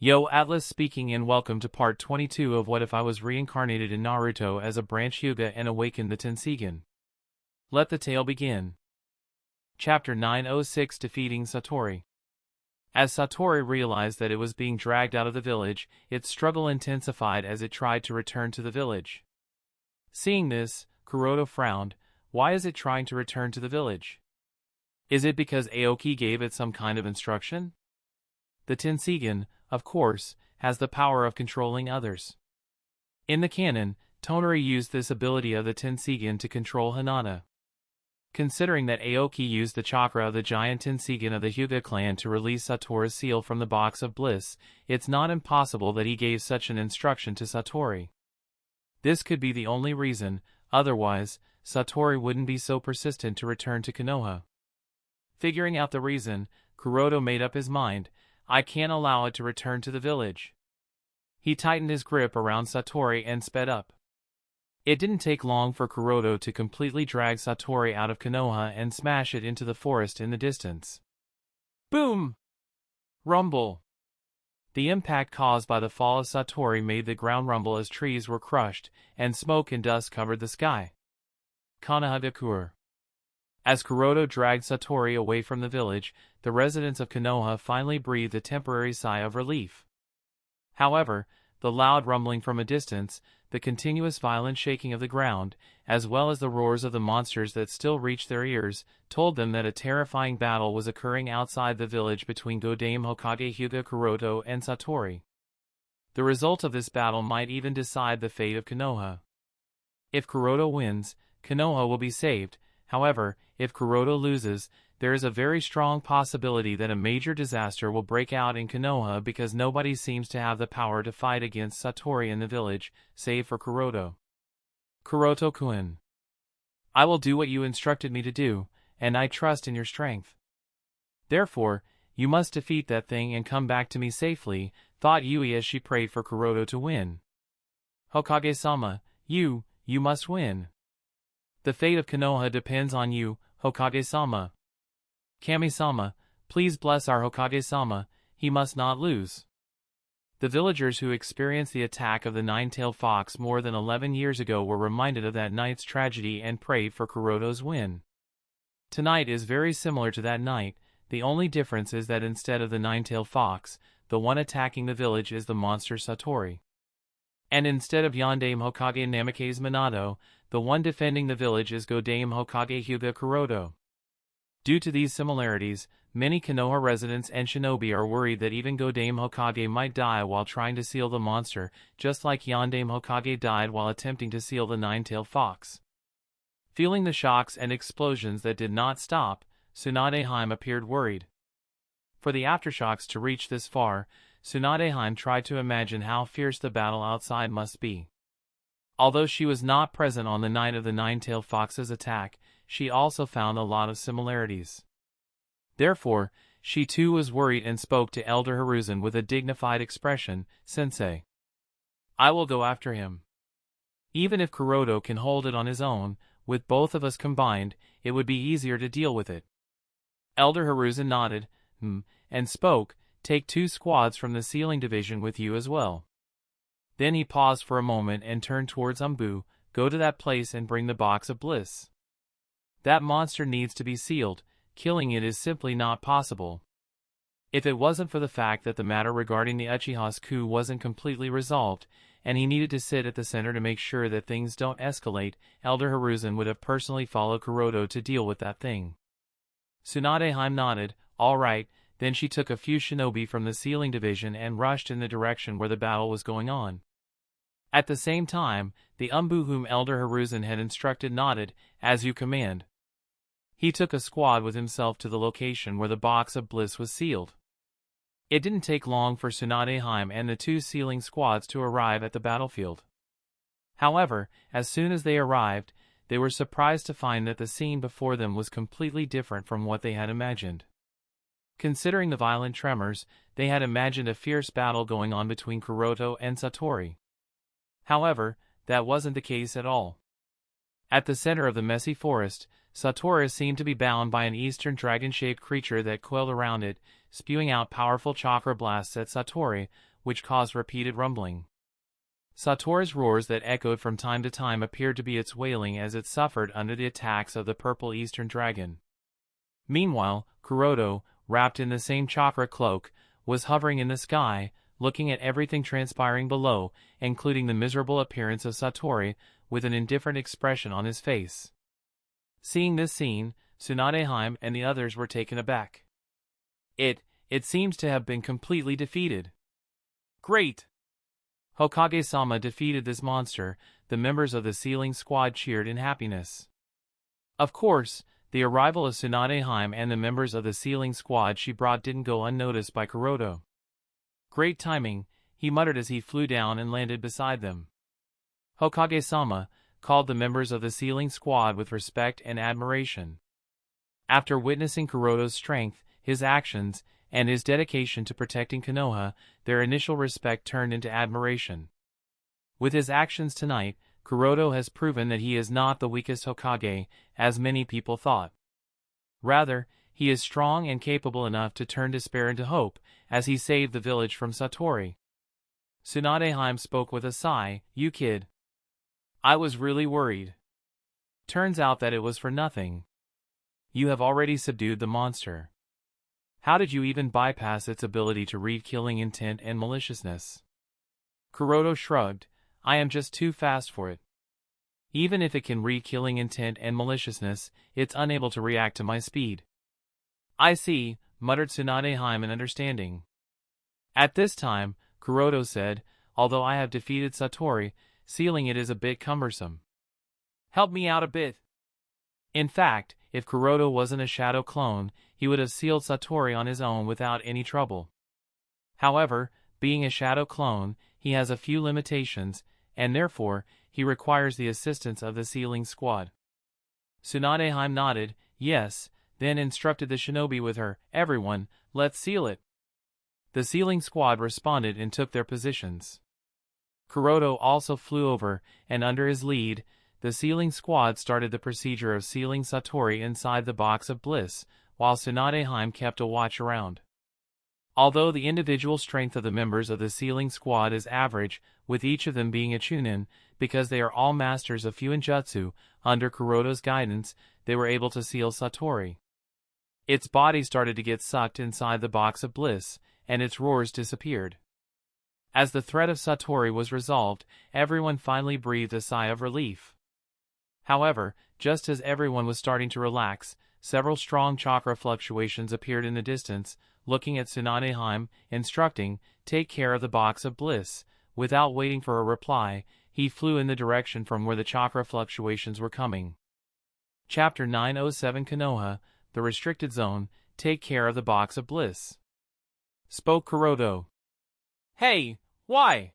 Yo, Atlas speaking and welcome to part 22 of What If I Was Reincarnated in Naruto as a branch Hyuga and awakened the Tenseigan. Let the tale begin. Chapter 906 Defeating Sattorii. As Sattorii realized that it was being dragged out of the village, its struggle intensified as it tried to return to the village. Seeing this, Curoto frowned. Why is it trying to return to the village? Is it because Aoki gave it some kind of instruction? The Tenseigan, of course, has the power of controlling others. In the canon, Tonari used this ability of the Tenseigan to control Hinata. Considering that Aoki used the chakra of the giant Tenseigan of the Hyuga clan to release Sattori's seal from the box of bliss, it's not impossible that he gave such an instruction to Sattorii. This could be the only reason, otherwise, Sattorii wouldn't be so persistent to return to Konoha. Figuring out the reason, Curoto made up his mind. I can't allow it to return to the village. He tightened his grip around Sattorii and sped up. It didn't take long for Curoto to completely drag Sattorii out of Konoha and smash it into the forest in the distance. Boom! Rumble! The impact caused by the fall of Sattorii made the ground rumble as trees were crushed, and smoke and dust covered the sky. Konoha. As Curoto dragged Sattorii away from the village, the residents of Konoha finally breathed a temporary sigh of relief. However, the loud rumbling from a distance, the continuous violent shaking of the ground, as well as the roars of the monsters that still reached their ears, told them that a terrifying battle was occurring outside the village between Godame Hokage Hyuga Curoto and Sattorii. The result of this battle might even decide the fate of Konoha. If Curoto wins, Konoha will be saved. However, if Curoto loses, there is a very strong possibility that a major disaster will break out in Konoha because nobody seems to have the power to fight against Sattorii in the village, save for Curoto. Curoto-kun. I will do what you instructed me to do, and I trust in your strength. Therefore, you must defeat that thing and come back to me safely, thought Yui as she prayed for Curoto to win. Hokage-sama, you must win. The fate of Konoha depends on you, Hokage-sama. Kami-sama, please bless our Hokage-sama, he must not lose. The villagers who experienced the attack of the nine-tailed fox more than 11 years ago were reminded of that night's tragedy and prayed for Curoto's win. Tonight is very similar to that night, the only difference is that instead of the nine-tailed fox, the one attacking the village is the monster Sattorii. And instead of Yondaime Hokage Namake's Minato, the one defending the village is Godame Hokage Hyuga Curoto. Due to these similarities, many Konoha residents and shinobi are worried that even Godame Hokage might die while trying to seal the monster, just like Yondaime Hokage died while attempting to seal the nine-tailed fox. Feeling the shocks and explosions that did not stop, Tsunadeheim appeared worried. For the aftershocks to reach this far, Tsunadeheim tried to imagine how fierce the battle outside must be. Although she was not present on the night of the nine-tailed fox's attack, she also found a lot of similarities. Therefore, she too was worried and spoke to Elder Hiruzen with a dignified expression, "Sensei, I will go after him. Even if Curoto can hold it on his own, with both of us combined, it would be easier to deal with it." Elder Hiruzen nodded, and spoke, "Take 2 squads from the sealing division with you as well." Then he paused for a moment and turned towards Umbu, "Go to that place and bring the box of bliss. That monster needs to be sealed, killing it is simply not possible." If it wasn't for the fact that the matter regarding the Uchiha's coup wasn't completely resolved, and he needed to sit at the center to make sure that things don't escalate, Elder Hiruzen would have personally followed Curoto to deal with that thing. Tsunadeheim nodded, "All right," then she took a few shinobi from the sealing division and rushed in the direction where the battle was going on. At the same time, the Umbu whom Elder Hiruzen had instructed nodded, "As you command." He took a squad with himself to the location where the box of bliss was sealed. It didn't take long for Tsunadeheim and the 2 sealing squads to arrive at the battlefield. However, as soon as they arrived, they were surprised to find that the scene before them was completely different from what they had imagined. Considering the violent tremors, they had imagined a fierce battle going on between Curoto and Sattorii. However, that wasn't the case at all. At the center of the messy forest, Sattorii seemed to be bound by an eastern dragon-shaped creature that coiled around it, spewing out powerful chakra blasts at Sattorii, which caused repeated rumbling. Sattorii's roars that echoed from time to time appeared to be its wailing as it suffered under the attacks of the purple eastern dragon. Meanwhile, Curoto, wrapped in the same chakra cloak, was hovering in the sky, looking at everything transpiring below, including the miserable appearance of Sattorii, with an indifferent expression on his face. Seeing this scene, Tsunade and the others were taken aback. It seems to have been completely defeated. Great! Hokage-sama defeated this monster. The members of the Sealing Squad cheered in happiness. Of course, the arrival of Tsunade and the members of the Sealing Squad she brought didn't go unnoticed by Curoto. Great timing, he muttered as he flew down and landed beside them. Hokage-sama called the members of the Sealing Squad with respect and admiration. After witnessing Kuroto's strength, his actions, and his dedication to protecting Konoha, their initial respect turned into admiration. With his actions tonight, Curoto has proven that he is not the weakest Hokage, as many people thought. Rather, he is strong and capable enough to turn despair into hope, as he saved the village from Sattorii. Tsunade spoke with a sigh. You kid. I was really worried. Turns out that it was for nothing. You have already subdued the monster. How did you even bypass its ability to read killing intent and maliciousness? Curoto shrugged. I am just too fast for it. Even if it can read killing intent and maliciousness, it's unable to react to my speed. I see, muttered Tsunade in understanding. At this time, Curoto said, although I have defeated Sattorii, sealing it is a bit cumbersome. Help me out a bit. In fact, if Curoto wasn't a shadow clone, he would have sealed Sattorii on his own without any trouble. However, being a shadow clone, he has a few limitations, and therefore, he requires the assistance of the sealing squad. Tsunade nodded, yes, then instructed the shinobi with her, everyone, let's seal it. The sealing squad responded and took their positions. Curoto also flew over, and under his lead, the sealing squad started the procedure of sealing Sattorii inside the box of bliss, while Tsunade kept a watch around. Although the individual strength of the members of the sealing squad is average, with each of them being a chunin, because they are all masters of Fuinjutsu, under Kuroto's guidance, they were able to seal Sattorii. Its body started to get sucked inside the box of bliss, and its roars disappeared. As the threat of Sattorii was resolved, everyone finally breathed a sigh of relief. However, just as everyone was starting to relax, several strong chakra fluctuations appeared in the distance, looking at Tsunade, instructing, take care of the box of bliss. Without waiting for a reply, he flew in the direction from where the chakra fluctuations were coming. Chapter 907 Konoha, the Restricted Zone, take care of the box of bliss. Spoke Curoto. Hey, why?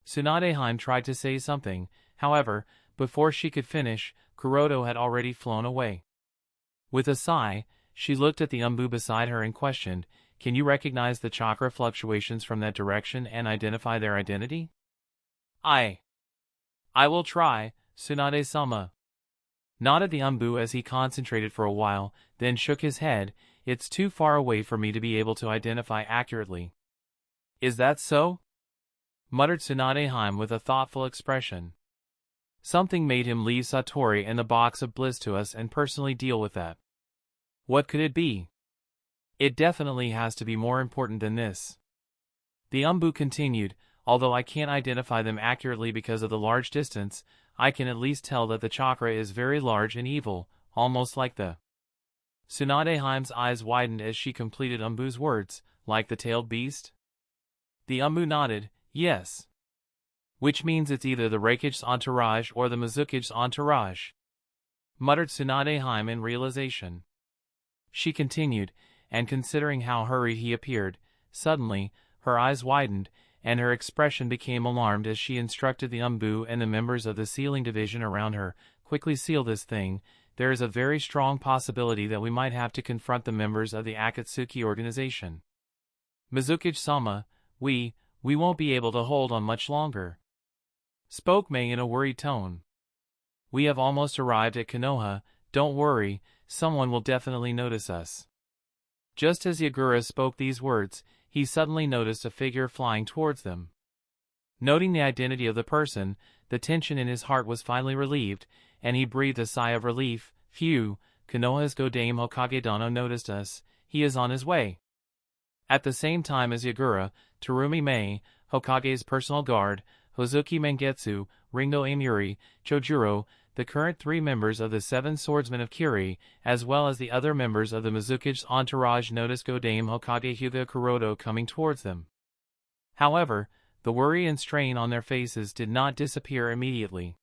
Tsunade tried to say something, however, before she could finish, Curoto had already flown away. With a sigh, she looked at the umbu beside her and questioned, can you recognize the chakra fluctuations from that direction and identify their identity? I will try, Tsunade-sama. Nodded the umbu as he concentrated for a while, then shook his head, it's too far away for me to be able to identify accurately. Is that so? Muttered Tsunade with a thoughtful expression. Something made him leave Sattorii and the box of bliss to us and personally deal with that. What could it be? It definitely has to be more important than this. The umbu continued, although I can't identify them accurately because of the large distance, I can at least tell that the chakra is very large and evil, almost like the... Tsunade eyes widened as she completed umbu's words, like the tailed beast? The umbu nodded, yes. Which means it's either the Reikage's entourage or the Mizukage's entourage. Muttered Tsunade in realization. She continued, and considering how hurried he appeared, suddenly, her eyes widened, and her expression became alarmed as she instructed the umbu and the members of the sealing division around her, quickly seal this thing, there is a very strong possibility that we might have to confront the members of the Akatsuki organization. Mizukage-sama, we won't be able to hold on much longer. Spoke Mei in a worried tone. We have almost arrived at Konoha, Don't worry, someone will definitely notice us." Just as Yagura spoke these words, he suddenly noticed a figure flying towards them. Noting the identity of the person, the tension in his heart was finally relieved, and he breathed a sigh of relief. "Phew, Konoha's Godame Hokage-dono noticed us. He is on his way." At the same time as Yagura, Terumi Mei, Hokage's personal guard, Hozuki Mengetsu, Ringo Amuri, Chojuro, the current 3 members of the 7 Swordsmen of Kiri, as well as the other members of the Mizukage's entourage noticed Godame Hokage Hyuga Curoto coming towards them. However, the worry and strain on their faces did not disappear immediately.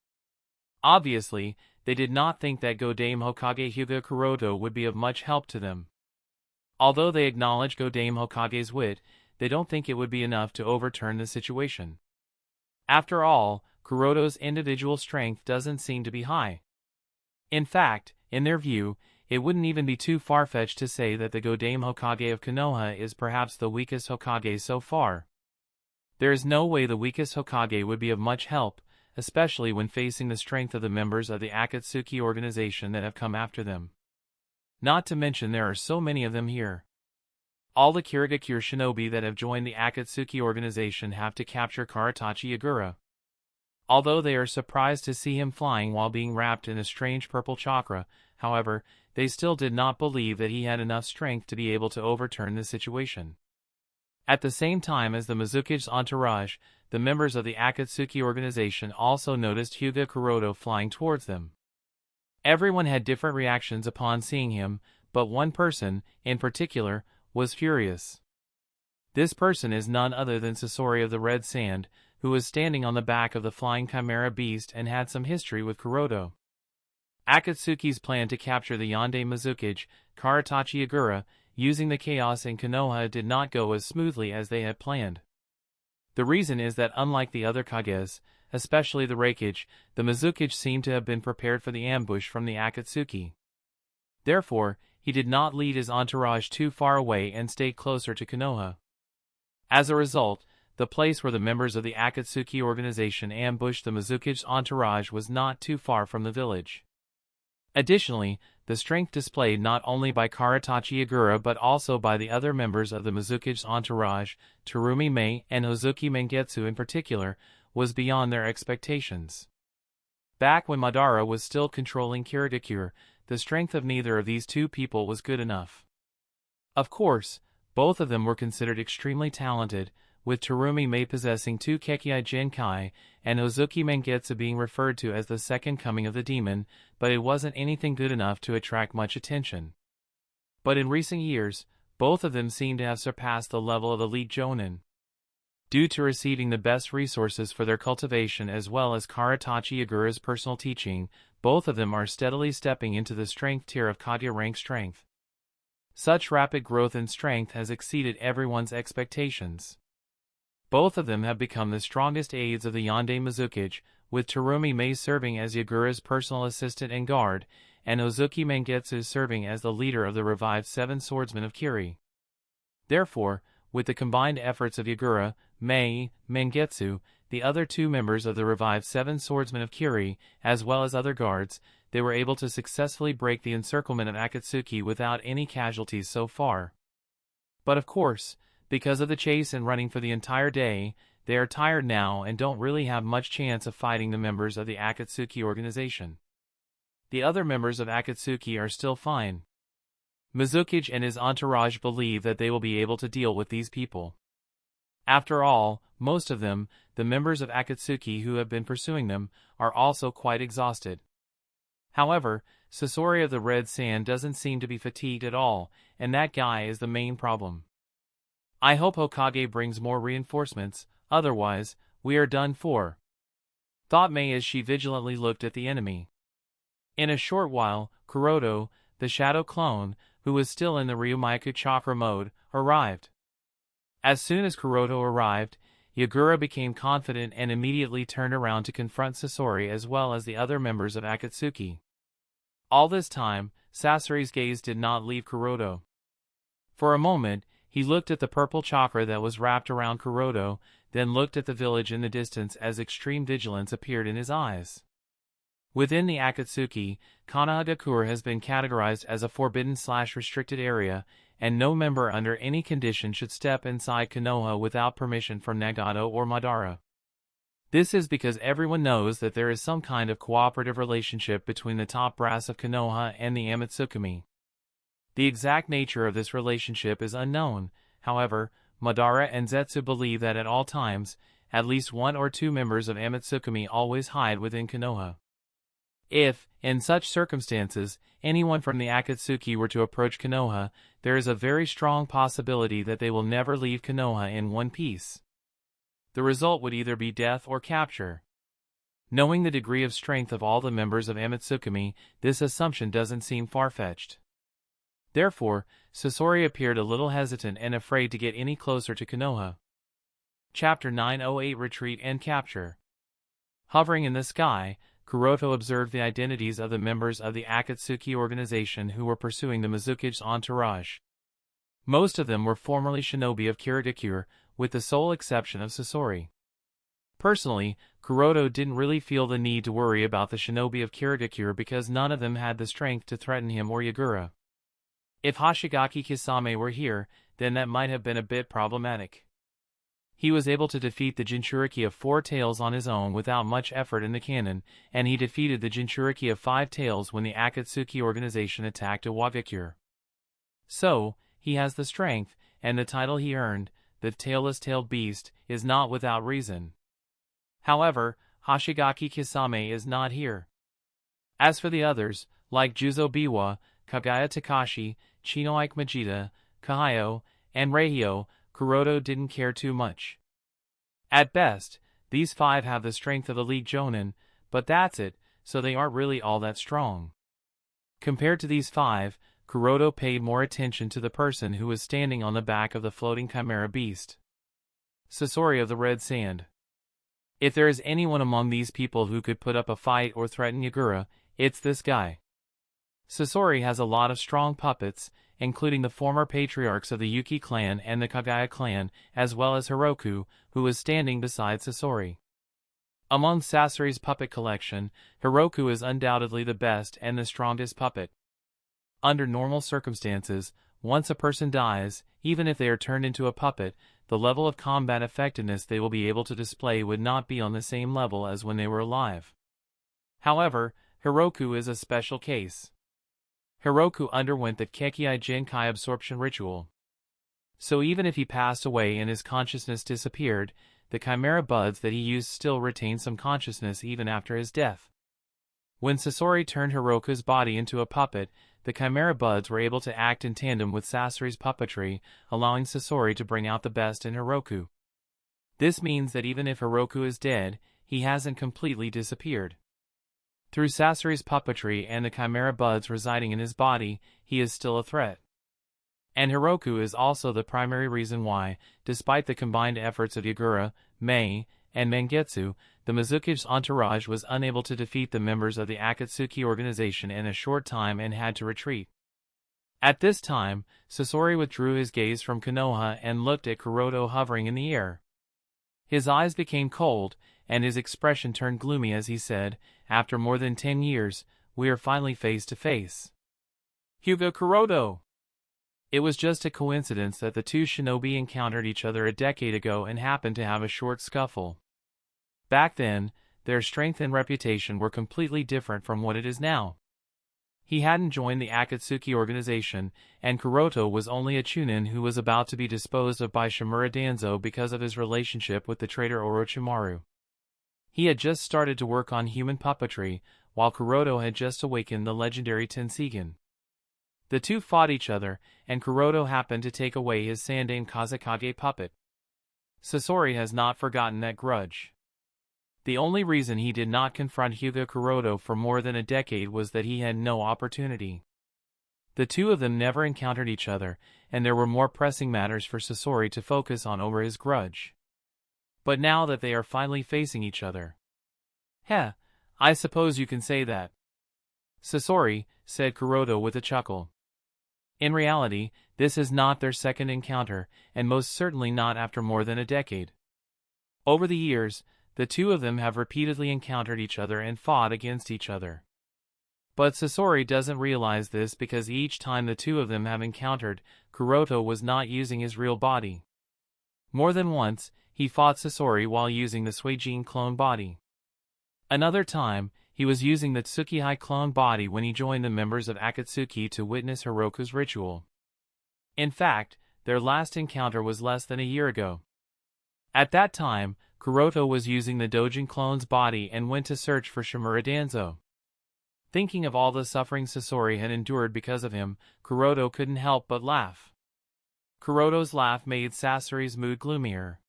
Obviously, they did not think that Godame Hokage Hyuga Curoto would be of much help to them. Although they acknowledge Godame Hokage's wit, they don't think it would be enough to overturn the situation. After all, Curoto's individual strength doesn't seem to be high. In fact, in their view, it wouldn't even be too far-fetched to say that the Godame Hokage of Konoha is perhaps the weakest Hokage so far. There is no way the weakest Hokage would be of much help, especially when facing the strength of the members of the Akatsuki organization that have come after them. Not to mention there are so many of them here. All the Kirigakure shinobi that have joined the Akatsuki organization have to capture Karatachi Yagura. Although they are surprised to see him flying while being wrapped in a strange purple chakra, however, they still did not believe that he had enough strength to be able to overturn the situation. At the same time as the Mizukage's entourage, the members of the Akatsuki organization also noticed Hyuga Curoto flying towards them. Everyone had different reactions upon seeing him, but one person, in particular, was furious. This person is none other than Sasori of the Red Sand, who was standing on the back of the flying chimera beast and had some history with Curoto. Akatsuki's plan to capture the Yonde Mizukage, Karatachi Yagura, using the chaos in Konoha did not go as smoothly as they had planned. The reason is that unlike the other Kages, especially the Reikage, the Mizukage seemed to have been prepared for the ambush from the Akatsuki. Therefore, he did not lead his entourage too far away and stayed closer to Konoha. As a result, the place where the members of the Akatsuki organization ambushed the Mizukage's entourage was not too far from the village. Additionally, the strength displayed not only by Karatachi Yagura but also by the other members of the Mizukage's entourage, Terumi Mei and Hozuki Mengetsu in particular, was beyond their expectations. Back when Madara was still controlling Kirigakure, the strength of neither of these two people was good enough. Of course, both of them were considered extremely talented, with Terumi Mei possessing 2 Kekkei Genkai, and Hozuki Mengetsu being referred to as the second coming of the demon, but it wasn't anything good enough to attract much attention. But in recent years, both of them seem to have surpassed the level of elite Jonin. Due to receiving the best resources for their cultivation as well as Karatachi Yagura's personal teaching, both of them are steadily stepping into the strength tier of Kage rank strength. Such rapid growth in strength has exceeded everyone's expectations. Both of them have become the strongest aides of the Yonde Mizukage, with Terumi Mei serving as Yagura's personal assistant and guard, and Hozuki Mengetsu serving as the leader of the revived 7 Swordsmen of Kiri. Therefore, with the combined efforts of Yagura, Mei, Mengetsu, the other 2 members of the revived 7 Swordsmen of Kiri, as well as other guards, they were able to successfully break the encirclement of Akatsuki without any casualties so far. But of course, because of the chase and running for the entire day, they are tired now and don't really have much chance of fighting the members of the Akatsuki organization. The other members of Akatsuki are still fine. Mizukage and his entourage believe that they will be able to deal with these people. After all, most of them, the members of Akatsuki who have been pursuing them, are also quite exhausted. However, Sasori of the Red Sand doesn't seem to be fatigued at all, and that guy is the main problem. I hope Hokage brings more reinforcements, otherwise, we are done for, thought Mei as she vigilantly looked at the enemy. In a short while, Curoto, the shadow clone, who was still in the Ryumaku chakra mode, arrived. As soon as Curoto arrived, Yagura became confident and immediately turned around to confront Sasori as well as the other members of Akatsuki. All this time, Sasori's gaze did not leave Curoto. For a moment, he looked at the purple chakra that was wrapped around Curoto, then looked at the village in the distance as extreme vigilance appeared in his eyes. Within the Akatsuki, Konohagakure has been categorized as a forbidden/restricted area, and no member under any condition should step inside Konoha without permission from Nagato or Madara. This is because everyone knows that there is some kind of cooperative relationship between the top brass of Konoha and the Amatsukami. The exact nature of this relationship is unknown. However, Madara and Zetsu believe that at all times, at least one or two members of Amatsukami always hide within Konoha. If, in such circumstances, anyone from the Akatsuki were to approach Konoha, there is a very strong possibility that they will never leave Konoha in one piece. The result would either be death or capture. Knowing the degree of strength of all the members of Amatsukami, this assumption doesn't seem far-fetched. Therefore, Sasori appeared a little hesitant and afraid to get any closer to Konoha. Chapter 908 Retreat and Capture. Hovering in the sky, Curoto observed the identities of the members of the Akatsuki organization who were pursuing the Mizukage's entourage. Most of them were formerly shinobi of Kirigakure, with the sole exception of Sasori. Personally, Curoto didn't really feel the need to worry about the shinobi of Kirigakure because none of them had the strength to threaten him or Yagura. If Hoshigaki Kisame were here, then that might have been a bit problematic. He was able to defeat the Jinchuriki of 4 tails on his own without much effort in the canon, and he defeated the Jinchuriki of 5 tails when the Akatsuki organization attacked Iwagakure. So, he has the strength, and the title he earned, the tailless-tailed beast, is not without reason. However, Hoshigaki Kisame is not here. As for the others, like Juzo Biwa, Kagaya Takashi, Chinoike Majida, Kahayo, and Reihyo, Curoto didn't care too much. At best, these 5 have the strength of the League Jonin, but that's it, so they aren't really all that strong. Compared to these 5, Curoto paid more attention to the person who was standing on the back of the floating chimera beast. Sasori of the Red Sand. If there is anyone among these people who could put up a fight or threaten Yagura, it's this guy. Sasori has a lot of strong puppets, including the former patriarchs of the Yuki clan and the Kagaya clan, as well as Hiroku, who is standing beside Sasori. Among Sasori's puppet collection, Hiroku is undoubtedly the best and the strongest puppet. Under normal circumstances, once a person dies, even if they are turned into a puppet, the level of combat effectiveness they will be able to display would not be on the same level as when they were alive. However, Hiroku is a special case. Hiroku underwent the Kekkei Genkai absorption ritual. So even if he passed away and his consciousness disappeared, the chimera buds that he used still retain some consciousness even after his death. When Sasori turned Hiroku's body into a puppet, the chimera buds were able to act in tandem with Sasori's puppetry, allowing Sasori to bring out the best in Hiroku. This means that even if Hiroku is dead, he hasn't completely disappeared. Through Sasori's puppetry and the chimera buds residing in his body, he is still a threat. And Hiroku is also the primary reason why, despite the combined efforts of Yagura, Mei, and Mangetsu, the Mizukage's entourage was unable to defeat the members of the Akatsuki organization in a short time and had to retreat. At this time, Sasori withdrew his gaze from Konoha and looked at Curoto hovering in the air. His eyes became cold, and his expression turned gloomy as he said, "After more than 10 years, we are finally face to face." Hyuga Curoto! It was just a coincidence that the two shinobi encountered each other a decade ago and happened to have a short scuffle. Back then, their strength and reputation were completely different from what it is now. He hadn't joined the Akatsuki organization, and Curoto was only a chunin who was about to be disposed of by Shimura Danzo because of his relationship with the traitor Orochimaru. He had just started to work on human puppetry, while Curoto had just awakened the legendary Tenseigan. The two fought each other, and Curoto happened to take away his Sandaime Kazekage puppet. Sasori has not forgotten that grudge. The only reason he did not confront Hyuga Curoto for more than a decade was that he had no opportunity. The two of them never encountered each other, and there were more pressing matters for Sasori to focus on over his grudge. But now that they are finally facing each other. "Heh, I suppose you can say that." "Sasori," said Curoto with a chuckle. In reality, this is not their second encounter, and most certainly not after more than a decade. Over the years, the two of them have repeatedly encountered each other and fought against each other. But Sasori doesn't realize this because each time the two of them have encountered, Curoto was not using his real body. More than once, he fought Sasori while using the Suijin clone body. Another time, he was using the Tsukihai clone body when he joined the members of Akatsuki to witness Hiroku's ritual. In fact, their last encounter was less than a year ago. At that time, Curoto was using the Dojin clone's body and went to search for Shimura Danzo. Thinking of all the suffering Sasori had endured because of him, Curoto couldn't help but laugh. Curoto's laugh made Sasori's mood gloomier.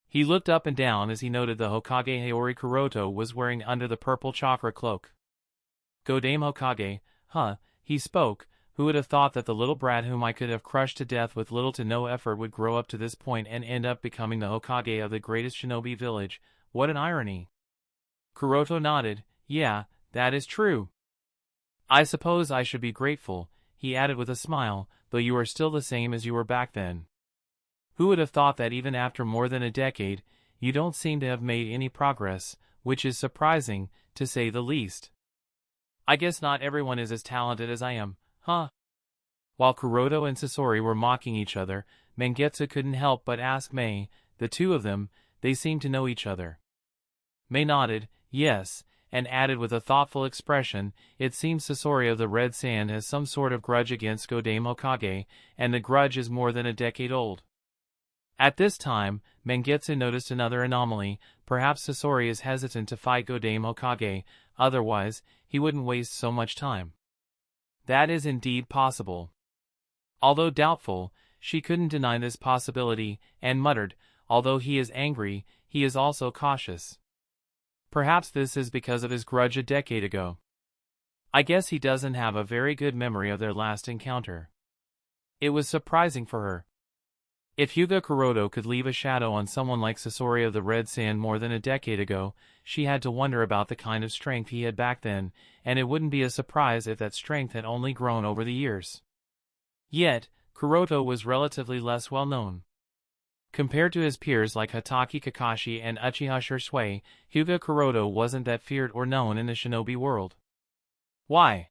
He looked up and down as he noted the Hokage Hiyori Curoto was wearing under the purple chakra cloak. "Godame Hokage, huh," he spoke, "who would have thought that the little brat whom I could have crushed to death with little to no effort would grow up to this point and end up becoming the Hokage of the greatest shinobi village? What an irony." Curoto nodded. "Yeah, that is true. I suppose I should be grateful," he added with a smile, "though you are still the same as you were back then. Who would have thought that even after more than a decade, you don't seem to have made any progress, which is surprising, to say the least. I guess not everyone is as talented as I am, huh?" While Curoto and Sasori were mocking each other, Mangetsu couldn't help but ask Mei, the two of them, they seemed to know each other. Mei nodded, yes, and added with a thoughtful expression, "It seems Sasori of the Red Sand has some sort of grudge against Godame Hokage, and the grudge is more than a decade old." At this time, Mangetsu noticed another anomaly. Perhaps Sasori is hesitant to fight Godame Hokage, otherwise, he wouldn't waste so much time. That is indeed possible. Although doubtful, she couldn't deny this possibility, and muttered, "Although he is angry, he is also cautious. Perhaps this is because of his grudge a decade ago. I guess he doesn't have a very good memory of their last encounter." It was surprising for her. If Hyuga Curoto could leave a shadow on someone like Sasori of the Red Sand more than a decade ago, she had to wonder about the kind of strength he had back then, and it wouldn't be a surprise if that strength had only grown over the years. Yet, Curoto was relatively less well known. Compared to his peers like Hatake Kakashi and Uchiha Shursui, Hyuga Curoto wasn't that feared or known in the shinobi world. Why?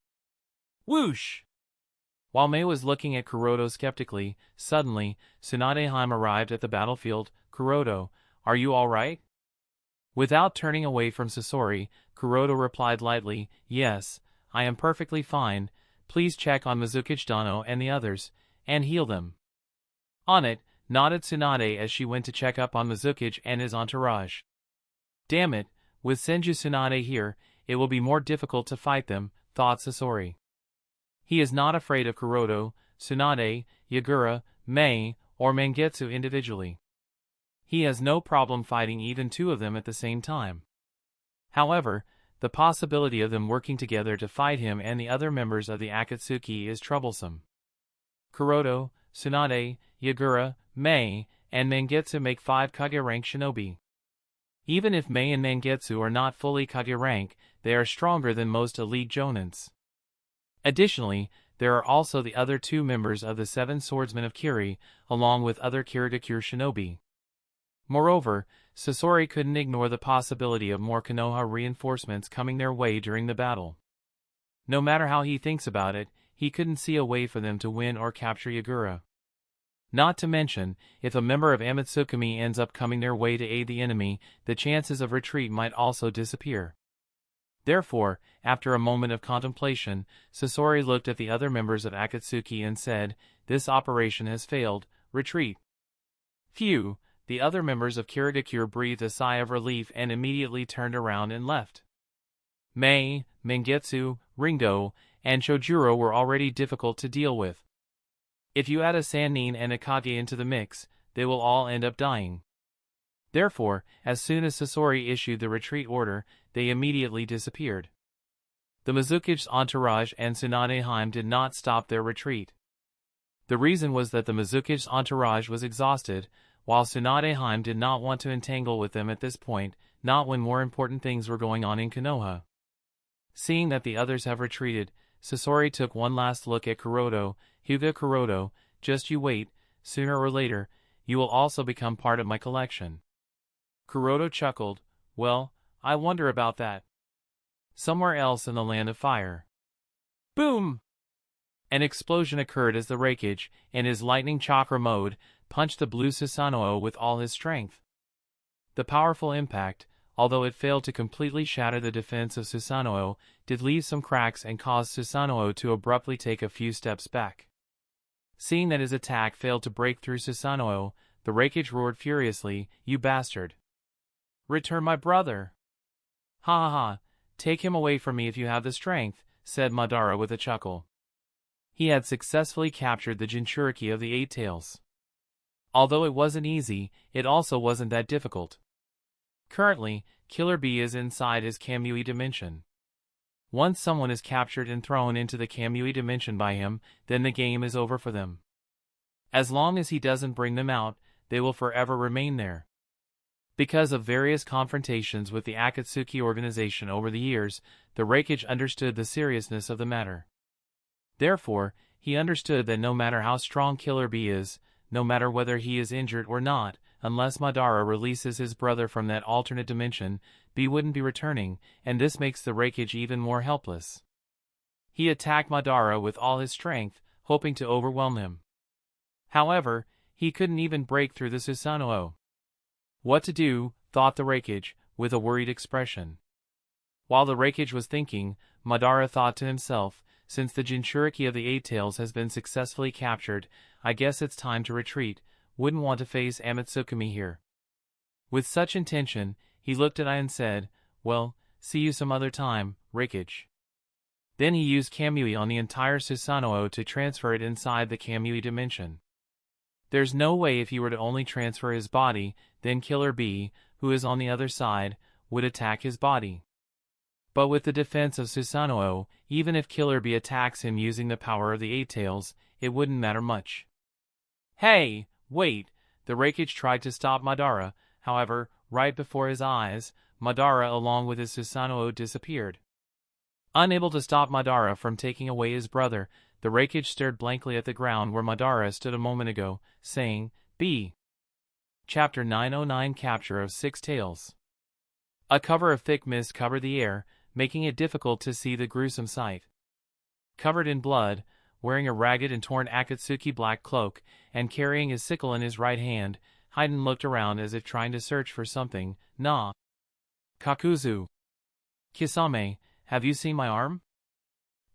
Whoosh! While Mei was looking at Curoto skeptically, suddenly, Tsunade Hime arrived at the battlefield. "Curoto, are you all right?" Without turning away from Sasori, Curoto replied lightly, "Yes, I am perfectly fine. Please check on Mizukage Dano and the others, and heal them." "On it," nodded Tsunade as she went to check up on Mizukage and his entourage. "Damn it, with Senju Tsunade here, it will be more difficult to fight them," thought Sasori. He is not afraid of Curoto, Tsunade, Yagura, Mei, or Mangetsu individually. He has no problem fighting even two of them at the same time. However, the possibility of them working together to fight him and the other members of the Akatsuki is troublesome. Curoto, Tsunade, Yagura, Mei, and Mangetsu make 5 Kage rank shinobi. Even if Mei and Mangetsu are not fully Kage rank, they are stronger than most elite jonins. Additionally, there are also the other 2 members of the 7 Swordsmen of Kiri, along with other Kirigakure shinobi. Moreover, Sasori couldn't ignore the possibility of more Konoha reinforcements coming their way during the battle. No matter how he thinks about it, he couldn't see a way for them to win or capture Yagura. Not to mention, if a member of Amatsukami ends up coming their way to aid the enemy, the chances of retreat might also disappear. Therefore, after a moment of contemplation, Sasori looked at the other members of Akatsuki and said, "This operation has failed. Retreat." Phew, the other members of Kirigakure breathed a sigh of relief and immediately turned around and left. Mei, Mangetsu, Ringo, and Chojuro were already difficult to deal with. If you add a Sannin and a Kage into the mix, they will all end up dying. Therefore, as soon as Sasori issued the retreat order, they immediately disappeared. The Mizukage's entourage and Tsunade Hime did not stop their retreat. The reason was that the Mizukage's entourage was exhausted, while Tsunade Hime did not want to entangle with them at this point, not when more important things were going on in Konoha. Seeing that the others have retreated, Sasori took one last look at Curoto. "Hyuga Curoto, just you wait, sooner or later, you will also become part of my collection." Curoto chuckled, Well, I wonder about that. Somewhere else in the land of fire. Boom! An explosion occurred as the Reikage, in his lightning chakra mode, punched the blue Susanoo with all his strength. The powerful impact, although it failed to completely shatter the defense of Susanoo, did leave some cracks and caused Susanoo to abruptly take a few steps back. Seeing that his attack failed to break through Susanoo, the Reikage roared furiously, "You bastard! Return my brother!" "Ha ha ha, take him away from me if you have the strength," said Madara with a chuckle. He had successfully captured the Jinchuriki of the Eight Tails. Although it wasn't easy, it also wasn't that difficult. Currently, Killer Bee is inside his Kamui dimension. Once someone is captured and thrown into the Kamui dimension by him, then the game is over for them. As long as he doesn't bring them out, they will forever remain there. Because of various confrontations with the Akatsuki organization over the years, the Reikage understood the seriousness of the matter. Therefore, he understood that no matter how strong Killer Bee is, no matter whether he is injured or not, unless Madara releases his brother from that alternate dimension, Bee wouldn't be returning, and this makes the Reikage even more helpless. He attacked Madara with all his strength, hoping to overwhelm him. However, he couldn't even break through the Susanoo. What to do, thought the Reikage, with a worried expression. While the Reikage was thinking, Madara thought to himself, since the Jinchuriki of the Eight Tails has been successfully captured, I guess it's time to retreat, wouldn't want to face Amatsukami here. With such intention, he looked at I and said, "Well, see you some other time, Reikage." Then he used Kamui on the entire Susanoo to transfer it inside the Kamui dimension. There's no way if he were to only transfer his body, then Killer Bee, who is on the other side, would attack his body. But with the defense of Susanoo, even if Killer Bee attacks him using the power of the Eight Tails, it wouldn't matter much. "Hey, wait!" The Reikage tried to stop Madara, however, right before his eyes, Madara along with his Susanoo disappeared. Unable to stop Madara from taking away his brother, the Reikage stared blankly at the ground where Madara stood a moment ago, saying, "B." Chapter 909 Capture of Six Tails. A cover of thick mist covered the air, making it difficult to see the gruesome sight. Covered in blood, wearing a ragged and torn Akatsuki black cloak, and carrying his sickle in his right hand, Hyden looked around as if trying to search for something. "Nah. Kakuzu. Kisame, have you seen my arm?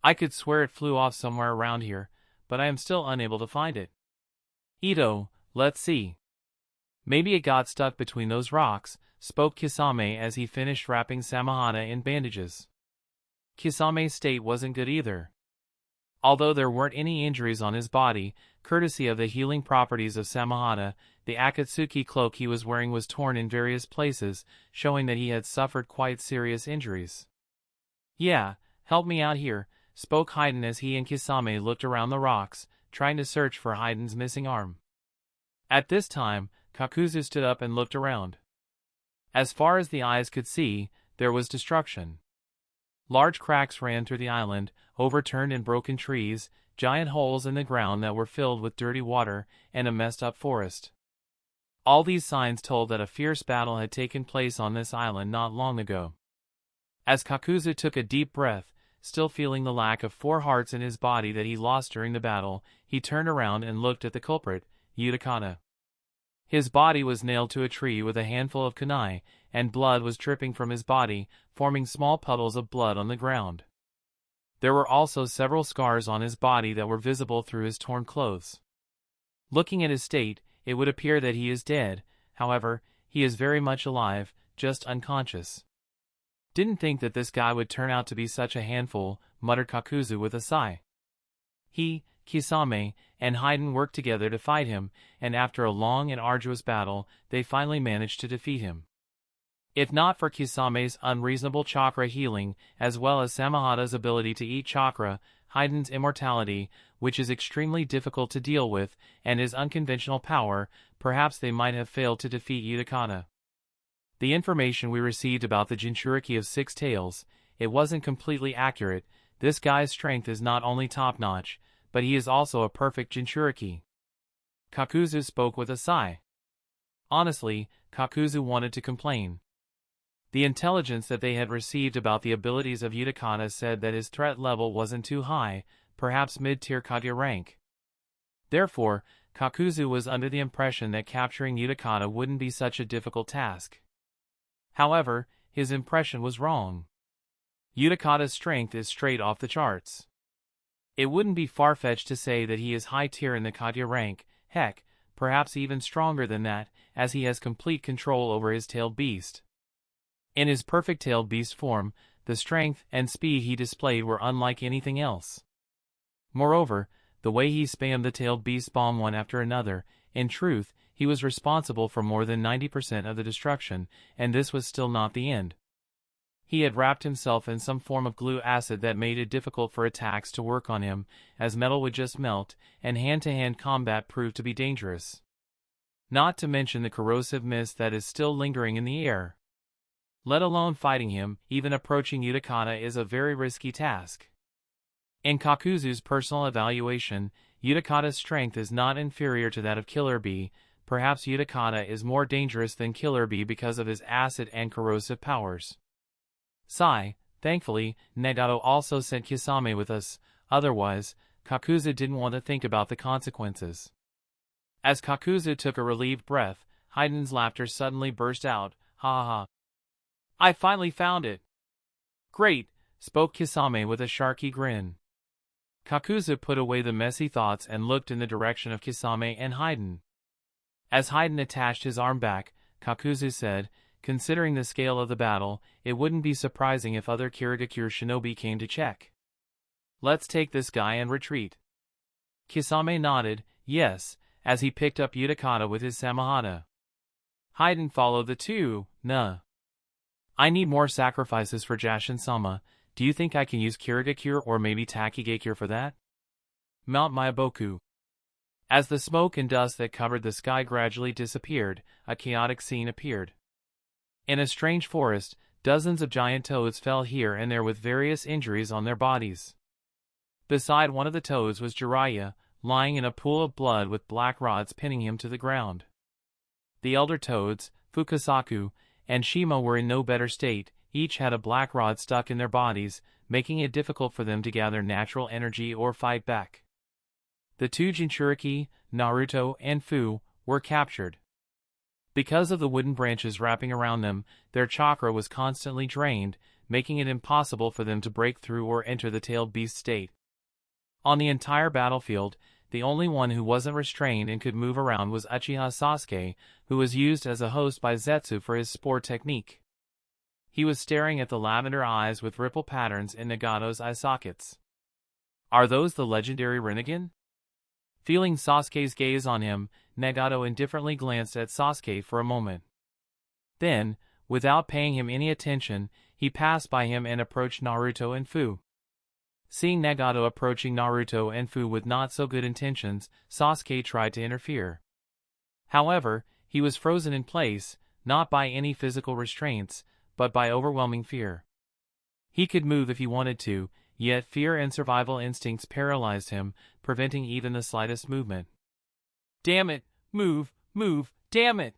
I could swear it flew off somewhere around here, but I am still unable to find it." "Ito, let's see. Maybe it got stuck between those rocks," spoke Kisame as he finished wrapping Samahana in bandages. Kisame's state wasn't good either. Although there weren't any injuries on his body, courtesy of the healing properties of Samahana, the Akatsuki cloak he was wearing was torn in various places, showing that he had suffered quite serious injuries. "Yeah, help me out here," spoke Hyden as he and Kisame looked around the rocks, trying to search for Hyden's missing arm. At this time, Kakuzu stood up and looked around. As far as the eyes could see, there was destruction. Large cracks ran through the island, overturned and broken trees, giant holes in the ground that were filled with dirty water, and a messed-up forest. All these signs told that a fierce battle had taken place on this island not long ago. As Kakuzu took a deep breath, still feeling the lack of 4 hearts in his body that he lost during the battle, he turned around and looked at the culprit, Utakata. His body was nailed to a tree with a handful of kunai, and blood was dripping from his body, forming small puddles of blood on the ground. There were also several scars on his body that were visible through his torn clothes. Looking at his state, it would appear that he is dead, however, he is very much alive, just unconscious. "Didn't think that this guy would turn out to be such a handful," muttered Kakuzu with a sigh. He, Kisame, and Hyden worked together to fight him, and after a long and arduous battle, they finally managed to defeat him. If not for Kisame's unreasonable chakra healing, as well as Samahada's ability to eat chakra, Hyden's immortality, which is extremely difficult to deal with, and his unconventional power, perhaps they might have failed to defeat Utakata. The information we received about the Jinchuriki of Six Tails, it wasn't completely accurate. This guy's strength is not only top-notch, but he is also a perfect Jinchuriki. Kakuzu spoke with a sigh. Honestly, Kakuzu wanted to complain. The intelligence that they had received about the abilities of Utakata said that his threat level wasn't too high, perhaps mid-tier Kage rank. Therefore, Kakuzu was under the impression that capturing Utakata wouldn't be such a difficult task. However, his impression was wrong. Utakata's strength is straight off the charts. It wouldn't be far-fetched to say that he is high tier in the Kage rank, heck, perhaps even stronger than that, as he has complete control over his tailed beast. In his perfect tailed beast form, the strength and speed he displayed were unlike anything else. Moreover, the way he spammed the tailed beast bomb one after another, in truth, he was responsible for more than 90% of the destruction, and this was still not the end. He had wrapped himself in some form of glue acid that made it difficult for attacks to work on him, as metal would just melt, and hand-to-hand combat proved to be dangerous. Not to mention the corrosive mist that is still lingering in the air. Let alone fighting him, even approaching Utakata is a very risky task. In Kakuzu's personal evaluation, Utakata's strength is not inferior to that of Killer Bee. Perhaps Utakata is more dangerous than Killer Bee because of his acid and corrosive powers. Sigh, thankfully, Nagato also sent Kisame with us, otherwise, Kakuzu didn't want to think about the consequences. As Kakuzu took a relieved breath, Heiden's laughter suddenly burst out, ha ha ha. I finally found it. Great, spoke Kisame with a sharky grin. Kakuzu put away the messy thoughts and looked in the direction of Kisame and Heiden. As Heiden attached his arm back, Kakuzu said, considering the scale of the battle, it wouldn't be surprising if other Kirigakure shinobi came to check. Let's take this guy and retreat. Kisame nodded, yes, as he picked up Utakata with his Samahata. Heiden followed the two, nah. I need more sacrifices for Jashin-sama. Do you think I can use Kirigakure or maybe Takigakure for that? Mount Myoboku. As the smoke and dust that covered the sky gradually disappeared, a chaotic scene appeared. In a strange forest, dozens of giant toads fell here and there with various injuries on their bodies. Beside one of the toads was Jiraiya, lying in a pool of blood with black rods pinning him to the ground. The elder toads, Fugaku, and Shima were in no better state. Each had a black rod stuck in their bodies, making it difficult for them to gather natural energy or fight back. The two Jinchuriki, Naruto, and Fu, were captured. Because of the wooden branches wrapping around them, their chakra was constantly drained, making it impossible for them to break through or enter the tailed beast state. On the entire battlefield, the only one who wasn't restrained and could move around was Uchiha Sasuke, who was used as a host by Zetsu for his spore technique. He was staring at the lavender eyes with ripple patterns in Nagato's eye sockets. Are those the legendary Rinnegan? Feeling Sasuke's gaze on him, Nagato indifferently glanced at Sasuke for a moment. Then, without paying him any attention, he passed by him and approached Naruto and Fu. Seeing Nagato approaching Naruto and Fu with not so good intentions, Sasuke tried to interfere. However, he was frozen in place, not by any physical restraints, but by overwhelming fear. He could move if he wanted to, yet fear and survival instincts paralyzed him, preventing even the slightest movement. Damn it! Move! Move! Damn it!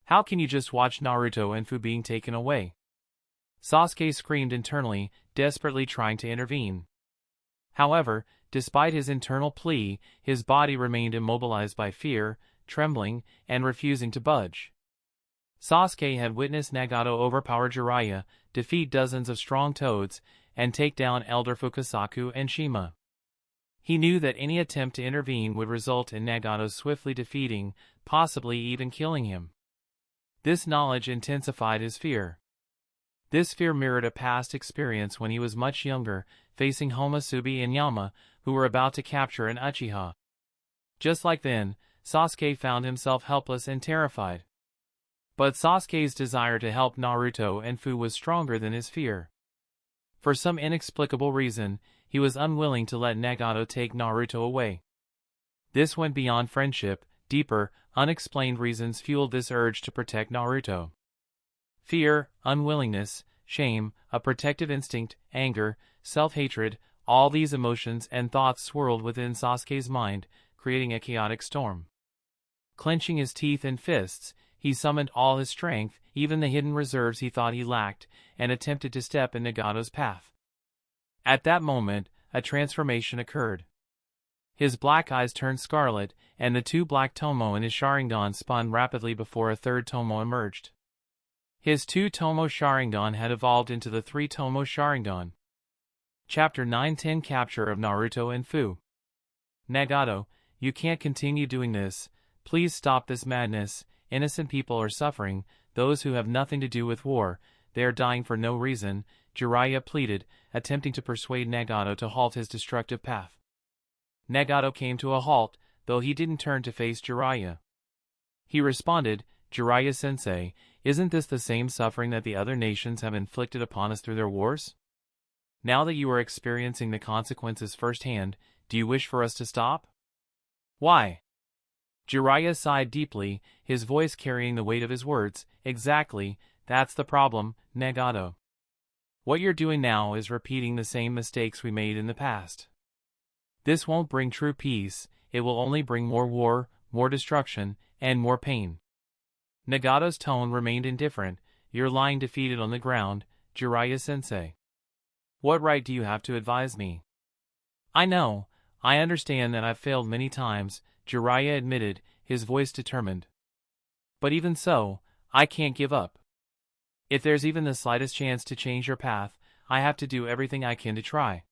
How can you just watch Naruto and Fu being taken away? Sasuke screamed internally, desperately trying to intervene. However, despite his internal plea, his body remained immobilized by fear, trembling, and refusing to budge. Sasuke had witnessed Nagato overpower Jiraiya, defeat dozens of strong toads, and take down Elder Fugaku and Shima. He knew that any attempt to intervene would result in Nagato swiftly defeating, possibly even killing him. This knowledge intensified his fear. This fear mirrored a past experience when he was much younger, facing Homasubi and Yama, who were about to capture an Uchiha. Just like then, Sasuke found himself helpless and terrified. But Sasuke's desire to help Naruto and Fu was stronger than his fear. For some inexplicable reason, he was unwilling to let Nagato take Naruto away. This went beyond friendship. Deeper, unexplained reasons fueled this urge to protect Naruto. Fear, unwillingness, shame, a protective instinct, anger, self-hatred, all these emotions and thoughts swirled within Sasuke's mind, creating a chaotic storm. Clenching his teeth and fists, he summoned all his strength, even the hidden reserves he thought he lacked, and attempted to step in Nagato's path. At that moment, a transformation occurred. His black eyes turned scarlet, and the two black tomo in his Sharingan spun rapidly before a third tomo emerged. His two tomo Sharingan had evolved into the three tomo Sharingan. Chapter 9-10 Capture of Naruto and Fu. Nagato, you can't continue doing this. Please stop this madness. Innocent people are suffering, those who have nothing to do with war. They are dying for no reason, Jiraiya pleaded, attempting to persuade Nagato to halt his destructive path. Nagato came to a halt, though he didn't turn to face Jiraiya. He responded, Jiraiya-sensei, isn't this the same suffering that the other nations have inflicted upon us through their wars? Now that you are experiencing the consequences firsthand, do you wish for us to stop? Why? Jiraiya sighed deeply, his voice carrying the weight of his words. Exactly, that's the problem, Nagato. What you're doing now is repeating the same mistakes we made in the past. This won't bring true peace, it will only bring more war, more destruction, and more pain. Nagato's tone remained indifferent. You're lying defeated on the ground, Jiraiya-sensei. What right do you have to advise me? I know, I understand that I've failed many times, Jiraiya admitted, his voice determined. But even so, I can't give up. If there's even the slightest chance to change your path, I have to do everything I can to try.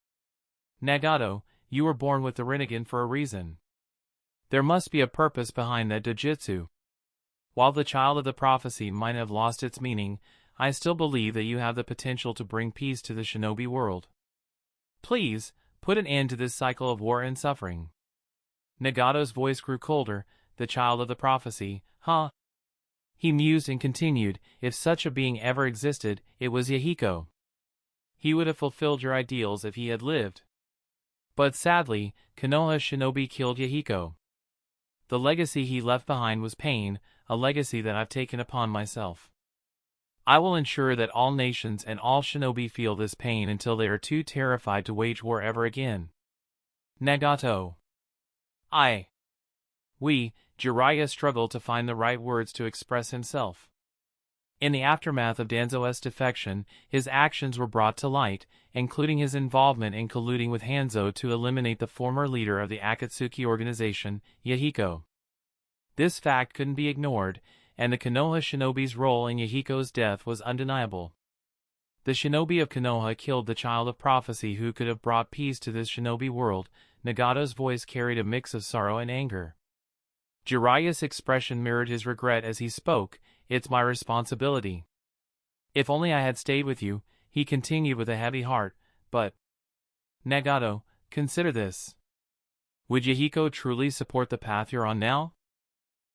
Nagato, you were born with the Rinnegan for a reason. There must be a purpose behind that dojutsu. While the child of the prophecy might have lost its meaning, I still believe that you have the potential to bring peace to the shinobi world. Please, put an end to this cycle of war and suffering. Nagato's voice grew colder. The child of the prophecy, huh? He mused and continued, if such a being ever existed, it was Yahiko. He would have fulfilled your ideals if he had lived. But sadly, Konoha shinobi killed Yahiko. The legacy he left behind was pain, a legacy that I've taken upon myself. I will ensure that all nations and all shinobi feel this pain until they are too terrified to wage war ever again. Nagato. Jiraiya struggled to find the right words to express himself. In the aftermath of Danzo's defection, his actions were brought to light, including his involvement in colluding with Hanzo to eliminate the former leader of the Akatsuki organization, Yahiko. This fact couldn't be ignored, and the Konoha shinobi's role in Yahiko's death was undeniable. The shinobi of Konoha killed the child of prophecy who could have brought peace to this shinobi world. Nagato's voice carried a mix of sorrow and anger. Jiraiya's expression mirrored his regret as he spoke. It's my responsibility. If only I had stayed with you, he continued with a heavy heart, but... Nagato, consider this. Would Yahiko truly support the path you're on now?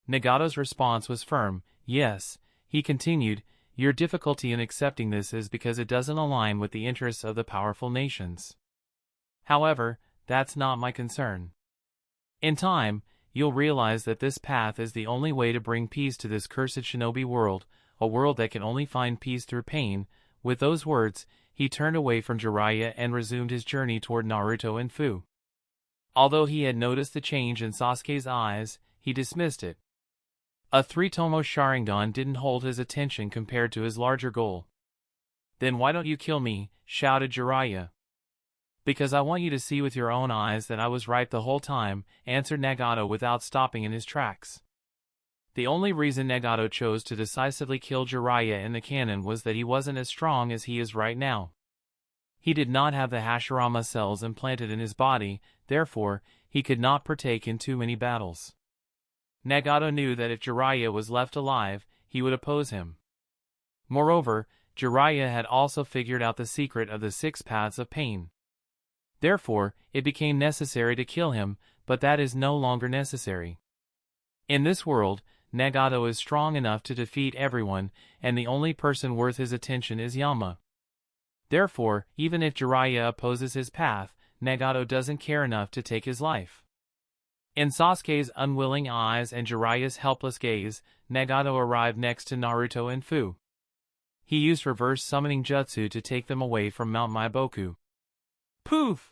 Nagato's response was firm. Yes, he continued, your difficulty in accepting this is because it doesn't align with the interests of the powerful nations. However, that's not my concern. In time, you'll realize that this path is the only way to bring peace to this cursed shinobi world, a world that can only find peace through pain. With those words, he turned away from Jiraiya and resumed his journey toward Naruto and Fu. Although he had noticed the change in Sasuke's eyes, he dismissed it. A three-tomo Sharingan didn't hold his attention compared to his larger goal. Then why don't you kill me? Shouted Jiraiya. Because I want you to see with your own eyes that I was right the whole time, answered Nagato without stopping in his tracks. The only reason Nagato chose to decisively kill Jiraiya in the canon was that he wasn't as strong as he is right now. He did not have the Hashirama cells implanted in his body, therefore, he could not partake in too many battles. Nagato knew that if Jiraiya was left alive, he would oppose him. Moreover, Jiraiya had also figured out the secret of the 6 paths of pain. Therefore, it became necessary to kill him, but that is no longer necessary. In this world, Nagato is strong enough to defeat everyone, and the only person worth his attention is Yama. Therefore, even if Jiraiya opposes his path, Nagato doesn't care enough to take his life. In Sasuke's unwilling eyes and Jiraiya's helpless gaze, Nagato arrived next to Naruto and Fu. He used reverse summoning jutsu to take them away from Mount Myoboku. Poof!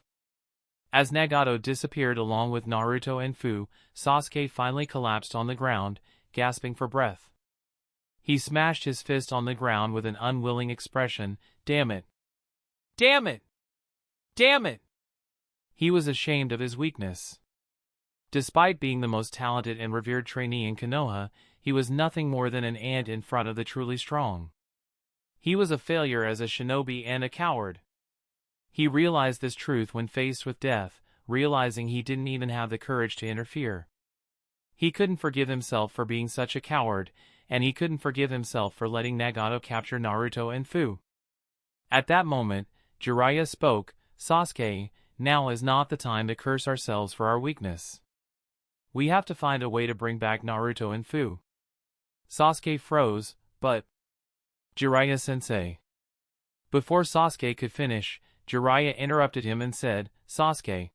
As Nagato disappeared along with Naruto and Fu, Sasuke finally collapsed on the ground, gasping for breath. He smashed his fist on the ground with an unwilling expression. Damn it! Damn it! Damn it! He was ashamed of his weakness. Despite being the most talented and revered trainee in Konoha, he was nothing more than an ant in front of the truly strong. He was a failure as a shinobi and a coward. He realized this truth when faced with death, realizing he didn't even have the courage to interfere. He couldn't forgive himself for being such a coward, and he couldn't forgive himself for letting Nagato capture Naruto and Fu. At that moment, Jiraiya spoke. Sasuke, now is not the time to curse ourselves for our weakness. We have to find a way to bring back Naruto and Fu. Sasuke froze, but... Jiraiya-sensei. Before Sasuke could finish, Jiraiya interrupted him and said, Sasuke,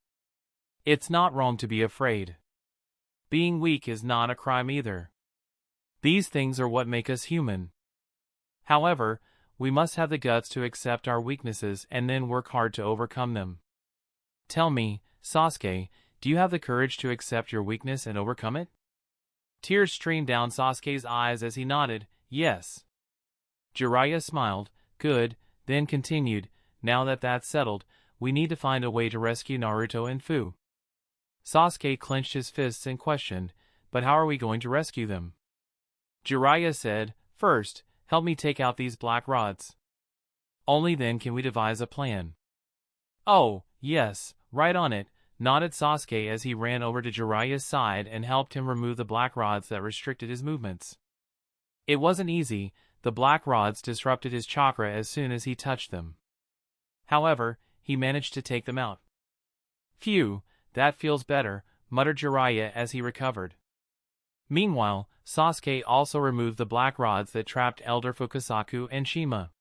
it's not wrong to be afraid. Being weak is not a crime either. These things are what make us human. However, we must have the guts to accept our weaknesses and then work hard to overcome them. Tell me, Sasuke, do you have the courage to accept your weakness and overcome it? Tears streamed down Sasuke's eyes as he nodded, yes. Jiraiya smiled, good, then continued, now that that's settled, we need to find a way to rescue Naruto and Fu. Sasuke clenched his fists and questioned, but how are we going to rescue them? Jiraiya said, first, help me take out these black rods. Only then can we devise a plan. Oh, yes, right on it, nodded Sasuke as he ran over to Jiraiya's side and helped him remove the black rods that restricted his movements. It wasn't easy, the black rods disrupted his chakra as soon as he touched them. However, he managed to take them out. Phew, that feels better, muttered Jiraiya as he recovered. Meanwhile, Sasuke also removed the black rods that trapped Elder Fukasaku and Shima.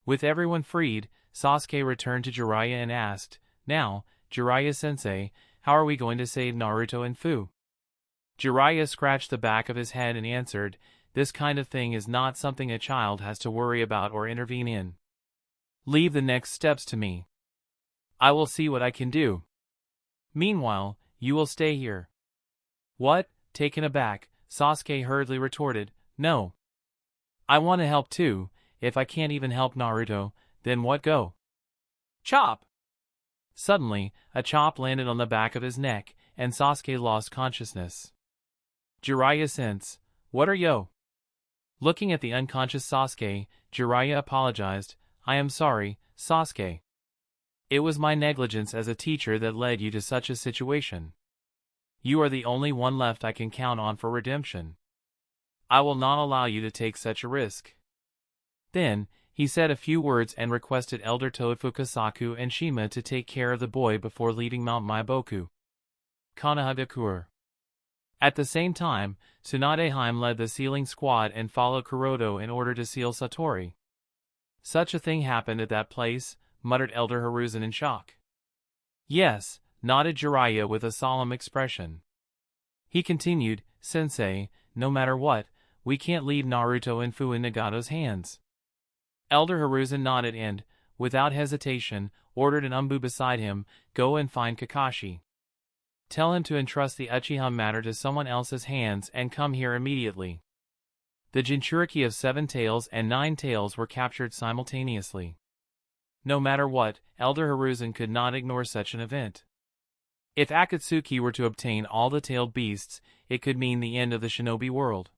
With everyone freed, Sasuke returned to Jiraiya and asked, now, Jiraiya-sensei, how are we going to save Naruto and Fu? Jiraiya scratched the back of his head and answered, this kind of thing is not something a child has to worry about or intervene in. Leave the next steps to me. I will see what I can do. Meanwhile, you will stay here. What? Taken aback, Sasuke hurriedly retorted, no. I want to help too, if I can't even help Naruto, then what go? Chop! Suddenly, a chop landed on the back of his neck, and Sasuke lost consciousness. Jiraiya-sense, what are yo? Looking at the unconscious Sasuke, Jiraiya apologized, I am sorry, Sasuke. It was my negligence as a teacher that led you to such a situation. You are the only one left I can count on for redemption. I will not allow you to take such a risk. Then, he said a few words and requested Elder Toad Fukasaku and Shima to take care of the boy before leaving Mount Myoboku. Konohagakure. At the same time, Tsunadeheim led the sealing squad and followed Curoto in order to seal Sattorii. Such a thing happened at that place, muttered Elder Hiruzen in shock. Yes, nodded Jiraiya with a solemn expression. He continued, Sensei, no matter what, we can't leave Naruto and Fu in Nagato's hands. Elder Hiruzen nodded and, without hesitation, ordered an umbu beside him, go and find Kakashi. Tell him to entrust the Uchiha matter to someone else's hands and come here immediately. The Jinchuriki of 7 tails and 9 tails were captured simultaneously. No matter what, Elder Hiruzen could not ignore such an event. If Akatsuki were to obtain all the tailed beasts, it could mean the end of the shinobi world.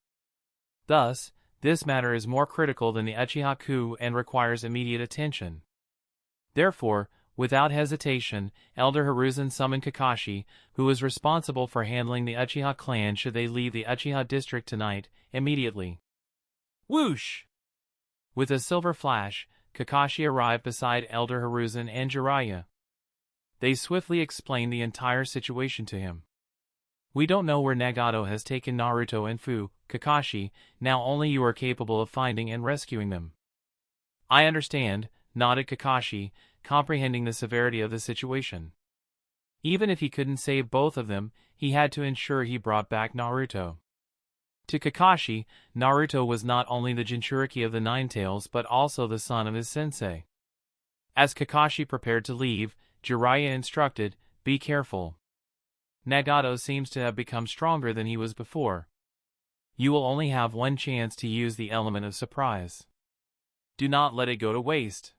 Thus, this matter is more critical than the Uchiha coup and requires immediate attention. Therefore, without hesitation, Elder Hiruzen summoned Kakashi, who was responsible for handling the Uchiha clan should they leave the Uchiha district tonight, immediately. Whoosh! With a silver flash, Kakashi arrived beside Elder Hiruzen and Jiraiya. They swiftly explained the entire situation to him. We don't know where Nagato has taken Naruto and Fu, Kakashi, now only you are capable of finding and rescuing them. I understand, nodded Kakashi, comprehending the severity of the situation. Even if he couldn't save both of them, he had to ensure he brought back Naruto. To Kakashi, Naruto was not only the Jinchuriki of the 9 tails but also the son of his sensei. As Kakashi prepared to leave, Jiraiya instructed, be careful. Nagato seems to have become stronger than he was before. You will only have one chance to use the element of surprise. Do not let it go to waste.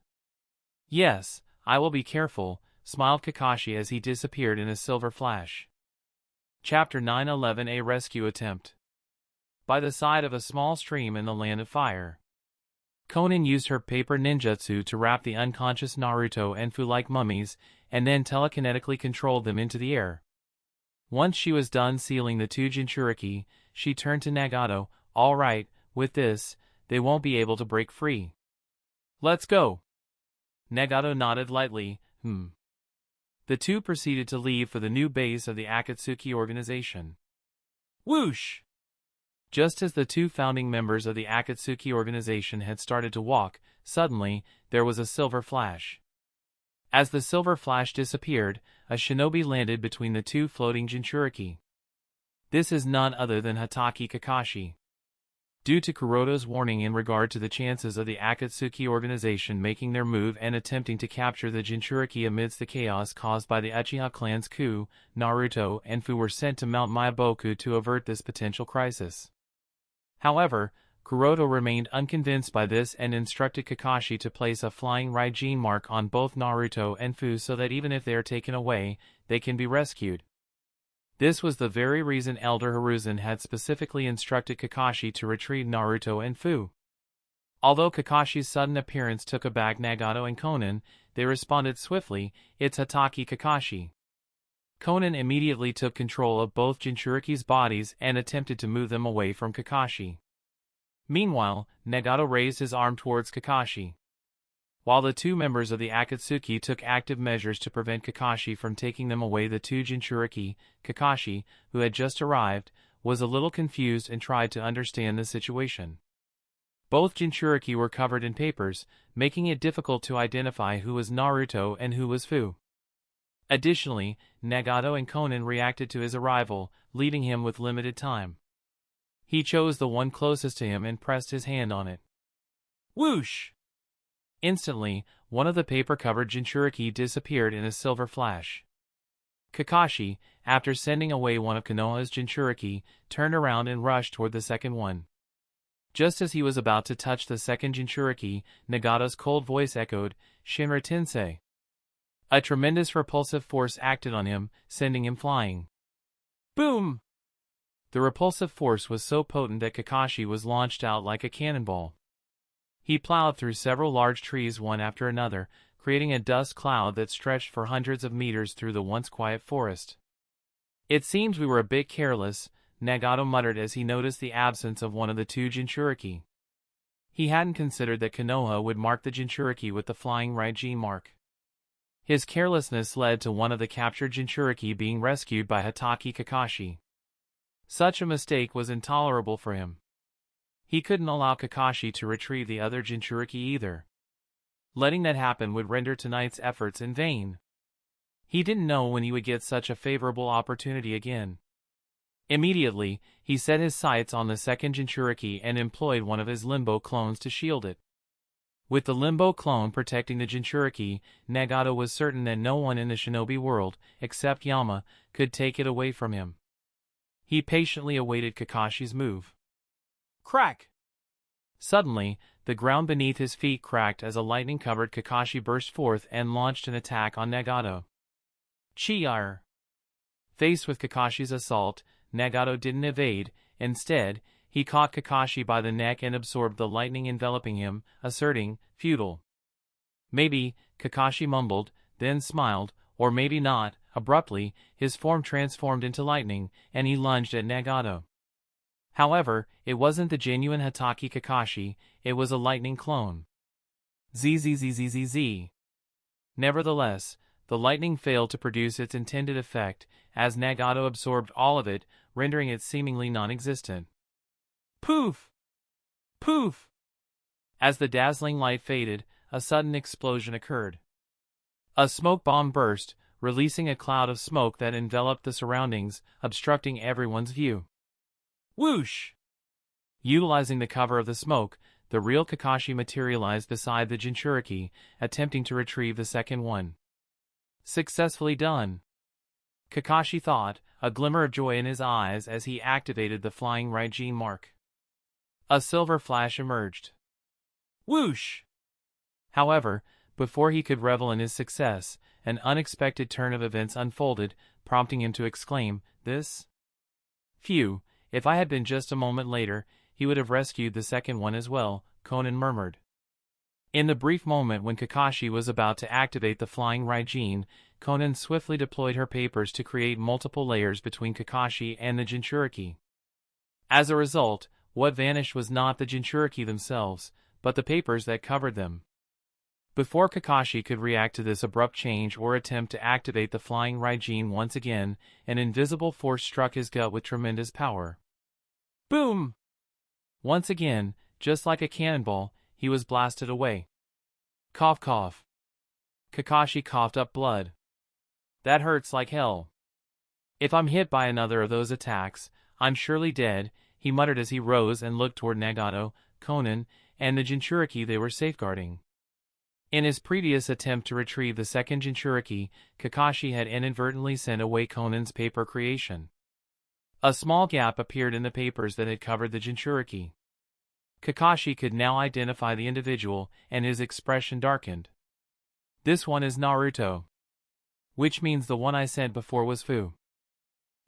Yes, I will be careful, smiled Kakashi as he disappeared in a silver flash. Chapter 911 A Rescue Attempt. By the side of a small stream in the Land of Fire, Conan used her paper ninjutsu to wrap the unconscious Naruto and Fu like mummies, and then telekinetically controlled them into the air. Once she was done sealing the two Jinchuriki, she turned to Nagato. All right, with this, they won't be able to break free. Let's go. Nagato nodded lightly. The two proceeded to leave for the new base of the Akatsuki organization. Whoosh! Just as the two founding members of the Akatsuki organization had started to walk, suddenly, there was a silver flash. As the silver flash disappeared, a shinobi landed between the two floating Jinchuriki. This is none other than Hatake Kakashi. Due to Curoto's warning in regard to the chances of the Akatsuki organization making their move and attempting to capture the Jinchuriki amidst the chaos caused by the Uchiha clan's coup, Naruto and Fu were sent to Mount Myoboku to avert this potential crisis. However, Curoto remained unconvinced by this and instructed Kakashi to place a flying Raijin mark on both Naruto and Fu so that even if they are taken away, they can be rescued. This was the very reason Elder Hiruzen had specifically instructed Kakashi to retrieve Naruto and Fu. Although Kakashi's sudden appearance took aback Nagato and Conan, they responded swiftly, "It's Hatake Kakashi." Conan immediately took control of both Jinchuriki's bodies and attempted to move them away from Kakashi. Meanwhile, Nagato raised his arm towards Kakashi. While the two members of the Akatsuki took active measures to prevent Kakashi from taking them away, the two Jinchuriki, Kakashi, who had just arrived, was a little confused and tried to understand the situation. Both Jinchuriki were covered in papers, making it difficult to identify who was Naruto and who was Fu. Additionally, Nagato and Conan reacted to his arrival, leaving him with limited time. He chose the one closest to him and pressed his hand on it. Whoosh! Instantly, one of the paper-covered Jinchuriki disappeared in a silver flash. Kakashi, after sending away one of Konoha's Jinchuriki, turned around and rushed toward the second one. Just as he was about to touch the second Jinchuriki, Nagato's cold voice echoed, "Shinra Tensei." A tremendous repulsive force acted on him, sending him flying. Boom! The repulsive force was so potent that Kakashi was launched out like a cannonball. He plowed through several large trees one after another, creating a dust cloud that stretched for hundreds of meters through the once quiet forest. "It seems we were a bit careless," Nagato muttered as he noticed the absence of one of the two Jinchuriki. He hadn't considered that Konoha would mark the Jinchuriki with the flying Raijin mark. His carelessness led to one of the captured Jinchuriki being rescued by Hatake Kakashi. Such a mistake was intolerable for him. He couldn't allow Kakashi to retrieve the other Jinchuriki either. Letting that happen would render tonight's efforts in vain. He didn't know when he would get such a favorable opportunity again. Immediately, he set his sights on the second Jinchuriki and employed one of his limbo clones to shield it. With the limbo clone protecting the Jinchuriki, Nagato was certain that no one in the shinobi world, except Yama, could take it away from him. He patiently awaited Kakashi's move. Crack! Suddenly, the ground beneath his feet cracked as a lightning-covered Kakashi burst forth and launched an attack on Nagato. Chi-ir! Faced with Kakashi's assault, Nagato didn't evade. Instead, he caught Kakashi by the neck and absorbed the lightning enveloping him, asserting, "Futile." "Maybe," Kakashi mumbled, then smiled, "or maybe not." Abruptly, his form transformed into lightning, and he lunged at Nagato. However, it wasn't the genuine Hatake Kakashi, it was a lightning clone. Zzzzzzz. Nevertheless, the lightning failed to produce its intended effect, as Nagato absorbed all of it, rendering it seemingly non-existent. Poof! Poof! As the dazzling light faded, a sudden explosion occurred. A smoke bomb burst, releasing a cloud of smoke that enveloped the surroundings, obstructing everyone's view. Whoosh! Utilizing the cover of the smoke, the real Kakashi materialized beside the Jinchuriki, attempting to retrieve the second one. Successfully done, Kakashi thought, a glimmer of joy in his eyes as he activated the flying Raijin mark. A silver flash emerged. Whoosh! However, before he could revel in his success, an unexpected turn of events unfolded, prompting him to exclaim, "This? Phew, if I had been just a moment later, he would have rescued the second one as well," Conan murmured. In the brief moment when Kakashi was about to activate the flying Raijin, Conan swiftly deployed her papers to create multiple layers between Kakashi and the Jinchuriki. As a result, what vanished was not the Jinchuriki themselves, but the papers that covered them. Before Kakashi could react to this abrupt change or attempt to activate the flying Raijin once again, an invisible force struck his gut with tremendous power. Boom! Once again, just like a cannonball, he was blasted away. Cough cough. Kakashi coughed up blood. That hurts like hell. If I'm hit by another of those attacks, I'm surely dead, he muttered as he rose and looked toward Nagato, Conan, and the Jinchuriki they were safeguarding. In his previous attempt to retrieve the second Jinchuriki, Kakashi had inadvertently sent away Conan's paper creation. A small gap appeared in the papers that had covered the Jinchuriki. Kakashi could now identify the individual, and his expression darkened. This one is Naruto. Which means the one I sent before was Fu.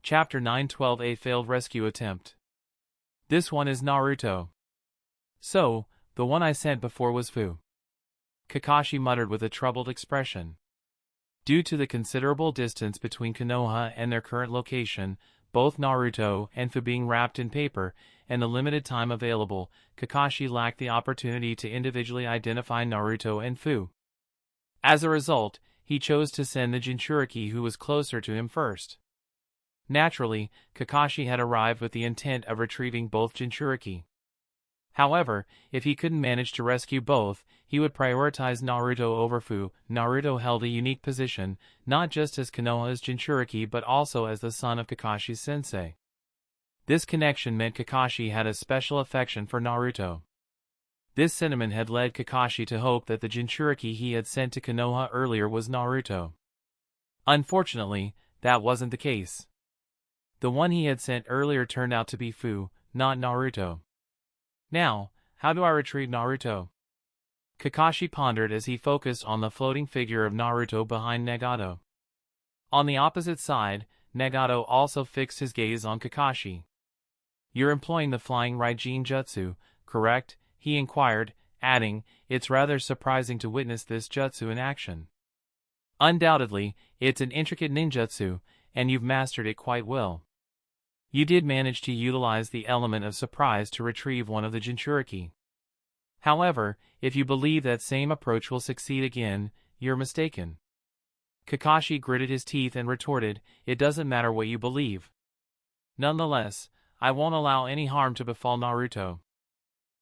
Chapter 912, A Failed Rescue Attempt. This one is Naruto. So, the one I sent before was Fu. Kakashi muttered with a troubled expression. Due to the considerable distance between Konoha and their current location, both Naruto and Fu being wrapped in paper, and the limited time available, Kakashi lacked the opportunity to individually identify Naruto and Fu. As a result, he chose to send the Jinchuriki who was closer to him first. Naturally, Kakashi had arrived with the intent of retrieving both Jinchuriki. However, if he couldn't manage to rescue both, he would prioritize Naruto over Fu. Naruto held a unique position, not just as Konoha's Jinchuriki but also as the son of Kakashi's sensei. This connection meant Kakashi had a special affection for Naruto. This sentiment had led Kakashi to hope that the Jinchuriki he had sent to Konoha earlier was Naruto. Unfortunately, that wasn't the case. The one he had sent earlier turned out to be Fu, not Naruto. Now, how do I retrieve Naruto? Kakashi pondered as he focused on the floating figure of Naruto behind Nagato. On the opposite side, Nagato also fixed his gaze on Kakashi. You're employing the flying Raijin jutsu, correct? He inquired, adding, it's rather surprising to witness this jutsu in action. Undoubtedly, it's an intricate ninjutsu, and you've mastered it quite well. You did manage to utilize the element of surprise to retrieve one of the Jinchuriki. However, if you believe that same approach will succeed again, you're mistaken. Kakashi gritted his teeth and retorted, it doesn't matter what you believe. Nonetheless, I won't allow any harm to befall Naruto.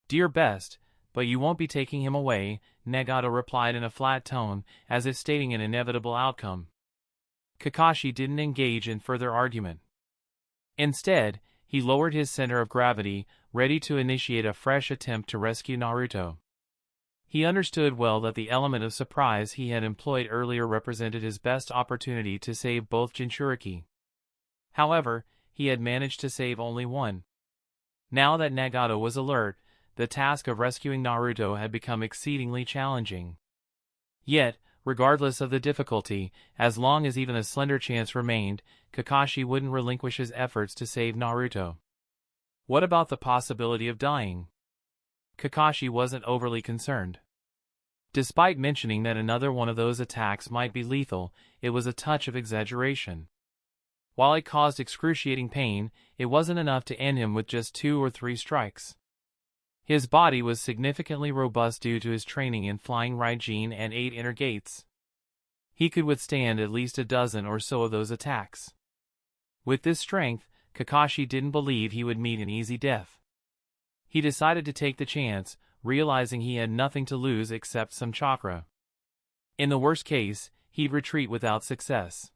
Do your best, but you won't be taking him away, Nagato replied in a flat tone, as if stating an inevitable outcome. Kakashi didn't engage in further argument. Instead, he lowered his center of gravity, ready to initiate a fresh attempt to rescue Naruto. He understood well that the element of surprise he had employed earlier represented his best opportunity to save both Jinchuriki. However, he had managed to save only one. Now that Nagato was alert, the task of rescuing Naruto had become exceedingly challenging. Yet, regardless of the difficulty, as long as even a slender chance remained, Kakashi wouldn't relinquish his efforts to save Naruto. What about the possibility of dying? Kakashi wasn't overly concerned. Despite mentioning that another one of those attacks might be lethal, it was a touch of exaggeration. While it caused excruciating pain, it wasn't enough to end him with just 2 or 3 strikes. His body was significantly robust due to his training in flying Raijin and 8 inner gates. He could withstand at least a dozen or so of those attacks. With this strength, Kakashi didn't believe he would meet an easy death. He decided to take the chance, realizing he had nothing to lose except some chakra. In the worst case, he'd retreat without success.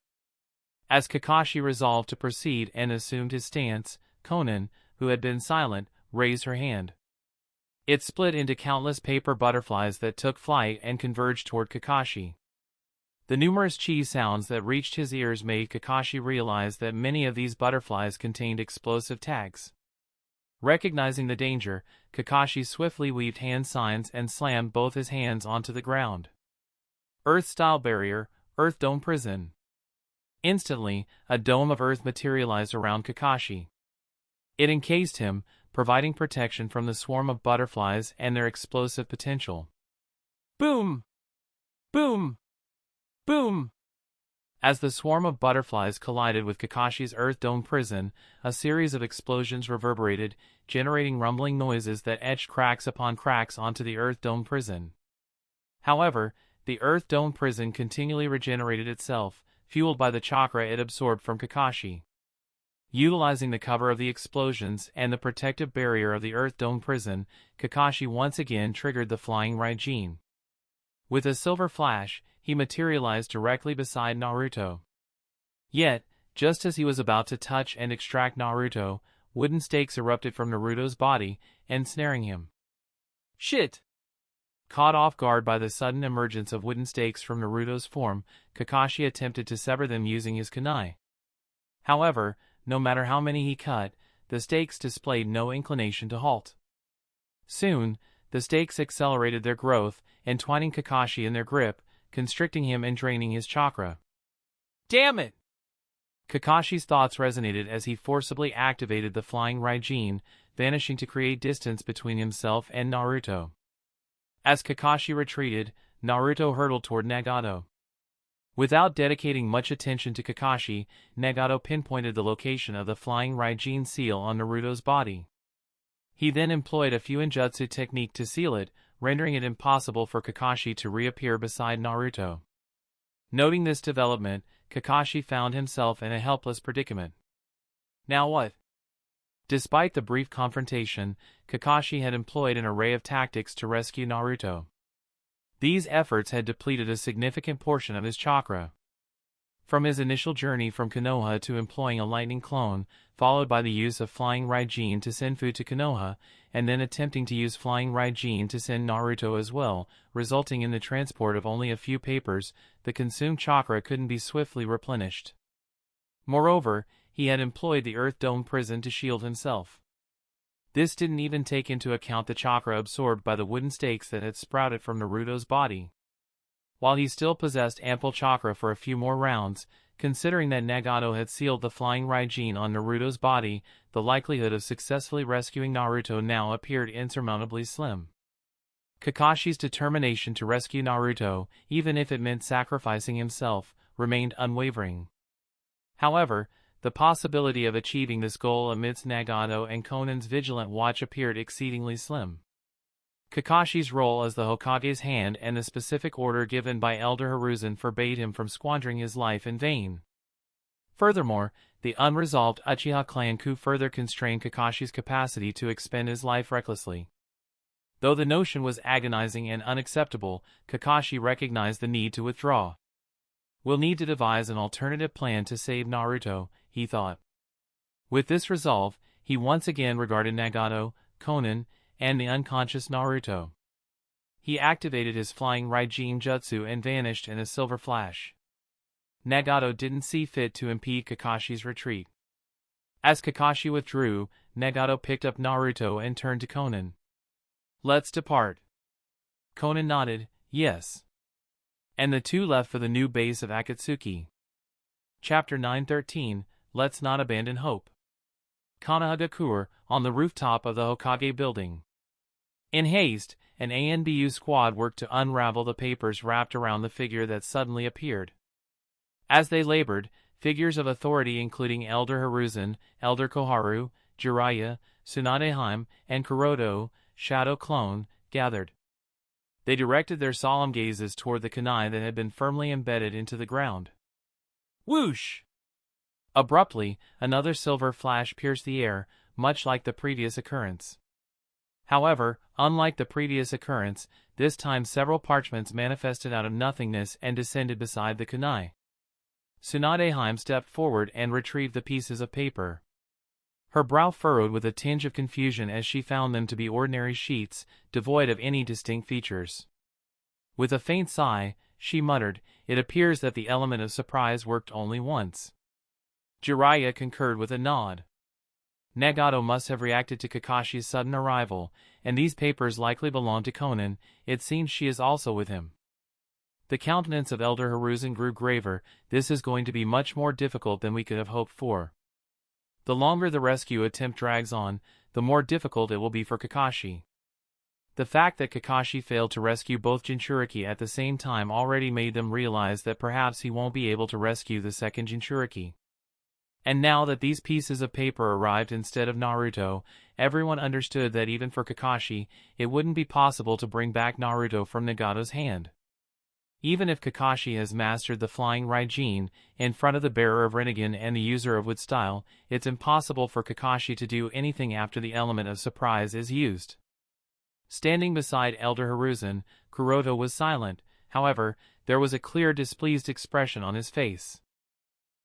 As Kakashi resolved to proceed and assumed his stance, Conan, who had been silent, raised her hand. It split into countless paper butterflies that took flight and converged toward Kakashi. The numerous chi sounds that reached his ears made Kakashi realize that many of these butterflies contained explosive tags. Recognizing the danger, Kakashi swiftly weaved hand signs and slammed both his hands onto the ground. Earth-style barrier, Earth Dome Prison. Instantly, a dome of earth materialized around Kakashi. It encased him, providing protection from the swarm of butterflies and their explosive potential. Boom! Boom! Boom! As the swarm of butterflies collided with Kakashi's Earth Dome prison, a series of explosions reverberated, generating rumbling noises that etched cracks upon cracks onto the Earth Dome prison. However, the Earth Dome prison continually regenerated itself, fueled by the chakra it absorbed from Kakashi. Utilizing the cover of the explosions and the protective barrier of the Earth Dome prison, Kakashi once again triggered the flying Raijin. With a silver flash, he materialized directly beside Naruto. Yet, just as he was about to touch and extract Naruto, wooden stakes erupted from Naruto's body, ensnaring him. Shit! Caught off guard by the sudden emergence of wooden stakes from Naruto's form, Kakashi attempted to sever them using his kunai. However, no matter how many he cut, the stakes displayed no inclination to halt. Soon, the stakes accelerated their growth, entwining Kakashi in their grip, constricting him and draining his chakra. Damn it! Kakashi's thoughts resonated as he forcibly activated the flying Raijin, vanishing to create distance between himself and Naruto. As Kakashi retreated, Naruto hurtled toward Nagato. Without dedicating much attention to Kakashi, Nagato pinpointed the location of the flying Raijin seal on Naruto's body. He then employed a Fuinjutsu technique to seal it, rendering it impossible for Kakashi to reappear beside Naruto. Noting this development, Kakashi found himself in a helpless predicament. Now what? Despite the brief confrontation, Kakashi had employed an array of tactics to rescue Naruto. These efforts had depleted a significant portion of his chakra. From his initial journey from Konoha to employing a lightning clone, followed by the use of flying Raijin to send food to Konoha, and then attempting to use flying Raijin to send Naruto as well, resulting in the transport of only a few papers, the consumed chakra couldn't be swiftly replenished. Moreover, he had employed the Earth Dome prison to shield himself. This didn't even take into account the chakra absorbed by the wooden stakes that had sprouted from Naruto's body. While he still possessed ample chakra for a few more rounds, considering that Nagato had sealed the flying Raijin on Naruto's body, the likelihood of successfully rescuing Naruto now appeared insurmountably slim. Kakashi's determination to rescue Naruto, even if it meant sacrificing himself, remained unwavering. However, the possibility of achieving this goal amidst Nagato and Conan's vigilant watch appeared exceedingly slim. Kakashi's role as the Hokage's hand and the specific order given by Elder Hiruzen forbade him from squandering his life in vain. Furthermore, the unresolved Uchiha clan coup further constrained Kakashi's capacity to expend his life recklessly. Though the notion was agonizing and unacceptable, Kakashi recognized the need to withdraw. "We'll need to devise an alternative plan to save Naruto," he thought. With this resolve, he once again regarded Nagato, Conan, and the unconscious Naruto. He activated his flying Raijin jutsu and vanished in a silver flash. Nagato didn't see fit to impede Kakashi's retreat. As Kakashi withdrew, Nagato picked up Naruto and turned to Conan. "Let's depart." Conan nodded, yes. And the two left for the new base of Akatsuki. Chapter 913, Let's Not Abandon Hope. Kanahagakure, on the rooftop of the Hokage building. In haste, an ANBU squad worked to unravel the papers wrapped around the figure that suddenly appeared. As they labored, figures of authority including Elder Hiruzen, Elder Koharu, Jiraiya, Tsunadeheim, and Curoto, Shadow Clone, gathered. They directed their solemn gazes toward the kunai that had been firmly embedded into the ground. Whoosh! Abruptly, another silver flash pierced the air, much like the previous occurrence. However, unlike the previous occurrence, this time several parchments manifested out of nothingness and descended beside the kunai. Tsunadeheim stepped forward and retrieved the pieces of paper. Her brow furrowed with a tinge of confusion as she found them to be ordinary sheets, devoid of any distinct features. With a faint sigh, she muttered, "It appears that the element of surprise worked only once." Jiraiya concurred with a nod. Nagato must have reacted to Kakashi's sudden arrival, and these papers likely belong to Conan. It seems she is also with him. The countenance of Elder Hiruzen grew graver. This is going to be much more difficult than we could have hoped for. The longer the rescue attempt drags on, the more difficult it will be for Kakashi. The fact that Kakashi failed to rescue both Jinchuriki at the same time already made them realize that perhaps he won't be able to rescue the second Jinchuriki. And now that these pieces of paper arrived instead of Naruto, everyone understood that even for Kakashi, it wouldn't be possible to bring back Naruto from Nagato's hand. Even if Kakashi has mastered the flying Raijin, in front of the bearer of Rinnegan and the user of Wood Style, it's impossible for Kakashi to do anything after the element of surprise is used. Standing beside Elder Hiruzen, Curoto was silent. However, there was a clear displeased expression on his face.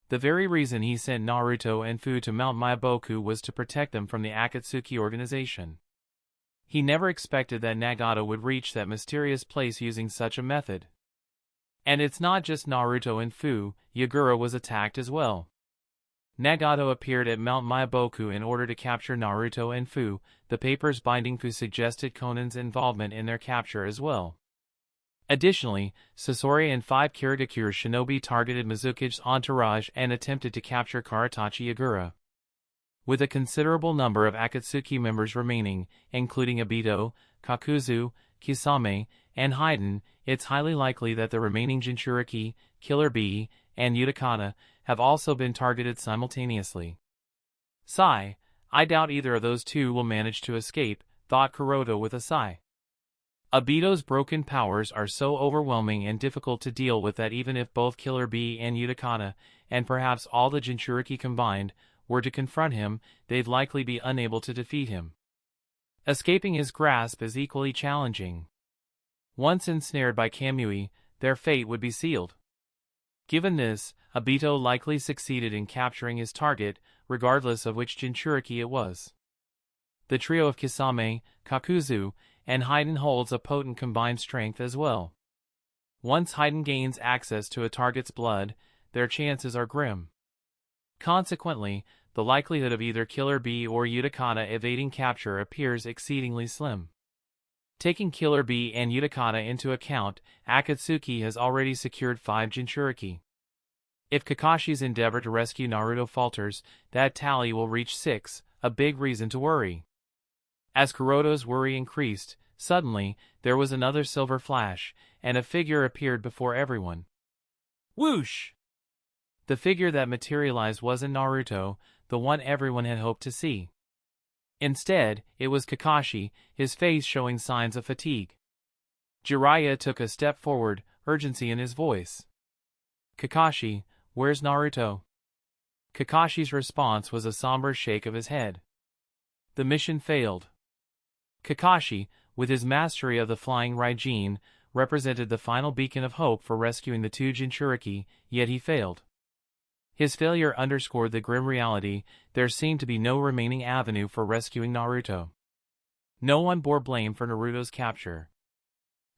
The very reason he sent Naruto and Fu to Mount Myoboku was to protect them from the Akatsuki organization. He never expected that Nagato would reach that mysterious place using such a method. And it's not just Naruto and Fu, Yagura was attacked as well. Nagato appeared at Mount Myoboku in order to capture Naruto and Fu. The papers binding Fu suggested Conan's involvement in their capture as well. Additionally, Sasori and 5 Kirigakure shinobi targeted Mizukage's entourage and attempted to capture Karatachi Yagura. With a considerable number of Akatsuki members remaining, including Obito, Kakuzu, Kisame, and Haiden, it's highly likely that the remaining Jinchuriki, Killer Bee, and Utakata have also been targeted simultaneously. Sigh, I doubt either of those two will manage to escape, thought Curoto with a sigh. Obito's broken powers are so overwhelming and difficult to deal with that even if both Killer Bee and Utakata, and perhaps all the Jinchuriki combined, were to confront him, they'd likely be unable to defeat him. Escaping his grasp is equally challenging. Once ensnared by Kamui, their fate would be sealed. Given this, Obito likely succeeded in capturing his target, regardless of which Jinchuriki it was. The trio of Kisame, Kakuzu, and Haiden holds a potent combined strength as well. Once Haiden gains access to a target's blood, their chances are grim. Consequently, the likelihood of either Killer Bee or Utakata evading capture appears exceedingly slim. Taking Killer Bee and Utakata into account, Akatsuki has already secured 5 Jinchuriki. If Kakashi's endeavor to rescue Naruto falters, that tally will reach 6, a big reason to worry. As Kuroto's worry increased, suddenly, there was another silver flash, and a figure appeared before everyone. Whoosh! The figure that materialized wasn't Naruto, the one everyone had hoped to see. Instead, it was Kakashi, his face showing signs of fatigue. Jiraiya took a step forward, urgency in his voice. Kakashi, where's Naruto? Kakashi's response was a somber shake of his head. The mission failed. Kakashi, with his mastery of the flying Raijin, represented the final beacon of hope for rescuing the 2 Jinchuriki, yet he failed. His failure underscored the grim reality: there seemed to be no remaining avenue for rescuing Naruto. No one bore blame for Naruto's capture.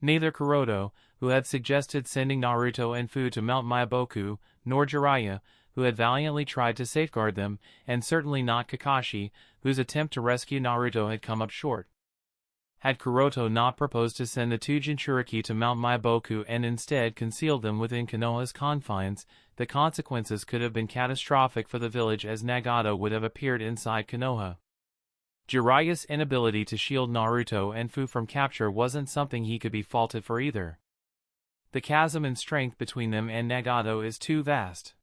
Neither Curoto, who had suggested sending Naruto and Fu to Mount Myoboku, nor Jiraiya, who had valiantly tried to safeguard them, and certainly not Kakashi, whose attempt to rescue Naruto had come up short. Had Curoto not proposed to send the 2 Jinchuriki to Mount Myoboku and instead concealed them within Konoha's confines, the consequences could have been catastrophic for the village, as Nagato would have appeared inside Konoha. Jiraiya's inability to shield Naruto and Fu from capture wasn't something he could be faulted for either. The chasm in strength between them and Nagato is too vast.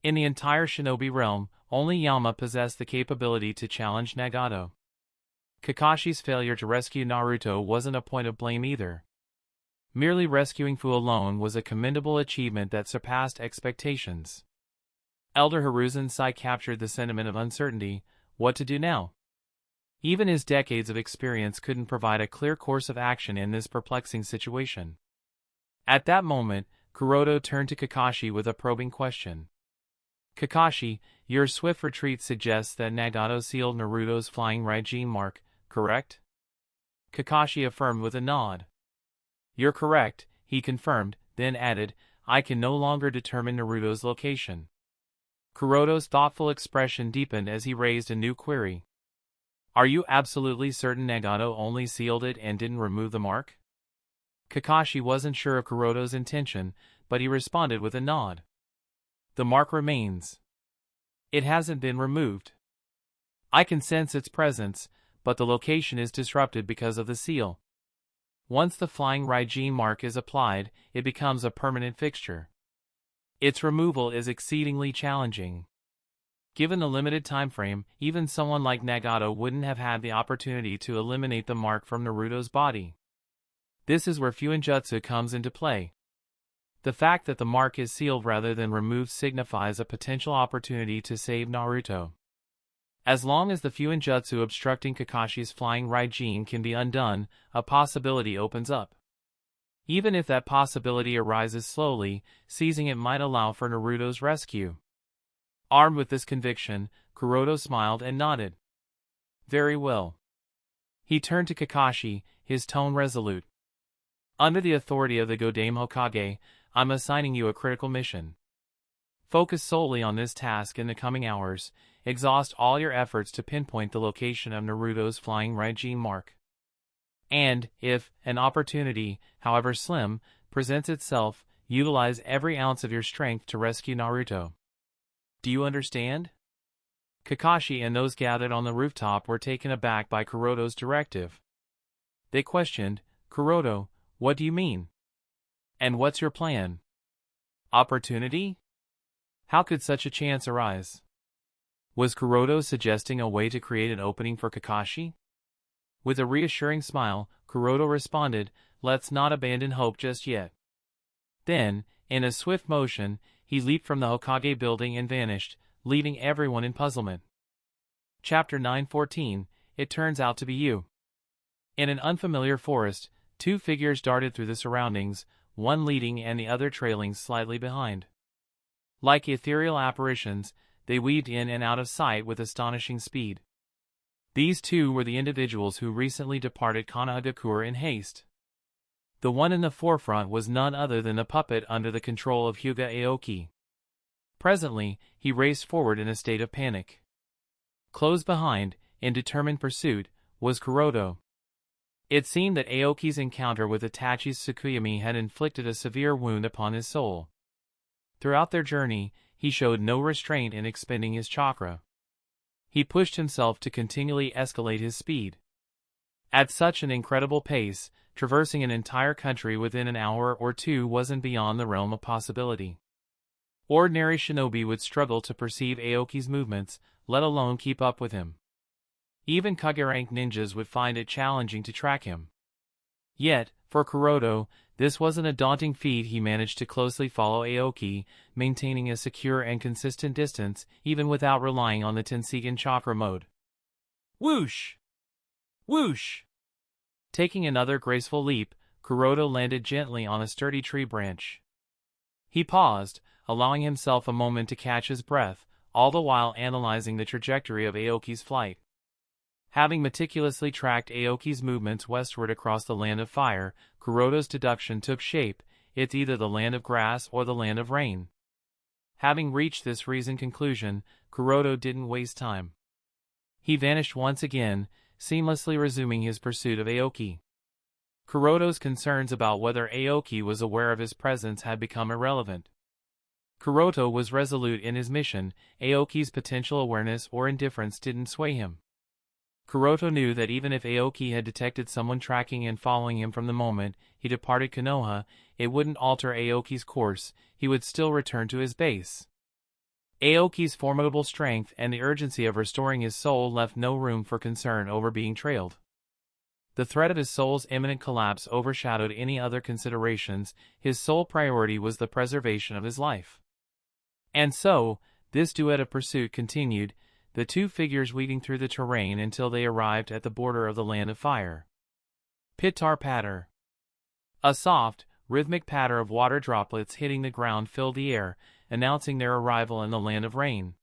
In the entire shinobi realm, only Yama possessed the capability to challenge Nagato. Kakashi's failure to rescue Naruto wasn't a point of blame either. Merely rescuing Fu alone was a commendable achievement that surpassed expectations. Elder Hiruzen's sigh captured the sentiment of uncertainty. What to do now? Even his decades of experience couldn't provide a clear course of action in this perplexing situation. At that moment, Curoto turned to Kakashi with a probing question. Kakashi, your swift retreat suggests that Nagato sealed Naruto's flying Raijin mark, correct? Kakashi affirmed with a nod. You're correct, he confirmed, then added, I can no longer determine Naruto's location. Curoto's thoughtful expression deepened as he raised a new query. Are you absolutely certain Nagato only sealed it and didn't remove the mark? Kakashi wasn't sure of Curoto's intention, but he responded with a nod. The mark remains. It hasn't been removed. I can sense its presence, but the location is disrupted because of the seal. Once the flying Raijin mark is applied, it becomes a permanent fixture. Its removal is exceedingly challenging. Given the limited time frame, even someone like Nagato wouldn't have had the opportunity to eliminate the mark from Naruto's body. This is where Fuinjutsu comes into play. The fact that the mark is sealed rather than removed signifies a potential opportunity to save Naruto. As long as the Fuinjutsu obstructing Kakashi's flying Raijin can be undone, a possibility opens up. Even if that possibility arises slowly, seizing it might allow for Naruto's rescue. Armed with this conviction, Curoto smiled and nodded. Very well. He turned to Kakashi, his tone resolute. Under the authority of the Godame Hokage, I'm assigning you a critical mission. Focus solely on this task in the coming hours, exhaust all your efforts to pinpoint the location of Naruto's flying Raijin mark. And, if an opportunity, however slim, presents itself, utilize every ounce of your strength to rescue Naruto. Do you understand? Kakashi and those gathered on the rooftop were taken aback by Curoto's directive. They questioned, Curoto, what do you mean? And what's your plan? Opportunity? How could such a chance arise? Was Curoto suggesting a way to create an opening for Kakashi? With a reassuring smile, Curoto responded, let's not abandon hope just yet. Then, in a swift motion, he leaped from the Hokage building and vanished, leaving everyone in puzzlement. Chapter 9:14, It Turns Out to Be You. In an unfamiliar forest, two figures darted through the surroundings, one leading and the other trailing slightly behind. Like ethereal apparitions, they weaved in and out of sight with astonishing speed. These two were the individuals who recently departed Konohagakure in haste. The one in the forefront was none other than the puppet under the control of Hyuga Aoki. Presently, he raced forward in a state of panic. Close behind, in determined pursuit, was Curoto. It seemed that Aoki's encounter with Itachi's Tsukuyomi had inflicted a severe wound upon his soul. Throughout their journey, he showed no restraint in expending his chakra. He pushed himself to continually escalate his speed. At such an incredible pace, traversing an entire country within an hour or two wasn't beyond the realm of possibility. Ordinary shinobi would struggle to perceive Aoki's movements, let alone keep up with him. Even Kage-rank ninjas would find it challenging to track him. Yet, for Curoto, this wasn't a daunting feat. He managed to closely follow Aoki, maintaining a secure and consistent distance, even without relying on the Tenseigan chakra mode. Whoosh! Whoosh! Taking another graceful leap, Curoto landed gently on a sturdy tree branch. He paused, allowing himself a moment to catch his breath, all the while analyzing the trajectory of Aoki's flight. Having meticulously tracked Aoki's movements westward across the land of fire, Curoto's deduction took shape: it's either the land of grass or the land of rain. Having reached this reasoned conclusion, Curoto didn't waste time. He vanished once again, seamlessly resuming his pursuit of Aoki. Curoto's concerns about whether Aoki was aware of his presence had become irrelevant. Curoto was resolute in his mission. Aoki's potential awareness or indifference didn't sway him. Curoto knew that even if Aoki had detected someone tracking and following him from the moment he departed Konoha, it wouldn't alter Aoki's course. He would still return to his base. Aoki's formidable strength and the urgency of restoring his soul left no room for concern over being trailed. The threat of his soul's imminent collapse overshadowed any other considerations. His sole priority was the preservation of his life. And so, this duet of pursuit continued, the two figures weaving through the terrain until they arrived at the border of the land of fire. Pitter-patter. A soft, rhythmic patter of water droplets hitting the ground filled the air, announcing their arrival in the land of rain.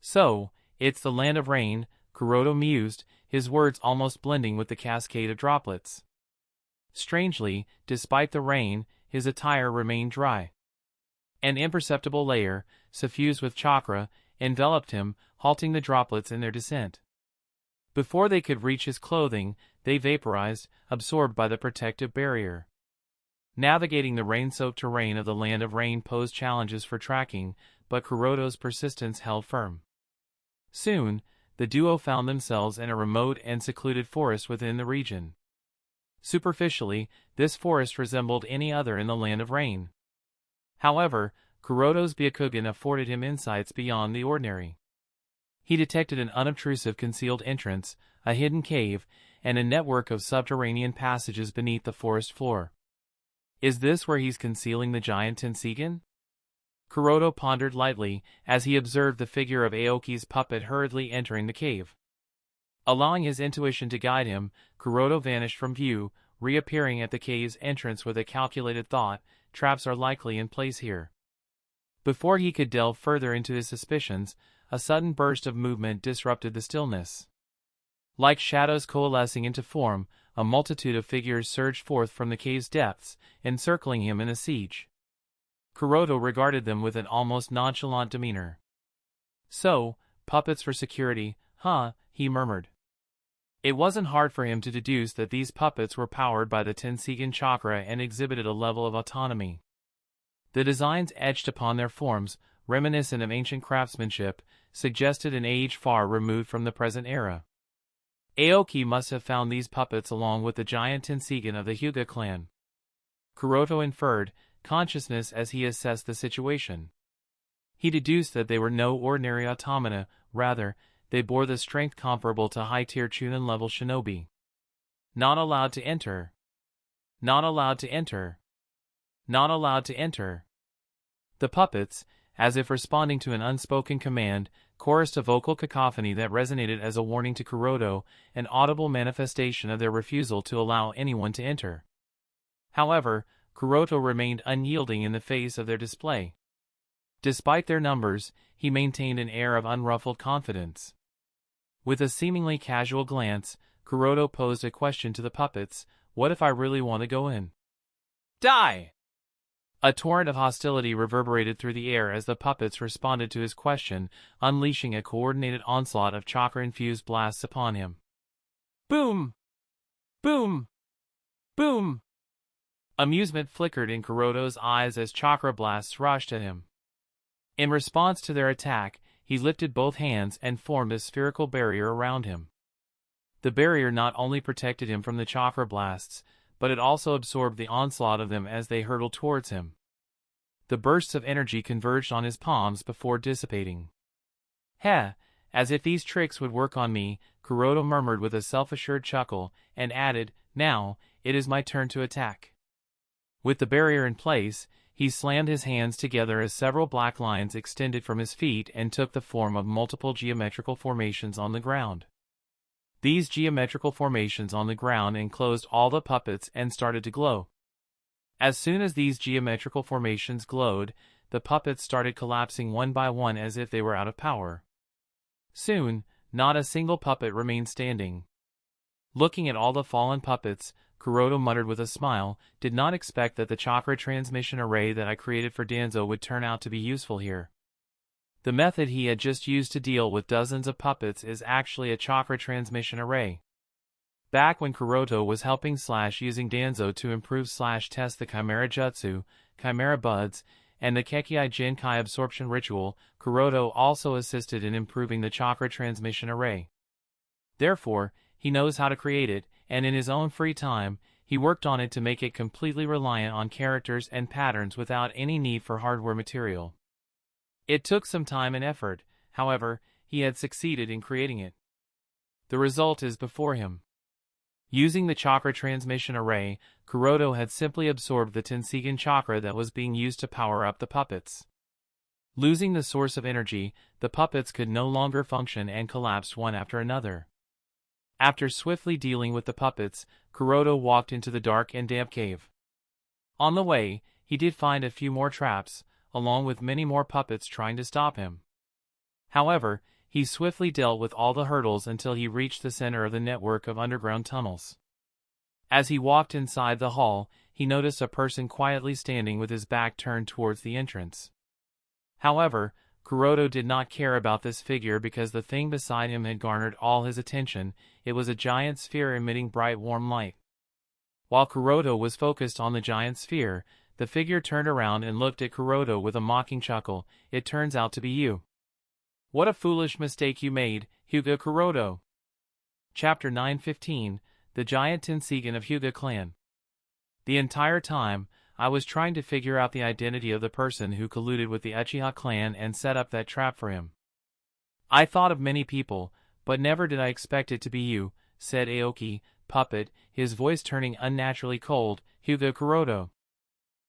So, it's the land of rain, Curoto mused, his words almost blending with the cascade of droplets. Strangely, despite the rain, his attire remained dry. An imperceptible layer, suffused with chakra, enveloped him, halting the droplets in their descent. Before they could reach his clothing, they vaporized, absorbed by the protective barrier. Navigating the rain-soaked terrain of the Land of Rain posed challenges for tracking, but Curoto's persistence held firm. Soon, the duo found themselves in a remote and secluded forest within the region. Superficially, this forest resembled any other in the Land of Rain. However, Curoto's Byakugan afforded him insights beyond the ordinary. He detected an unobtrusive concealed entrance, a hidden cave, and a network of subterranean passages beneath the forest floor. Is this where he's concealing the giant Tenseigan? Curoto pondered lightly as he observed the figure of Aoki's puppet hurriedly entering the cave. Allowing his intuition to guide him, Curoto vanished from view, reappearing at the cave's entrance with a calculated thought: traps are likely in place here. Before he could delve further into his suspicions, a sudden burst of movement disrupted the stillness. Like shadows coalescing into form, a multitude of figures surged forth from the cave's depths, encircling him in a siege. Curoto regarded them with an almost nonchalant demeanor. "So, puppets for security, huh?" he murmured. It wasn't hard for him to deduce that these puppets were powered by the Tenseigan chakra and exhibited a level of autonomy. The designs etched upon their forms, reminiscent of ancient craftsmanship, suggested an age far removed from the present era. Aoki must have found these puppets along with the giant Tenseigan of the Hyuga clan. Curoto inferred, consciousness as he assessed the situation. He deduced that they were no ordinary automata, rather, they bore the strength comparable to high-tier Chunin-level shinobi. Not allowed to enter. Not allowed to enter. Not allowed to enter. The puppets, as if responding to an unspoken command, chorused a vocal cacophony that resonated as a warning to Curoto, an audible manifestation of their refusal to allow anyone to enter. However, Curoto remained unyielding in the face of their display. Despite their numbers, he maintained an air of unruffled confidence. With a seemingly casual glance, Curoto posed a question to the puppets: "What if I really want to go in?" "Die!" A torrent of hostility reverberated through the air as the puppets responded to his question, unleashing a coordinated onslaught of chakra-infused blasts upon him. Boom! Boom! Boom! Amusement flickered in Curoto's eyes as chakra blasts rushed at him. In response to their attack, he lifted both hands and formed a spherical barrier around him. The barrier not only protected him from the chakra blasts, but it also absorbed the onslaught of them as they hurtled towards him. The bursts of energy converged on his palms before dissipating. "Heh, as if these tricks would work on me," Curoto murmured with a self-assured chuckle, and added, "Now, it is my turn to attack." With the barrier in place, he slammed his hands together as several black lines extended from his feet and took the form of multiple geometrical formations on the ground. These geometrical formations on the ground enclosed all the puppets and started to glow. As soon as these geometrical formations glowed, the puppets started collapsing one by one as if they were out of power. Soon, not a single puppet remained standing. Looking at all the fallen puppets, Curoto muttered with a smile, "Did not expect that the chakra transmission array that I created for Danzo would turn out to be useful here." The method he had just used to deal with dozens of puppets is actually a chakra transmission array. Back when Curoto was helping / using Danzo to improve / test the Chimera Jutsu, Chimera Buds, and the Kekei Jinkai absorption ritual, Curoto also assisted in improving the chakra transmission array. Therefore, he knows how to create it, and in his own free time, he worked on it to make it completely reliant on characters and patterns without any need for hardware material. It took some time and effort, however, he had succeeded in creating it. The result is before him. Using the chakra transmission array, Curoto had simply absorbed the Tenseigan chakra that was being used to power up the puppets. Losing the source of energy, the puppets could no longer function and collapsed one after another. After swiftly dealing with the puppets, Curoto walked into the dark and damp cave. On the way, he did find a few more traps, along with many more puppets trying to stop him. However, he swiftly dealt with all the hurdles until he reached the center of the network of underground tunnels. As he walked inside the hall, he noticed a person quietly standing with his back turned towards the entrance. However, Curoto did not care about this figure because the thing beside him had garnered all his attention. It was a giant sphere emitting bright warm light. While Curoto was focused on the giant sphere, the figure turned around and looked at Curoto with a mocking chuckle. It turns out to be you. What a foolish mistake you made, Hyuga Curoto. Chapter 9:15, The Giant Tenseigan of Hyuga Clan. The entire time, I was trying to figure out the identity of the person who colluded with the Uchiha clan and set up that trap for him. I thought of many people, but never did I expect it to be you, said Aoki, puppet, his voice turning unnaturally cold. Hyuga Curoto.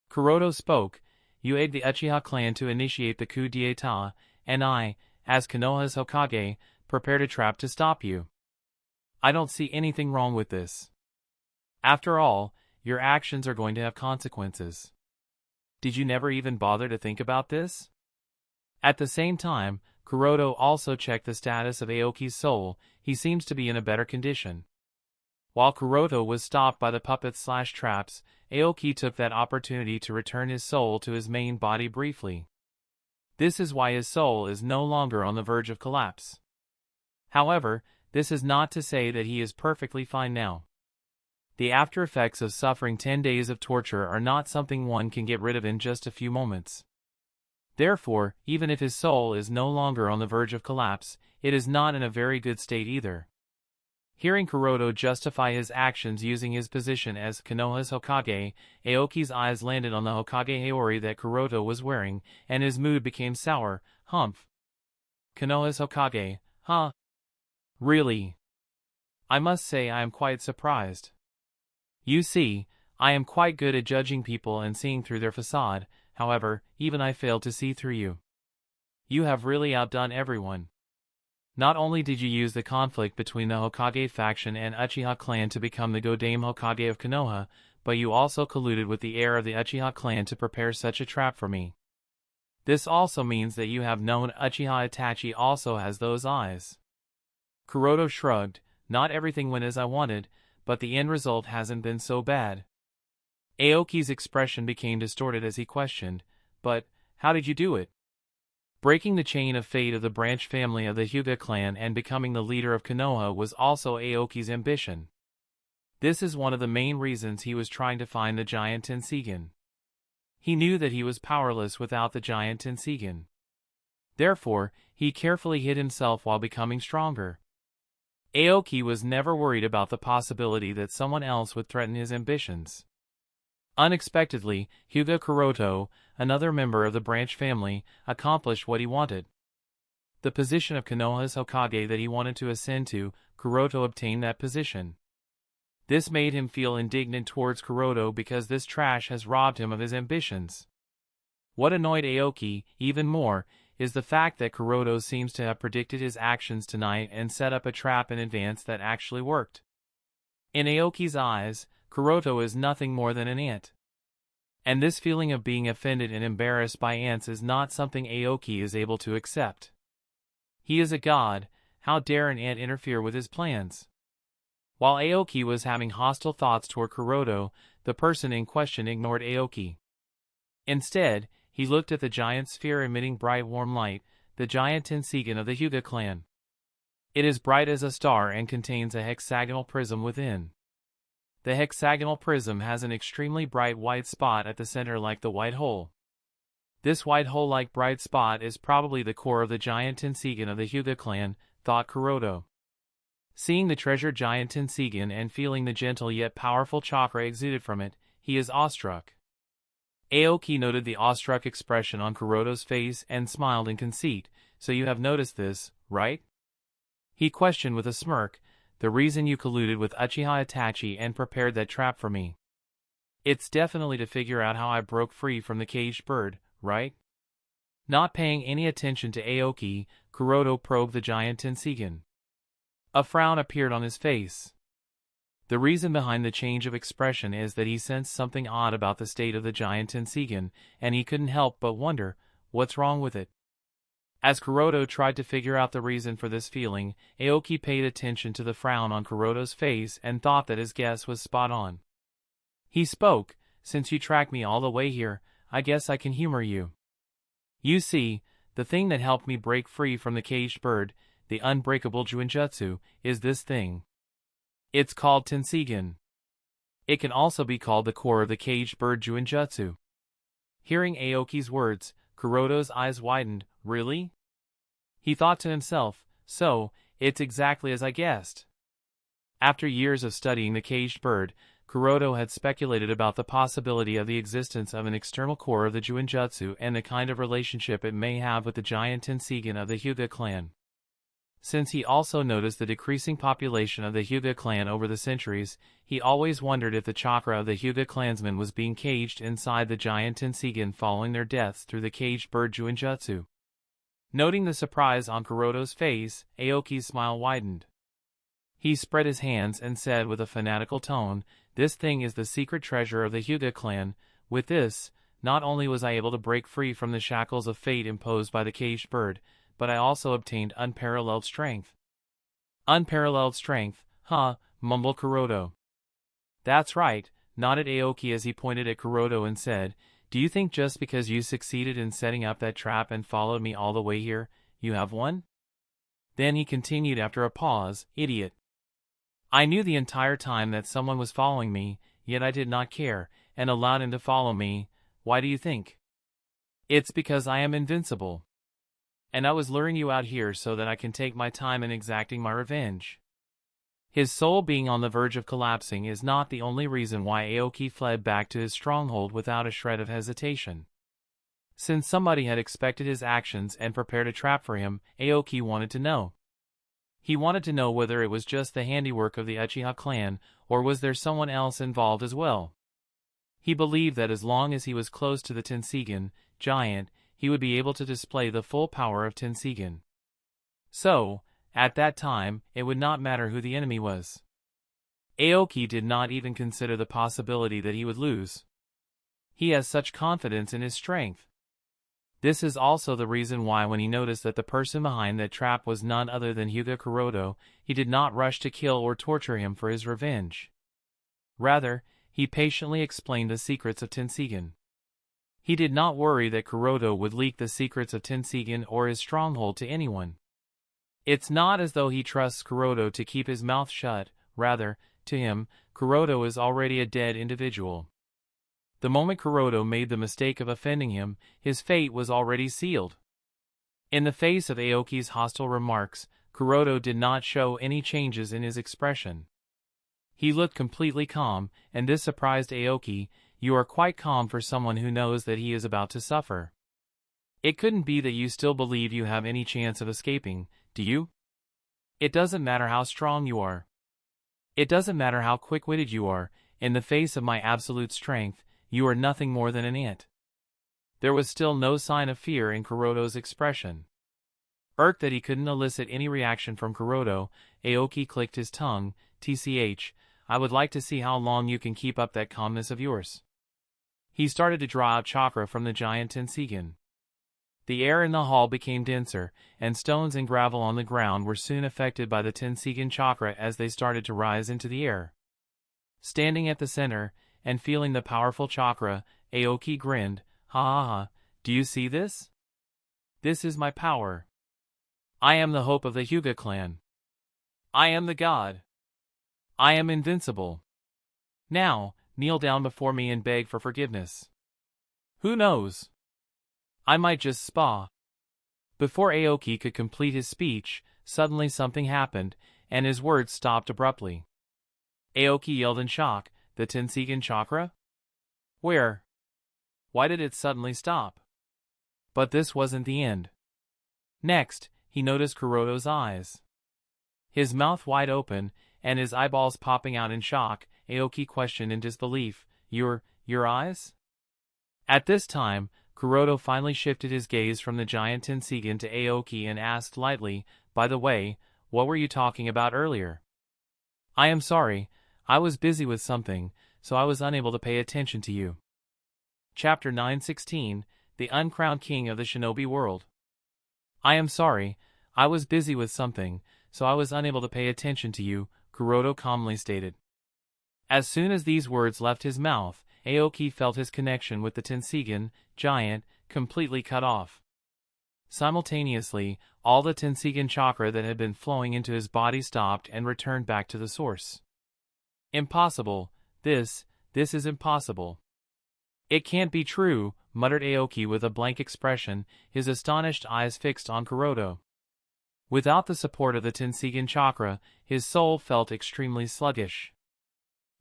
Curoto spoke. You aid the Uchiha clan to initiate the coup d'état, and I, as Konoha's Hokage, prepared a trap to stop you. I don't see anything wrong with this. After all, your actions are going to have consequences. Did you never even bother to think about this? At the same time, Curoto also checked the status of Aoki's soul. He seems to be in a better condition. While Curoto was stopped by the puppets/traps, Aoki took that opportunity to return his soul to his main body briefly. This is why his soul is no longer on the verge of collapse. However, this is not to say that he is perfectly fine now. The after effects of suffering 10 days of torture are not something one can get rid of in just a few moments. Therefore, even if his soul is no longer on the verge of collapse, it is not in a very good state either. Hearing Curoto justify his actions using his position as Konoha's Hokage, Aoki's eyes landed on the Hokage Haori that Curoto was wearing, and his mood became sour. Humph. Konoha's Hokage, huh? Really? I must say I am quite surprised. You see, I am quite good at judging people and seeing through their facade. However, even I failed to see through you. You have really outdone everyone. Not only did you use the conflict between the Hokage faction and Uchiha clan to become the Godame Hokage of Konoha, but you also colluded with the heir of the Uchiha clan to prepare such a trap for me. This also means that you have known Uchiha Itachi also has those eyes. Curoto shrugged. Not everything went as I wanted, but the end result hasn't been so bad. Aoki's expression became distorted as he questioned, but, how did you do it? Breaking the chain of fate of the branch family of the Hyuga clan and becoming the leader of Konoha was also Aoki's ambition. This is one of the main reasons he was trying to find the giant Tenseigan. He knew that he was powerless without the giant Tenseigan. Therefore, he carefully hid himself while becoming stronger. Aoki was never worried about the possibility that someone else would threaten his ambitions. Unexpectedly, Hyuga Curoto, another member of the branch family, accomplished what he wanted. The position of Konoha's Hokage that he wanted to ascend to, Curoto obtained that position. This made him feel indignant towards Curoto because this trash has robbed him of his ambitions. What annoyed Aoki, even more, is the fact that Curoto seems to have predicted his actions tonight and set up a trap in advance that actually worked. In Aoki's eyes, Curoto is nothing more than an ant. And this feeling of being offended and embarrassed by ants is not something Aoki is able to accept. He is a god, how dare an ant interfere with his plans? While Aoki was having hostile thoughts toward Curoto, the person in question ignored Aoki. Instead, he looked at the giant sphere emitting bright warm light, the giant Tenseigan of the Hyuga clan. It is bright as a star and contains a hexagonal prism within. The hexagonal prism has an extremely bright white spot at the center like the white hole. This white hole-like bright spot is probably the core of the giant Tenseigan of the Hyuga clan, thought Curoto. Seeing the treasured giant Tenseigan and feeling the gentle yet powerful chakra exuded from it, he is awestruck. Aoki noted the awestruck expression on Curoto's face and smiled in conceit. So you have noticed this, right? He questioned with a smirk, the reason you colluded with Uchiha Itachi and prepared that trap for me. It's definitely to figure out how I broke free from the caged bird, right? Not paying any attention to Aoki, Curoto probed the giant Tenseigan. A frown appeared on his face. The reason behind the change of expression is that he sensed something odd about the state of the giant Tenseigan, and he couldn't help but wonder, what's wrong with it? As Curoto tried to figure out the reason for this feeling, Aoki paid attention to the frown on Curoto's face and thought that his guess was spot on. He spoke, since you tracked me all the way here, I guess I can humor you. You see, the thing that helped me break free from the caged bird, the unbreakable Juinjutsu, is this thing. It's called Tenseigan. It can also be called the core of the caged bird Juinjutsu. Hearing Aoki's words, Curoto's eyes widened. Really? He thought to himself, so, it's exactly as I guessed. After years of studying the caged bird, Curoto had speculated about the possibility of the existence of an external core of the Juinjutsu and the kind of relationship it may have with the giant Tenseigan of the Hyuga clan. Since he also noticed the decreasing population of the Hyuga clan over the centuries, he always wondered if the chakra of the Hyuga clansmen was being caged inside the giant Tenseigan following their deaths through the caged bird Juinjutsu. Noting the surprise on Curoto's face, Aoki's smile widened. He spread his hands and said with a fanatical tone, "This thing is the secret treasure of the Hyuga clan. With this, not only was I able to break free from the shackles of fate imposed by the caged bird, but I also obtained unparalleled strength." Unparalleled strength, huh? Mumbled Curoto. That's right, nodded Aoki as he pointed at Curoto and said, "Do you think just because you succeeded in setting up that trap and followed me all the way here, you have one?" Then he continued after a pause, "Idiot. I knew the entire time that someone was following me, yet I did not care, and allowed him to follow me. Why do you think? It's because I am invincible. And I was luring you out here so that I can take my time in exacting my revenge." His soul being on the verge of collapsing is not the only reason why Aoki fled back to his stronghold without a shred of hesitation. Since somebody had expected his actions and prepared a trap for him, Aoki wanted to know. He wanted to know whether it was just the handiwork of the Uchiha clan, or was there someone else involved as well. He believed that as long as he was close to the Tenseigan giant, he would be able to display the full power of Tenseigan. So, at that time, it would not matter who the enemy was. Aoki did not even consider the possibility that he would lose. He has such confidence in his strength. This is also the reason why when he noticed that the person behind that trap was none other than Hyuga Curoto, he did not rush to kill or torture him for his revenge. Rather, he patiently explained the secrets of Tenseigan. He did not worry that Curoto would leak the secrets of Tenseigan or his stronghold to anyone. It's not as though he trusts Curoto to keep his mouth shut, rather, to him, Curoto is already a dead individual. The moment Curoto made the mistake of offending him, his fate was already sealed. In the face of Aoki's hostile remarks, Curoto did not show any changes in his expression. He looked completely calm, and this surprised Aoki. "You are quite calm for someone who knows that he is about to suffer. It couldn't be that you still believe you have any chance of escaping, do you? It doesn't matter how strong you are. It doesn't matter how quick-witted you are, in the face of my absolute strength, you are nothing more than an ant." There was still no sign of fear in Curoto's expression. Irked that he couldn't elicit any reaction from Curoto, Aoki clicked his tongue. "Tch, I would like to see how long you can keep up that calmness of yours." He started to draw out chakra from the giant Tenseigan. The air in the hall became denser, and stones and gravel on the ground were soon affected by the Tenseigan chakra as they started to rise into the air. Standing at the center, and feeling the powerful chakra, Aoki grinned. "Ha ha ha, do you see this? This is my power. I am the hope of the Hyuga clan. I am the god. I am invincible. Now, kneel down before me and beg for forgiveness. Who knows? I might just spa." Before Aoki could complete his speech, suddenly something happened, and his words stopped abruptly. Aoki yelled in shock, "The Tenseigan chakra? Where? Why did it suddenly stop?" But this wasn't the end. Next, he noticed Curoto's eyes. His mouth wide open, and his eyeballs popping out in shock, Aoki questioned in disbelief, Your eyes?" At this time, Curoto finally shifted his gaze from the giant Tenseigan to Aoki and asked lightly, "By the way, what were you talking about earlier?" "I am sorry, I was busy with something, so I was unable to pay attention to you." Chapter 916, The Uncrowned King of the Shinobi World. "I am sorry, I was busy with something, so I was unable to pay attention to you," Curoto calmly stated. As soon as these words left his mouth, Aoki felt his connection with the Tenseigan giant completely cut off. Simultaneously, all the Tenseigan chakra that had been flowing into his body stopped and returned back to the source. Impossible. This is impossible. It can't be true, muttered Aoki with a blank expression, his astonished eyes fixed on Curoto. Without the support of the Tenseigan chakra, his soul felt extremely sluggish.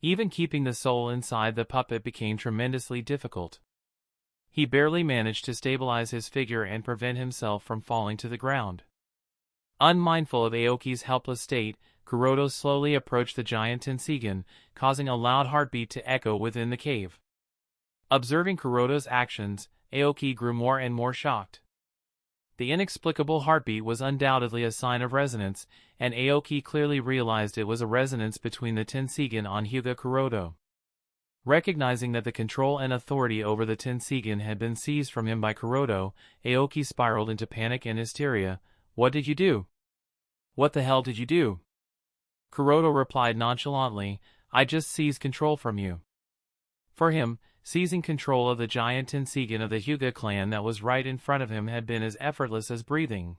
Even keeping the soul inside the puppet became tremendously difficult. He barely managed to stabilize his figure and prevent himself from falling to the ground. Unmindful of Aoki's helpless state, Curoto slowly approached the giant Tenseigan, causing a loud heartbeat to echo within the cave. Observing Curoto's actions, Aoki grew more and more shocked. The inexplicable heartbeat was undoubtedly a sign of resonance, and Aoki clearly realized it was a resonance between the Tenseigan on Hyuga Curoto. Recognizing that the control and authority over the Tenseigan had been seized from him by Curoto, Aoki spiraled into panic and hysteria. What did you do? What the hell did you do? Curoto replied nonchalantly, I just seized control from you. For him, seizing control of the giant Tenseigan of the Hyuga clan that was right in front of him had been as effortless as breathing.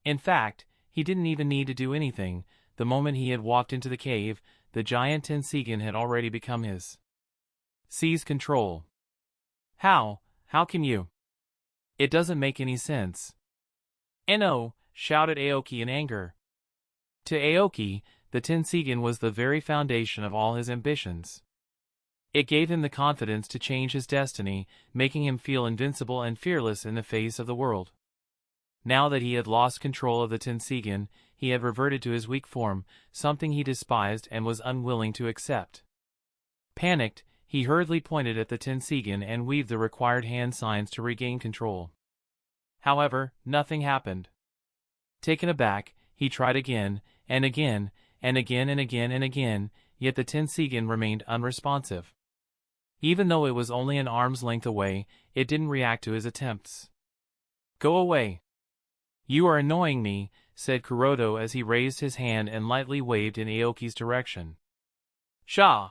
In fact, he didn't even need to do anything. The moment he had walked into the cave, the giant Tenseigan had already become his. Seize control. How can you? It doesn't make any sense. No, shouted Aoki in anger. To Aoki, the Tenseigan was the very foundation of all his ambitions. It gave him the confidence to change his destiny, making him feel invincible and fearless in the face of the world. Now that he had lost control of the Tenseigan, he had reverted to his weak form, something he despised and was unwilling to accept. Panicked, he hurriedly pointed at the Tenseigan and weaved the required hand signs to regain control. However, nothing happened. Taken aback, he tried again, and again, and again and again and again, yet the Tenseigan remained unresponsive. Even though it was only an arm's length away, it didn't react to his attempts. Go away. You are annoying me, said Curoto as he raised his hand and lightly waved in Aoki's direction. Sha!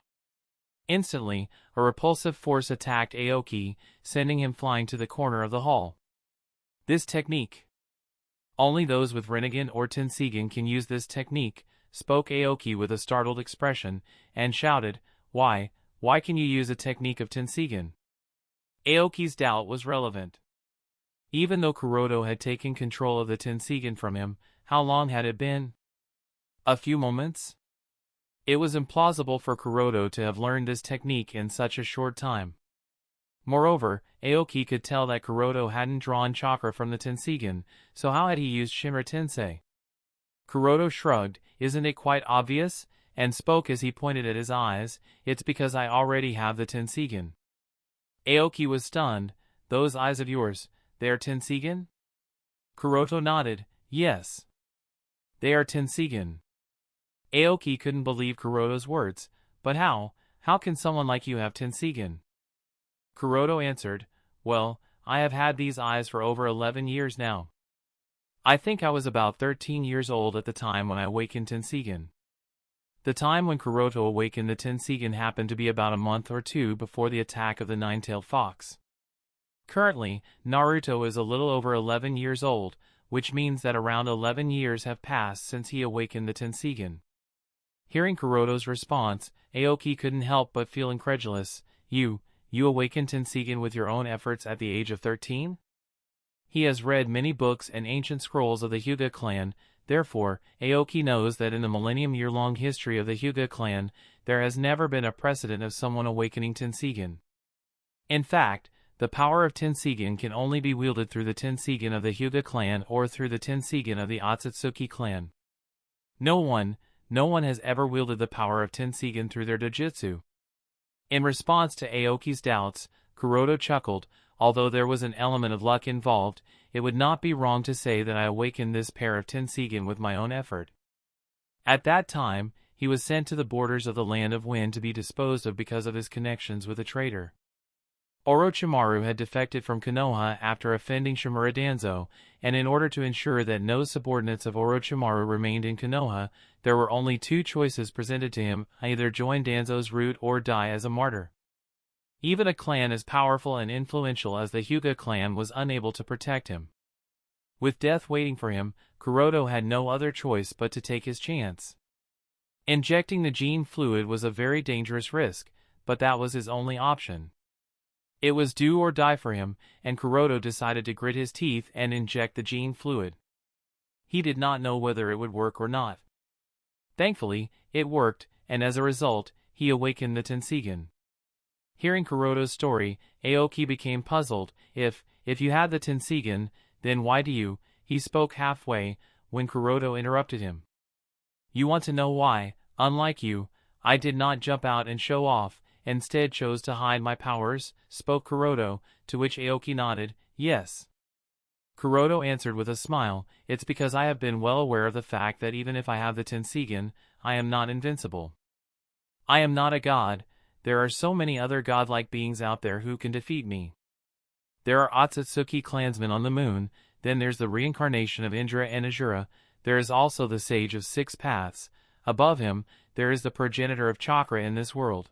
Instantly, a repulsive force attacked Aoki, sending him flying to the corner of the hall. This technique. Only those with Rinnegan or Tenseigan can use this technique, spoke Aoki with a startled expression, and shouted, Why can you use a technique of Tenseigan? Aoki's doubt was relevant. Even though Curoto had taken control of the Tenseigan from him, how long had it been? A few moments? It was implausible for Curoto to have learned this technique in such a short time. Moreover, Aoki could tell that Curoto hadn't drawn chakra from the Tenseigan, so how had he used Shimmer Tensei? Curoto shrugged, isn't it quite obvious? And spoke as he pointed at his eyes, it's because I already have the Tenseigan. Aoki was stunned. Those eyes of yours, they are Tenseigan? Curoto nodded, yes. They are Tenseigan. Aoki couldn't believe Curoto's words, but how can someone like you have Tenseigan? Curoto answered, well, I have had these eyes for over 11 years now. I think I was about 13 years old at the time when I awakened Tenseigan. The time when Curoto awakened the Tenseigan happened to be about a month or two before the attack of the nine-tailed fox. Currently, Naruto is a little over 11 years old, which means that around 11 years have passed since he awakened the Tenseigan. Hearing Curoto's response, Aoki couldn't help but feel incredulous. You awakened Tenseigan with your own efforts at the age of 13? He has read many books and ancient scrolls of the Hyuga clan. Therefore, Aoki knows that in the millennium-year-long history of the Hyuga clan, there has never been a precedent of someone awakening Tenseigan. In fact, the power of Tenseigan can only be wielded through the Tenseigan of the Hyuga clan or through the Tenseigan of the Akatsuki clan. No one has ever wielded the power of Tenseigan through their dojutsu. In response to Aoki's doubts, Curoto chuckled. Although there was an element of luck involved, it would not be wrong to say that I awakened this pair of Tenseigan with my own effort. At that time, he was sent to the borders of the Land of Wind to be disposed of because of his connections with a traitor. Orochimaru had defected from Konoha after offending Shimura Danzo, and in order to ensure that no subordinates of Orochimaru remained in Konoha, there were only two choices presented to him: either join Danzo's route or die as a martyr. Even a clan as powerful and influential as the Hyuga clan was unable to protect him. With death waiting for him, Curoto had no other choice but to take his chance. Injecting the gene fluid was a very dangerous risk, but that was his only option. It was do or die for him, and Curoto decided to grit his teeth and inject the gene fluid. He did not know whether it would work or not. Thankfully, it worked, and as a result, he awakened the Tenseigan. Hearing Curoto's story, Aoki became puzzled. If you had the Tenseigan, then why do you? He spoke halfway, when Curoto interrupted him. You want to know why? Unlike you, I did not jump out and show off, instead chose to hide my powers, spoke Curoto, to which Aoki nodded, yes. Curoto answered with a smile, it's because I have been well aware of the fact that even if I have the Tenseigan, I am not invincible. I am not a god, there are so many other godlike beings out there who can defeat me. There are Akatsuki clansmen on the moon, then there's the reincarnation of Indra and Azura, there is also the Sage of Six Paths, above him, there is the progenitor of chakra in this world.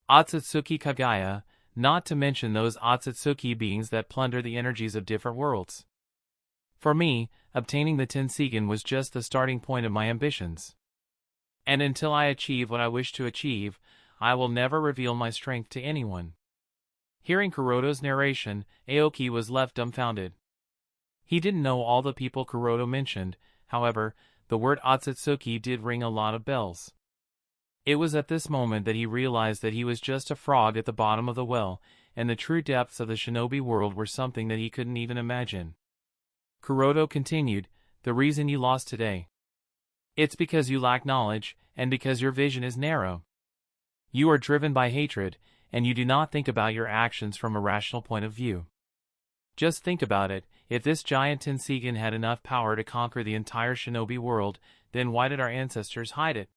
Akatsuki Kagaya, not to mention those Akatsuki beings that plunder the energies of different worlds. For me, obtaining the Tenseigan was just the starting point of my ambitions. And until I achieve what I wish to achieve, I will never reveal my strength to anyone. Hearing Curoto's narration, Aoki was left dumbfounded. He didn't know all the people Curoto mentioned, however, the word Akatsuki did ring a lot of bells. It was at this moment that he realized that he was just a frog at the bottom of the well, and the true depths of the shinobi world were something that he couldn't even imagine. Curoto continued, the reason you lost today. It's because you lack knowledge, and because your vision is narrow. You are driven by hatred, and you do not think about your actions from a rational point of view. Just think about it, if this giant Tenseigan had enough power to conquer the entire shinobi world, then why did our ancestors hide it?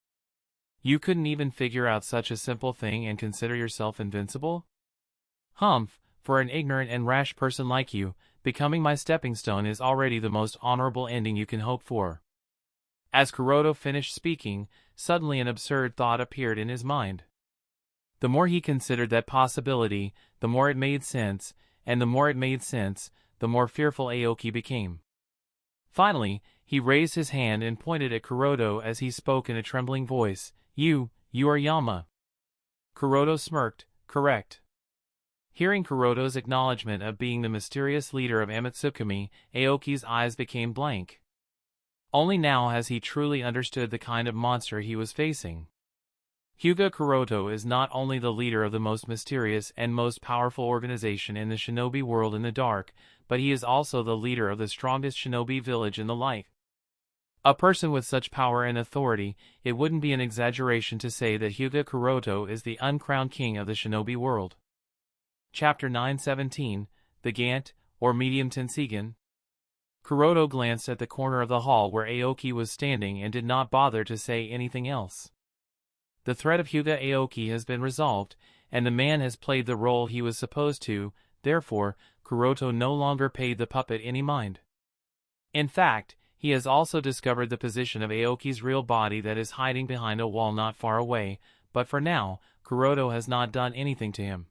You couldn't even figure out such a simple thing and consider yourself invincible? Humph, for an ignorant and rash person like you, becoming my stepping stone is already the most honorable ending you can hope for. As Curoto finished speaking, suddenly an absurd thought appeared in his mind. The more he considered that possibility, the more it made sense, and the more it made sense, the more fearful Aoki became. Finally, he raised his hand and pointed at Curoto as he spoke in a trembling voice, You are Yama. Curoto smirked, correct. Hearing Kuroto's acknowledgement of being the mysterious leader of Amatsukami, Aoki's eyes became blank. Only now has he truly understood the kind of monster he was facing. Hyuga Curoto is not only the leader of the most mysterious and most powerful organization in the shinobi world in the dark, but he is also the leader of the strongest shinobi village in the light. A person with such power and authority, it wouldn't be an exaggeration to say that Hyuga Curoto is the uncrowned king of the shinobi world. Chapter 917, The Gant, or Medium Tenseigan. Curoto glanced at the corner of the hall where Aoki was standing and did not bother to say anything else. The threat of Hyuga Aoki has been resolved, and the man has played the role he was supposed to, therefore, Curoto no longer paid the puppet any mind. In fact, he has also discovered the position of Aoki's real body that is hiding behind a wall not far away, but for now, Curoto has not done anything to him.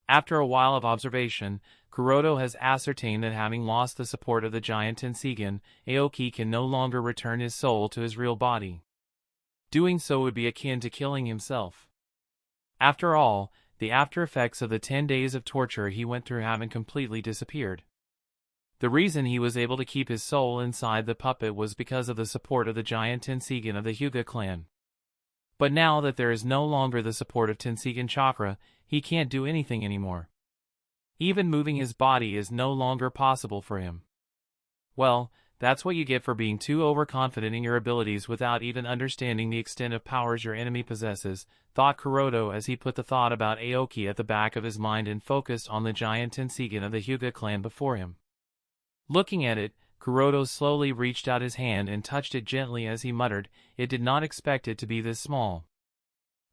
After a while of observation, Curoto has ascertained that having lost the support of the giant Tenseigan, Aoki can no longer return his soul to his real body. Doing so would be akin to killing himself. After all, the after effects of the 10 days of torture he went through haven't completely disappeared. The reason he was able to keep his soul inside the puppet was because of the support of the giant Tenseigan of the Hyuga clan. But now that there is no longer the support of Tenseigan chakra, he can't do anything anymore. Even moving his body is no longer possible for him. Well, that's what you get for being too overconfident in your abilities without even understanding the extent of powers your enemy possesses, thought Curoto as he put the thought about Aoki at the back of his mind and focused on the giant Tenseigan of the Hyuga clan before him. Looking at it, Curoto slowly reached out his hand and touched it gently as he muttered, "It did not expect it to be this small."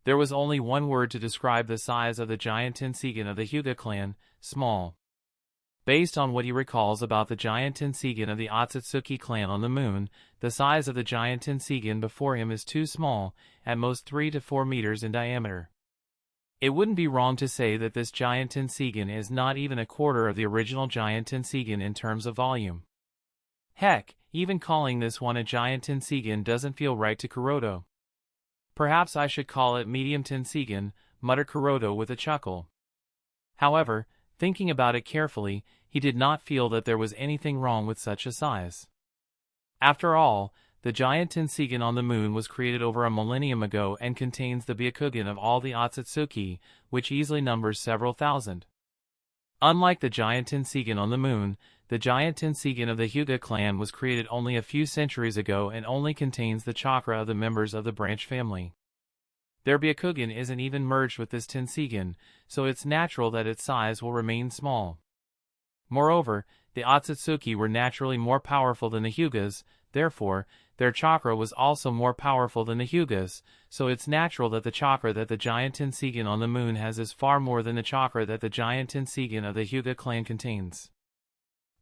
There was only one word to describe the size of the giant Tenseigan of the Hyuga clan, small. Based on what he recalls about the giant Tenseigan of the Akatsuki clan on the moon, the size of the giant Tenseigan before him is too small, at most 3 to 4 meters in diameter. It wouldn't be wrong to say that this giant Tenseigan is not even a quarter of the original giant Tenseigan in terms of volume. Heck, even calling this one a giant Tenseigan doesn't feel right to Curoto. Perhaps I should call it medium Tenseigan, muttered Curoto with a chuckle. However, thinking about it carefully, he did not feel that there was anything wrong with such a size. After all, the giant Tenseigan on the moon was created over a millennium ago and contains the Byakugan of all the Akatsuki, which easily numbers several thousand. Unlike the giant Tenseigan on the moon, the giant Tenseigan of the Hyuga clan was created only a few centuries ago and only contains the chakra of the members of the branch family. Their Byakugan isn't even merged with this Tenseigan, so it's natural that its size will remain small. Moreover, the Akatsuki were naturally more powerful than the Hyugas, therefore, their chakra was also more powerful than the Hyugas, so it's natural that the chakra that the giant Tenseigan on the moon has is far more than the chakra that the giant Tenseigan of the Hyuga clan contains.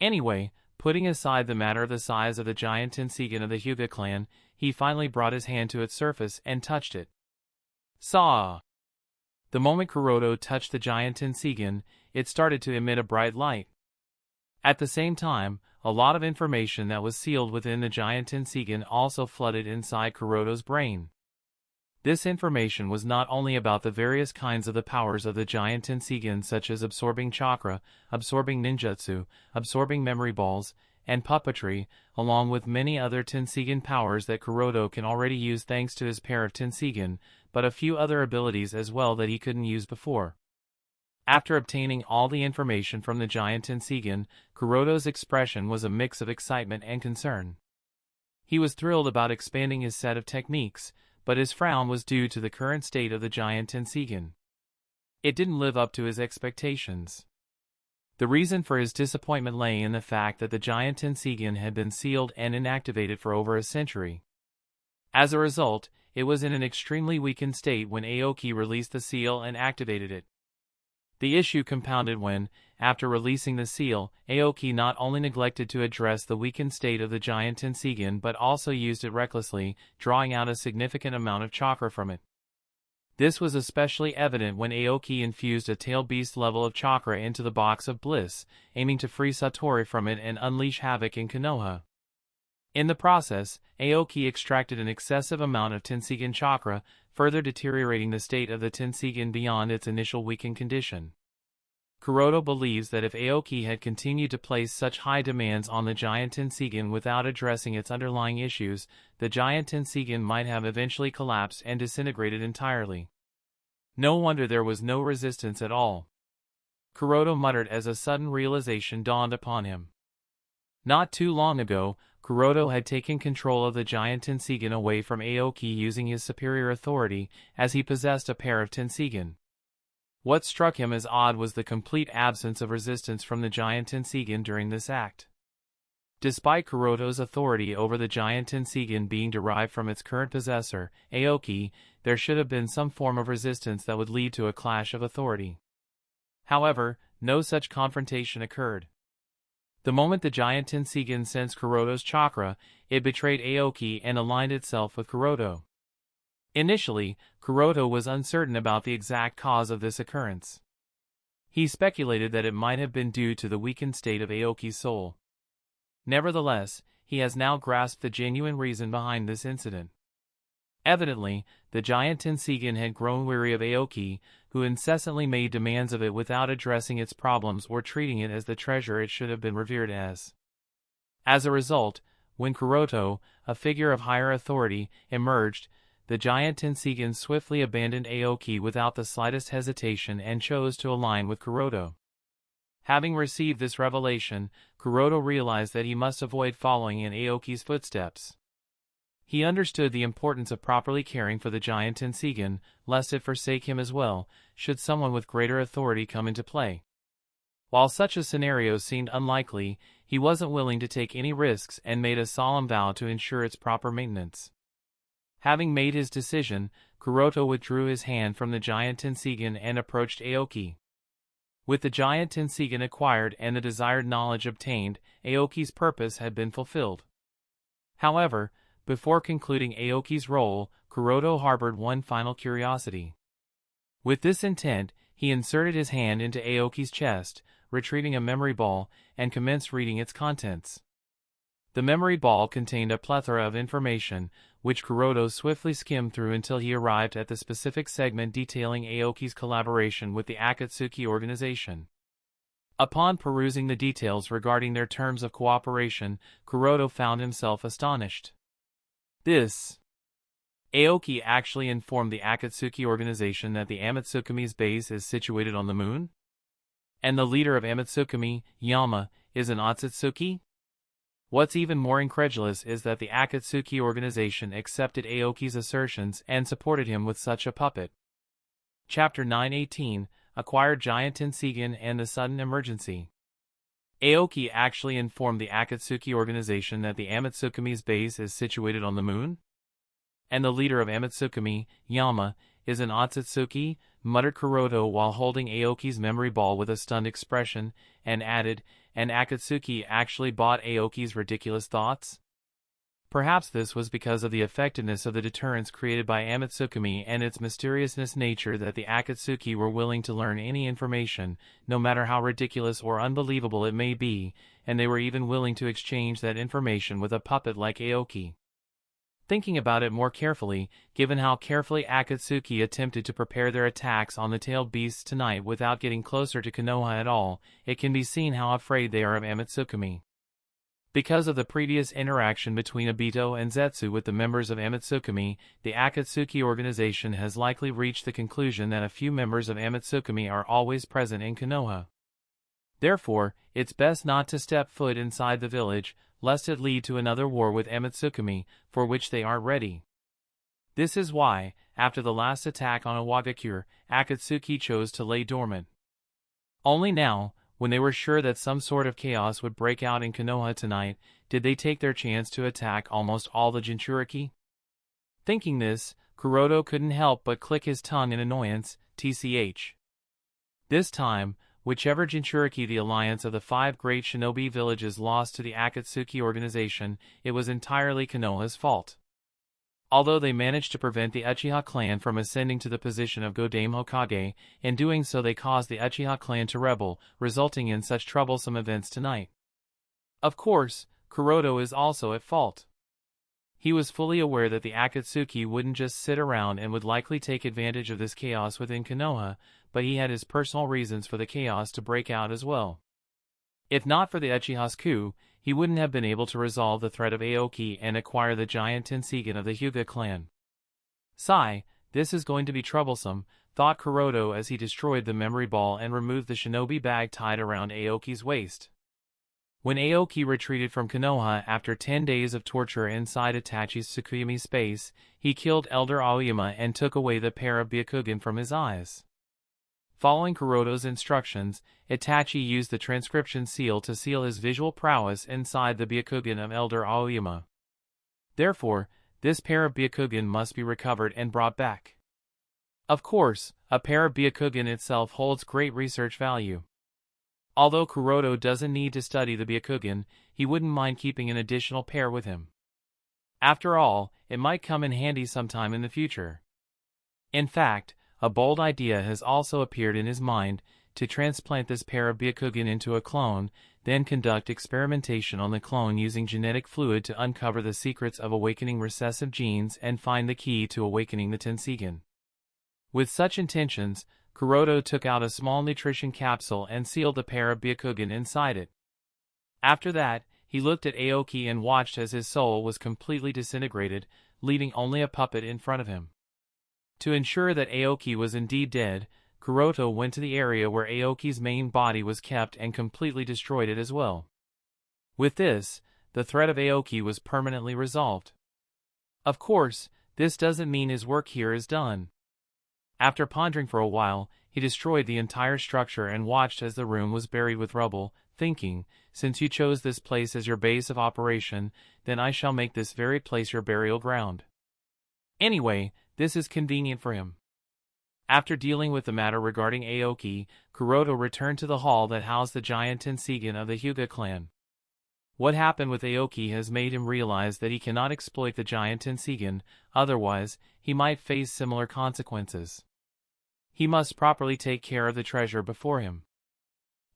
Anyway, putting aside the matter of the size of the giant Tenseigan of the Hyuga clan, he finally brought his hand to its surface and touched it. Saw! The moment Curoto touched the giant Tenseigan, it started to emit a bright light. At the same time, a lot of information that was sealed within the giant Tenseigan also flooded inside Curoto's brain. This information was not only about the various kinds of the powers of the giant Tenseigan, such as absorbing chakra, absorbing ninjutsu, absorbing memory balls, and puppetry, along with many other Tenseigan powers that Curoto can already use thanks to his pair of Tenseigan, but a few other abilities as well that he couldn't use before. After obtaining all the information from the giant Tenseigan, Curoto's expression was a mix of excitement and concern. He was thrilled about expanding his set of techniques, but his frown was due to the current state of the giant Tenseigan. It didn't live up to his expectations. The reason for his disappointment lay in the fact that the giant Tenseigan had been sealed and inactivated for over a century. As a result, it was in an extremely weakened state when Aoki released the seal and activated it. The issue compounded when, after releasing the seal, Aoki not only neglected to address the weakened state of the giant Tenseigan but also used it recklessly, drawing out a significant amount of chakra from it. This was especially evident when Aoki infused a tail beast level of chakra into the box of bliss, aiming to free Sattorii from it and unleash havoc in Konoha. In the process, Aoki extracted an excessive amount of Tenseigan chakra, further deteriorating the state of the Tenseigan beyond its initial weakened condition. Curoto believes that if Aoki had continued to place such high demands on the giant Tenseigan without addressing its underlying issues, the giant Tenseigan might have eventually collapsed and disintegrated entirely. No wonder there was no resistance at all. Curoto muttered as a sudden realization dawned upon him. Not too long ago, Curoto had taken control of the giant Tenseigan away from Aoki using his superior authority, as he possessed a pair of Tenseigan. What struck him as odd was the complete absence of resistance from the giant Tenseigan during this act. Despite Curoto's authority over the giant Tenseigan being derived from its current possessor, Aoki, there should have been some form of resistance that would lead to a clash of authority. However, no such confrontation occurred. The moment the giant Tenseigan sensed Curoto's chakra, it betrayed Aoki and aligned itself with Curoto. Initially, Curoto was uncertain about the exact cause of this occurrence. He speculated that it might have been due to the weakened state of Aoki's soul. Nevertheless, he has now grasped the genuine reason behind this incident. Evidently, the giant Tenseigan had grown weary of Aoki, who incessantly made demands of it without addressing its problems or treating it as the treasure it should have been revered as. As a result, when Curoto, a figure of higher authority, emerged, the giant Tenseigan swiftly abandoned Aoki without the slightest hesitation and chose to align with Curoto. Having received this revelation, Curoto realized that he must avoid following in Aoki's footsteps. He understood the importance of properly caring for the giant Tenseigan, lest it forsake him as well, should someone with greater authority come into play. While such a scenario seemed unlikely, he wasn't willing to take any risks and made a solemn vow to ensure its proper maintenance. Having made his decision, Curoto withdrew his hand from the giant Tenseigan and approached Aoki. With the giant Tenseigan acquired and the desired knowledge obtained, Aoki's purpose had been fulfilled. However, before concluding Aoki's role, Curoto harbored one final curiosity. With this intent, he inserted his hand into Aoki's chest, retrieving a memory ball, and commenced reading its contents. The memory ball contained a plethora of information, which Curoto swiftly skimmed through until he arrived at the specific segment detailing Aoki's collaboration with the Akatsuki organization. Upon perusing the details regarding their terms of cooperation, Curoto found himself astonished. Aoki actually informed the Akatsuki organization that the Amatsukumi's base is situated on the moon? And the leader of Amatsukumi, Yama, is an Otsutsuki? What's even more incredulous is that the Akatsuki organization accepted Aoki's assertions and supported him with such a puppet. Chapter 918, Acquired Giant Tenseigan and the Sudden Emergency. Aoki actually informed the Akatsuki organization that the Amatsukumi's base is situated on the moon? And the leader of Amatsukumi, Yama, is an Otsutsuki, muttered Curoto while holding Aoki's memory ball with a stunned expression, and added, and Akatsuki actually bought Aoki's ridiculous thoughts? Perhaps this was because of the effectiveness of the deterrence created by Amatsukumi and its mysteriousness nature that the Akatsuki were willing to learn any information, no matter how ridiculous or unbelievable it may be, and they were even willing to exchange that information with a puppet like Aoki. Thinking about it more carefully, given how carefully Akatsuki attempted to prepare their attacks on the tailed beasts tonight without getting closer to Konoha at all, it can be seen how afraid they are of Amatsukumi. Because of the previous interaction between Obito and Zetsu with the members of Amatsukumi, the Akatsuki organization has likely reached the conclusion that a few members of Amatsukumi are always present in Konoha. Therefore, it's best not to step foot inside the village, lest it lead to another war with Amatsukumi, for which they aren't ready. This is why, after the last attack on Iwagakure, Akatsuki chose to lay dormant. Only now, when they were sure that some sort of chaos would break out in Konoha tonight, did they take their chance to attack almost all the Jinchuriki. Thinking this, Curoto couldn't help but click his tongue in annoyance, tch. This time, whichever Jinchuriki the alliance of the 5 great shinobi villages lost to the Akatsuki organization, it was entirely Konoha's fault. Although they managed to prevent the Uchiha clan from ascending to the position of Godame Hokage, in doing so they caused the Uchiha clan to rebel, resulting in such troublesome events tonight. Of course, Curoto is also at fault. He was fully aware that the Akatsuki wouldn't just sit around and would likely take advantage of this chaos within Konoha, but he had his personal reasons for the chaos to break out as well. If not for the Uchiha's coup, he wouldn't have been able to resolve the threat of Aoki and acquire the giant Tenseigan of the Hyuga clan. Sigh, this is going to be troublesome, thought Curoto as he destroyed the memory ball and removed the shinobi bag tied around Aoki's waist. When Aoki retreated from Konoha after 10 days of torture inside Itachi's Tsukuyomi space, he killed Elder Aoyama and took away the pair of Byakugan from his eyes. Following Kuroto's instructions, Itachi used the transcription seal to seal his visual prowess inside the Byakugan of Elder Aoyama. Therefore, this pair of Byakugan must be recovered and brought back. Of course, a pair of Byakugan itself holds great research value. Although Curoto doesn't need to study the Byakugan, he wouldn't mind keeping an additional pair with him. After all, it might come in handy sometime in the future. In fact, a bold idea has also appeared in his mind, to transplant this pair of Byakugan into a clone, then conduct experimentation on the clone using genetic fluid to uncover the secrets of awakening recessive genes and find the key to awakening the Tenseigan. With such intentions, Curoto took out a small nutrition capsule and sealed the pair of Byakugan inside it. After that, he looked at Aoki and watched as his soul was completely disintegrated, leaving only a puppet in front of him. To ensure that Aoki was indeed dead, Curoto went to the area where Aoki's main body was kept and completely destroyed it as well. With this, the threat of Aoki was permanently resolved. Of course, this doesn't mean his work here is done. After pondering for a while, he destroyed the entire structure and watched as the room was buried with rubble, thinking, since you chose this place as your base of operation, then I shall make this very place your burial ground. Anyway, this is convenient for him. After dealing with the matter regarding Aoki, Curoto returned to the hall that housed the giant Tenseigan of the Hyuga clan. What happened with Aoki has made him realize that he cannot exploit the giant Tenseigan, otherwise, he might face similar consequences. He must properly take care of the treasure before him.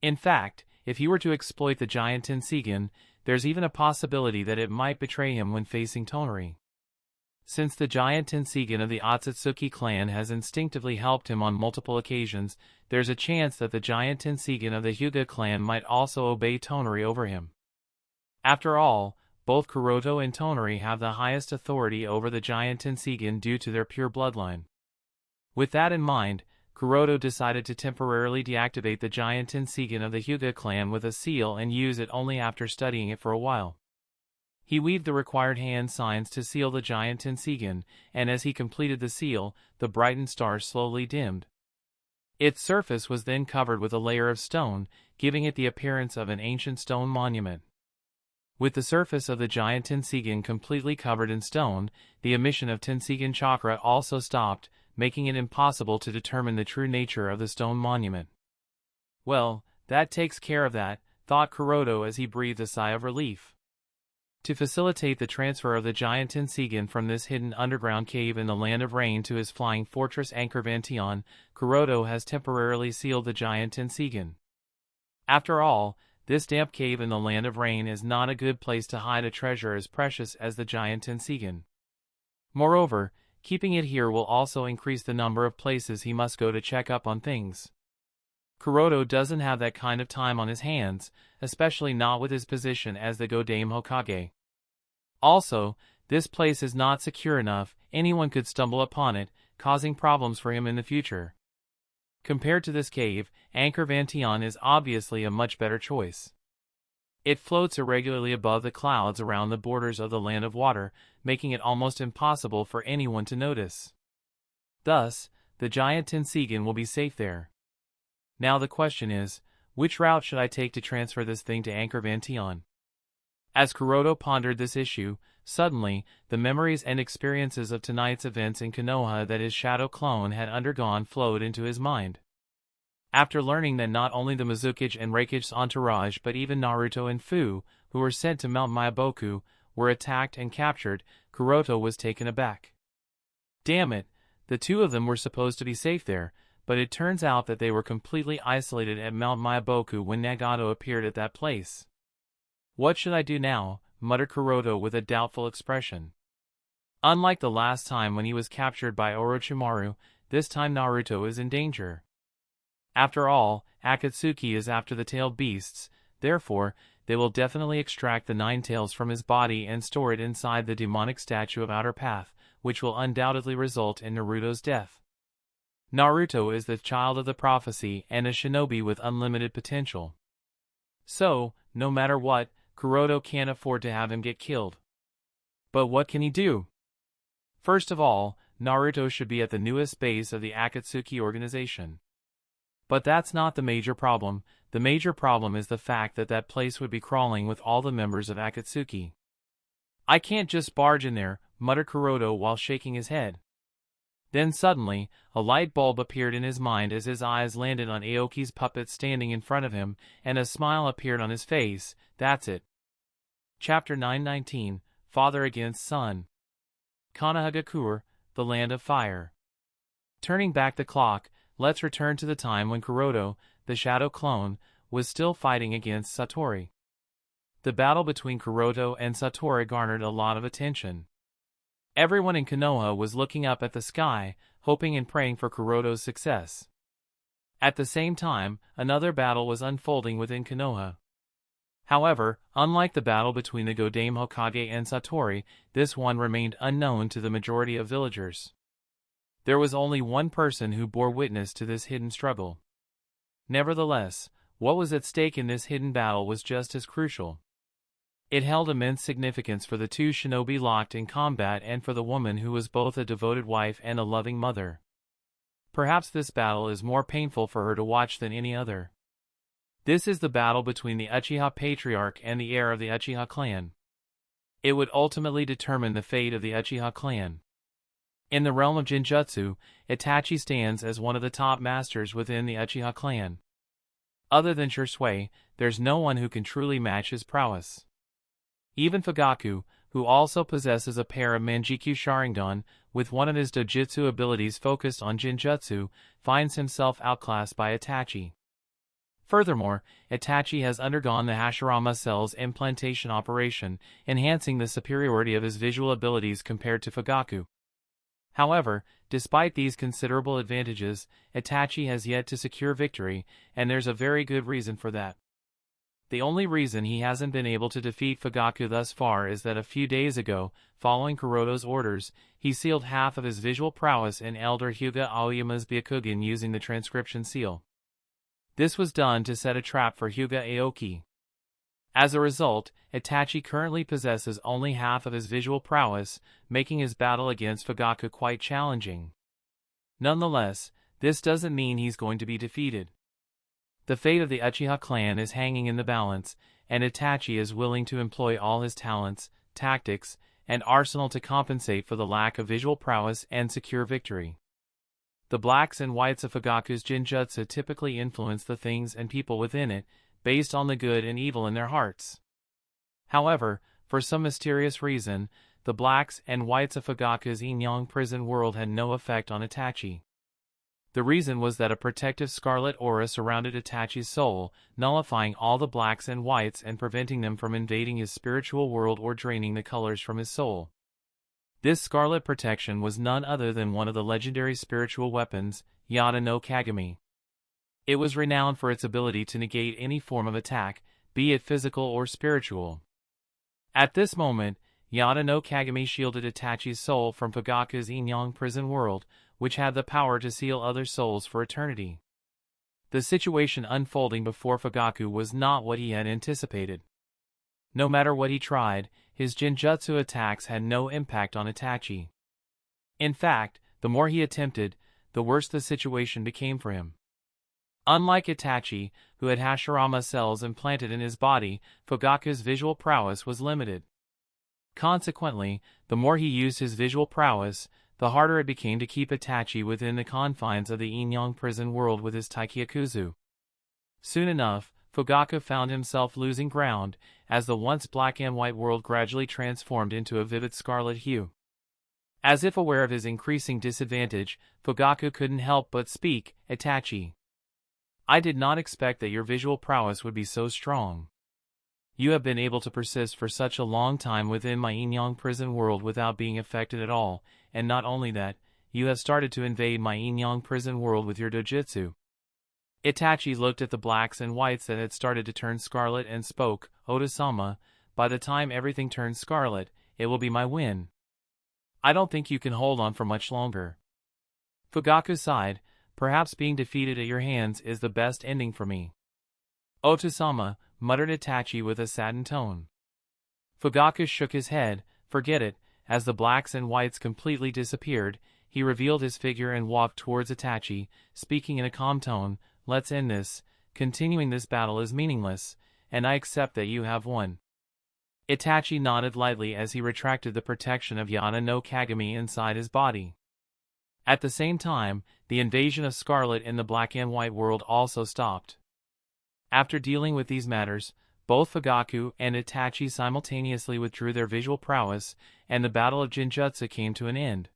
In fact, if he were to exploit the giant Tenseigan, there's even a possibility that it might betray him when facing Tonari. Since the giant Tenseigan of the Akatsuki clan has instinctively helped him on multiple occasions, there's a chance that the giant Tenseigan of the Hyuga clan might also obey Tonari over him. After all, both Curoto and Tonari have the highest authority over the giant Tenseigan due to their pure bloodline. With that in mind, Curoto decided to temporarily deactivate the giant Tenseigan of the Hyuga clan with a seal and use it only after studying it for a while. He weaved the required hand signs to seal the giant Tenseigan, and as he completed the seal, the brightened star slowly dimmed. Its surface was then covered with a layer of stone, giving it the appearance of an ancient stone monument. With the surface of the giant Tenseigan completely covered in stone, the emission of Tenseigan chakra also stopped, making it impossible to determine the true nature of the stone monument. Well, that takes care of that, thought Curoto as he breathed a sigh of relief. To facilitate the transfer of the giant Tenseigan from this hidden underground cave in the Land of Rain to his flying fortress Confronting, Curoto has temporarily sealed the giant Tenseigan. After all, this damp cave in the Land of Rain is not a good place to hide a treasure as precious as the giant Tenseigan. Moreover, keeping it here will also increase the number of places he must go to check up on things. Curoto doesn't have that kind of time on his hands, especially not with his position as the Godame Hokage. Also, this place is not secure enough, anyone could stumble upon it, causing problems for him in the future. Compared to this cave, Confronting is obviously a much better choice. It floats irregularly above the clouds around the borders of the Land of Water, making it almost impossible for anyone to notice. Thus, the giant Tenseigan will be safe there. Now the question is, which route should I take to transfer this thing to Confronting? As Curoto pondered this issue, suddenly, the memories and experiences of tonight's events in Konoha that his shadow clone had undergone flowed into his mind. After learning that not only the Mizukage and Reikage's entourage but even Naruto and Fu, who were sent to Mount Myoboku, were attacked and captured, Curoto was taken aback. Damn it, the two of them were supposed to be safe there, but it turns out that they were completely isolated at Mount Myoboku when Nagato appeared at that place. What should I do now? Muttered Curoto with a doubtful expression. Unlike the last time when he was captured by Orochimaru, this time Naruto is in danger. After all, Akatsuki is after the tailed beasts, therefore, they will definitely extract the 9 tails from his body and store it inside the demonic statue of Outer Path, which will undoubtedly result in Naruto's death. Naruto is the child of the prophecy and a shinobi with unlimited potential. So, no matter what, Curoto can't afford to have him get killed. But what can he do? First of all, Naruto should be at the newest base of the Akatsuki organization. But that's not the major problem. The major problem is the fact that that place would be crawling with all the members of Akatsuki. I can't just barge in there, muttered Curoto while shaking his head. Then suddenly, a light bulb appeared in his mind as his eyes landed on Aoki's puppet standing in front of him, and a smile appeared on his face. That's it. Chapter 919, Father Against Son. Konohagakure, the Land of Fire. Turning back the clock, let's return to the time when Curoto, the shadow clone, was still fighting against Sattorii. The battle between Curoto and Sattorii garnered a lot of attention. Everyone in Konoha was looking up at the sky, hoping and praying for Curoto's success. At the same time, another battle was unfolding within Konoha. However, unlike the battle between the Godame Hokage and Sattorii, this one remained unknown to the majority of villagers. There was only one person who bore witness to this hidden struggle. Nevertheless, what was at stake in this hidden battle was just as crucial. It held immense significance for the two shinobi locked in combat and for the woman who was both a devoted wife and a loving mother. Perhaps this battle is more painful for her to watch than any other. This is the battle between the Uchiha Patriarch and the heir of the Uchiha clan. It would ultimately determine the fate of the Uchiha clan. In the realm of Genjutsu, Itachi stands as one of the top masters within the Uchiha clan. Other than Shisui, there's no one who can truly match his prowess. Even Fugaku, who also possesses a pair of Manjikyu Sharingan, with one of his dojutsu abilities focused on Genjutsu, finds himself outclassed by Itachi. Furthermore, Itachi has undergone the Hashirama cell's implantation operation, enhancing the superiority of his visual abilities compared to Fugaku. However, despite these considerable advantages, Itachi has yet to secure victory, and there's a very good reason for that. The only reason he hasn't been able to defeat Fugaku thus far is that a few days ago, following Curoto's orders, he sealed half of his visual prowess in Elder Hyuga Aoyama's Byakugan using the transcription seal. This was done to set a trap for Hyuga Aoki. As a result, Itachi currently possesses only half of his visual prowess, making his battle against Fugaku quite challenging. Nonetheless, this doesn't mean he's going to be defeated. The fate of the Uchiha clan is hanging in the balance, and Itachi is willing to employ all his talents, tactics, and arsenal to compensate for the lack of visual prowess and secure victory. The blacks and whites of Fugaku's Jinjutsu typically influence the things and people within it, based on the good and evil in their hearts. However, for some mysterious reason, the blacks and whites of Fugaku's Yin-Yang prison world had no effect on Itachi. The reason was that a protective scarlet aura surrounded Itachi's soul, nullifying all the blacks and whites and preventing them from invading his spiritual world or draining the colors from his soul. This scarlet protection was none other than one of the legendary spiritual weapons, Yada no Kagami. It was renowned for its ability to negate any form of attack, be it physical or spiritual. At this moment, Yada no Kagami shielded Itachi's soul from Fugaku's Yin-Yang prison world, which had the power to seal other souls for eternity. The situation unfolding before Fugaku was not what he had anticipated. No matter what he tried, his Jinjutsu attacks had no impact on Itachi. In fact, the more he attempted, the worse the situation became for him. Unlike Itachi, who had Hashirama cells implanted in his body, Fugaku's visual prowess was limited. Consequently, the more he used his visual prowess, the harder it became to keep Itachi within the confines of the Yin-Yang prison world with his Taikyakuzu. Soon enough, Fugaku found himself losing ground, as the once black and white world gradually transformed into a vivid scarlet hue. As if aware of his increasing disadvantage, Fugaku couldn't help but speak, "Itachi, I did not expect that your visual prowess would be so strong. You have been able to persist for such a long time within my Yin-Yang prison world without being affected at all, and not only that, you have started to invade my Yin-Yang prison world with your dojutsu." Itachi looked at the blacks and whites that had started to turn scarlet and spoke, "Oda-sama, by the time everything turns scarlet, it will be my win. I don't think you can hold on for much longer." Fugaku sighed, "Perhaps being defeated at your hands is the best ending for me." "Oda-sama," muttered Itachi with a saddened tone. Fugaku shook his head, "Forget it." As the blacks and whites completely disappeared, he revealed his figure and walked towards Itachi, speaking in a calm tone, "Let's end this. Continuing this battle is meaningless, and I accept that you have won." Itachi nodded lightly as he retracted the protection of Yada no Kagami inside his body. At the same time, the invasion of Scarlet in the black and white world also stopped. After dealing with these matters, both Fugaku and Itachi simultaneously withdrew their visual prowess, and the Battle of Jinjutsu came to an end.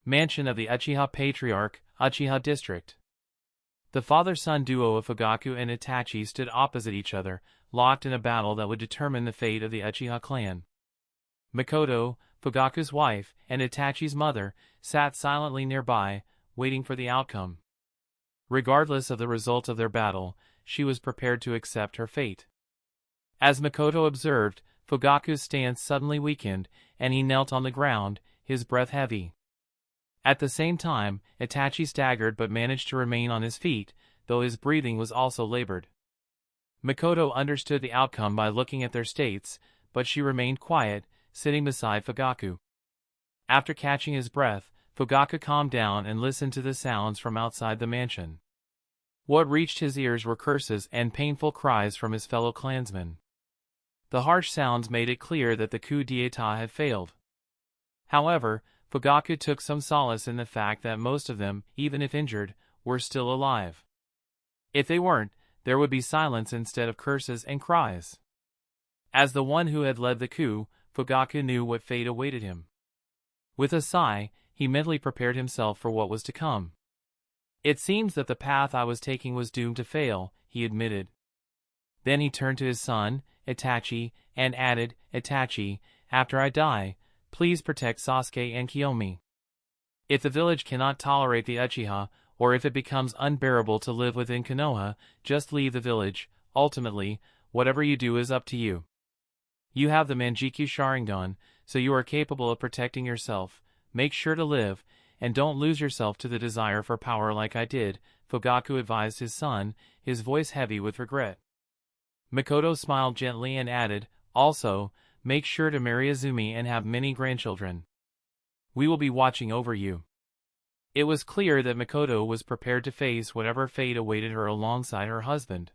Mansion of the Uchiha Patriarch, Uchiha District. The father-son duo of Fugaku and Itachi stood opposite each other, locked in a battle that would determine the fate of the Uchiha clan. Makoto, Fugaku's wife, and Itachi's mother, sat silently nearby, waiting for the outcome. Regardless of the result of their battle, she was prepared to accept her fate. As Makoto observed, Fugaku's stance suddenly weakened, and he knelt on the ground, his breath heavy. At the same time, Itachi staggered but managed to remain on his feet, though his breathing was also labored. Makoto understood the outcome by looking at their states, but she remained quiet, sitting beside Fugaku. After catching his breath, Fugaku calmed down and listened to the sounds from outside the mansion. What reached his ears were curses and painful cries from his fellow clansmen. The harsh sounds made it clear that the coup d'état had failed. However, Fugaku took some solace in the fact that most of them, even if injured, were still alive. If they weren't, there would be silence instead of curses and cries. As the one who had led the coup, Fugaku knew what fate awaited him. With a sigh, he mentally prepared himself for what was to come. "It seems that the path I was taking was doomed to fail," he admitted. Then he turned to his son, Itachi, and added, Itachi, after I die, please protect Sasuke and Kiyomi. If the village cannot tolerate the Uchiha, or if it becomes unbearable to live within Konoha, just leave the village. Ultimately, whatever you do is up to you. You have the Manjikyu Sharingan, so you are capable of protecting yourself. Make sure to live, and don't lose yourself to the desire for power like I did, Fugaku advised his son, his voice heavy with regret. Mikoto smiled gently and added, also, make sure to marry Azumi and have many grandchildren. We will be watching over you. It was clear that Mikoto was prepared to face whatever fate awaited her alongside her husband.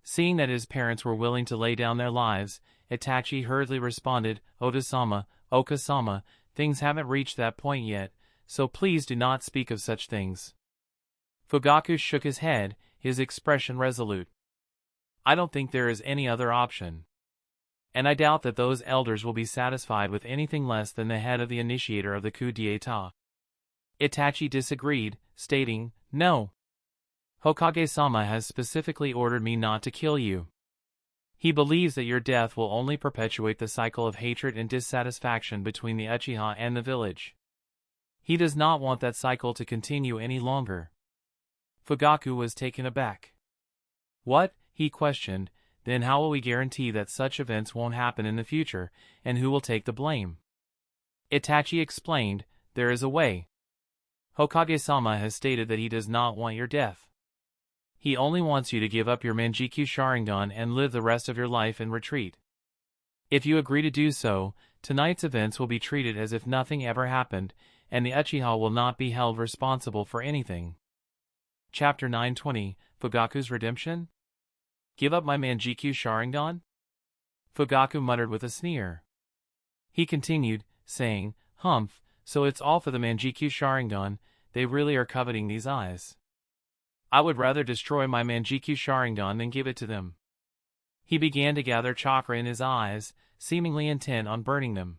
Seeing that his parents were willing to lay down their lives, Itachi hurriedly responded, Oda-sama, Oka-sama, things haven't reached that point yet, so please do not speak of such things. Fugaku shook his head, his expression resolute. I don't think there is any other option. And I doubt that those elders will be satisfied with anything less than the head of the initiator of the coup d'etat. Itachi disagreed, stating, no. Hokage-sama has specifically ordered me not to kill you. He believes that your death will only perpetuate the cycle of hatred and dissatisfaction between the Uchiha and the village. He does not want that cycle to continue any longer. Fugaku was taken aback. What? He questioned, then how will we guarantee that such events won't happen in the future, and who will take the blame? Itachi explained, there is a way. Hokage-sama has stated that he does not want your death. He only wants you to give up your Manjikyu Sharingan and live the rest of your life in retreat. If you agree to do so, tonight's events will be treated as if nothing ever happened, and the Uchiha will not be held responsible for anything. Chapter 920, Fugaku's Redemption? Give up my Manjikyu Sharingan? Fugaku muttered with a sneer. He continued, saying, Humph, so it's all for the Manjikyu Sharingan, they really are coveting these eyes. I would rather destroy my Manjikyu Sharingan than give it to them. He began to gather chakra in his eyes, seemingly intent on burning them.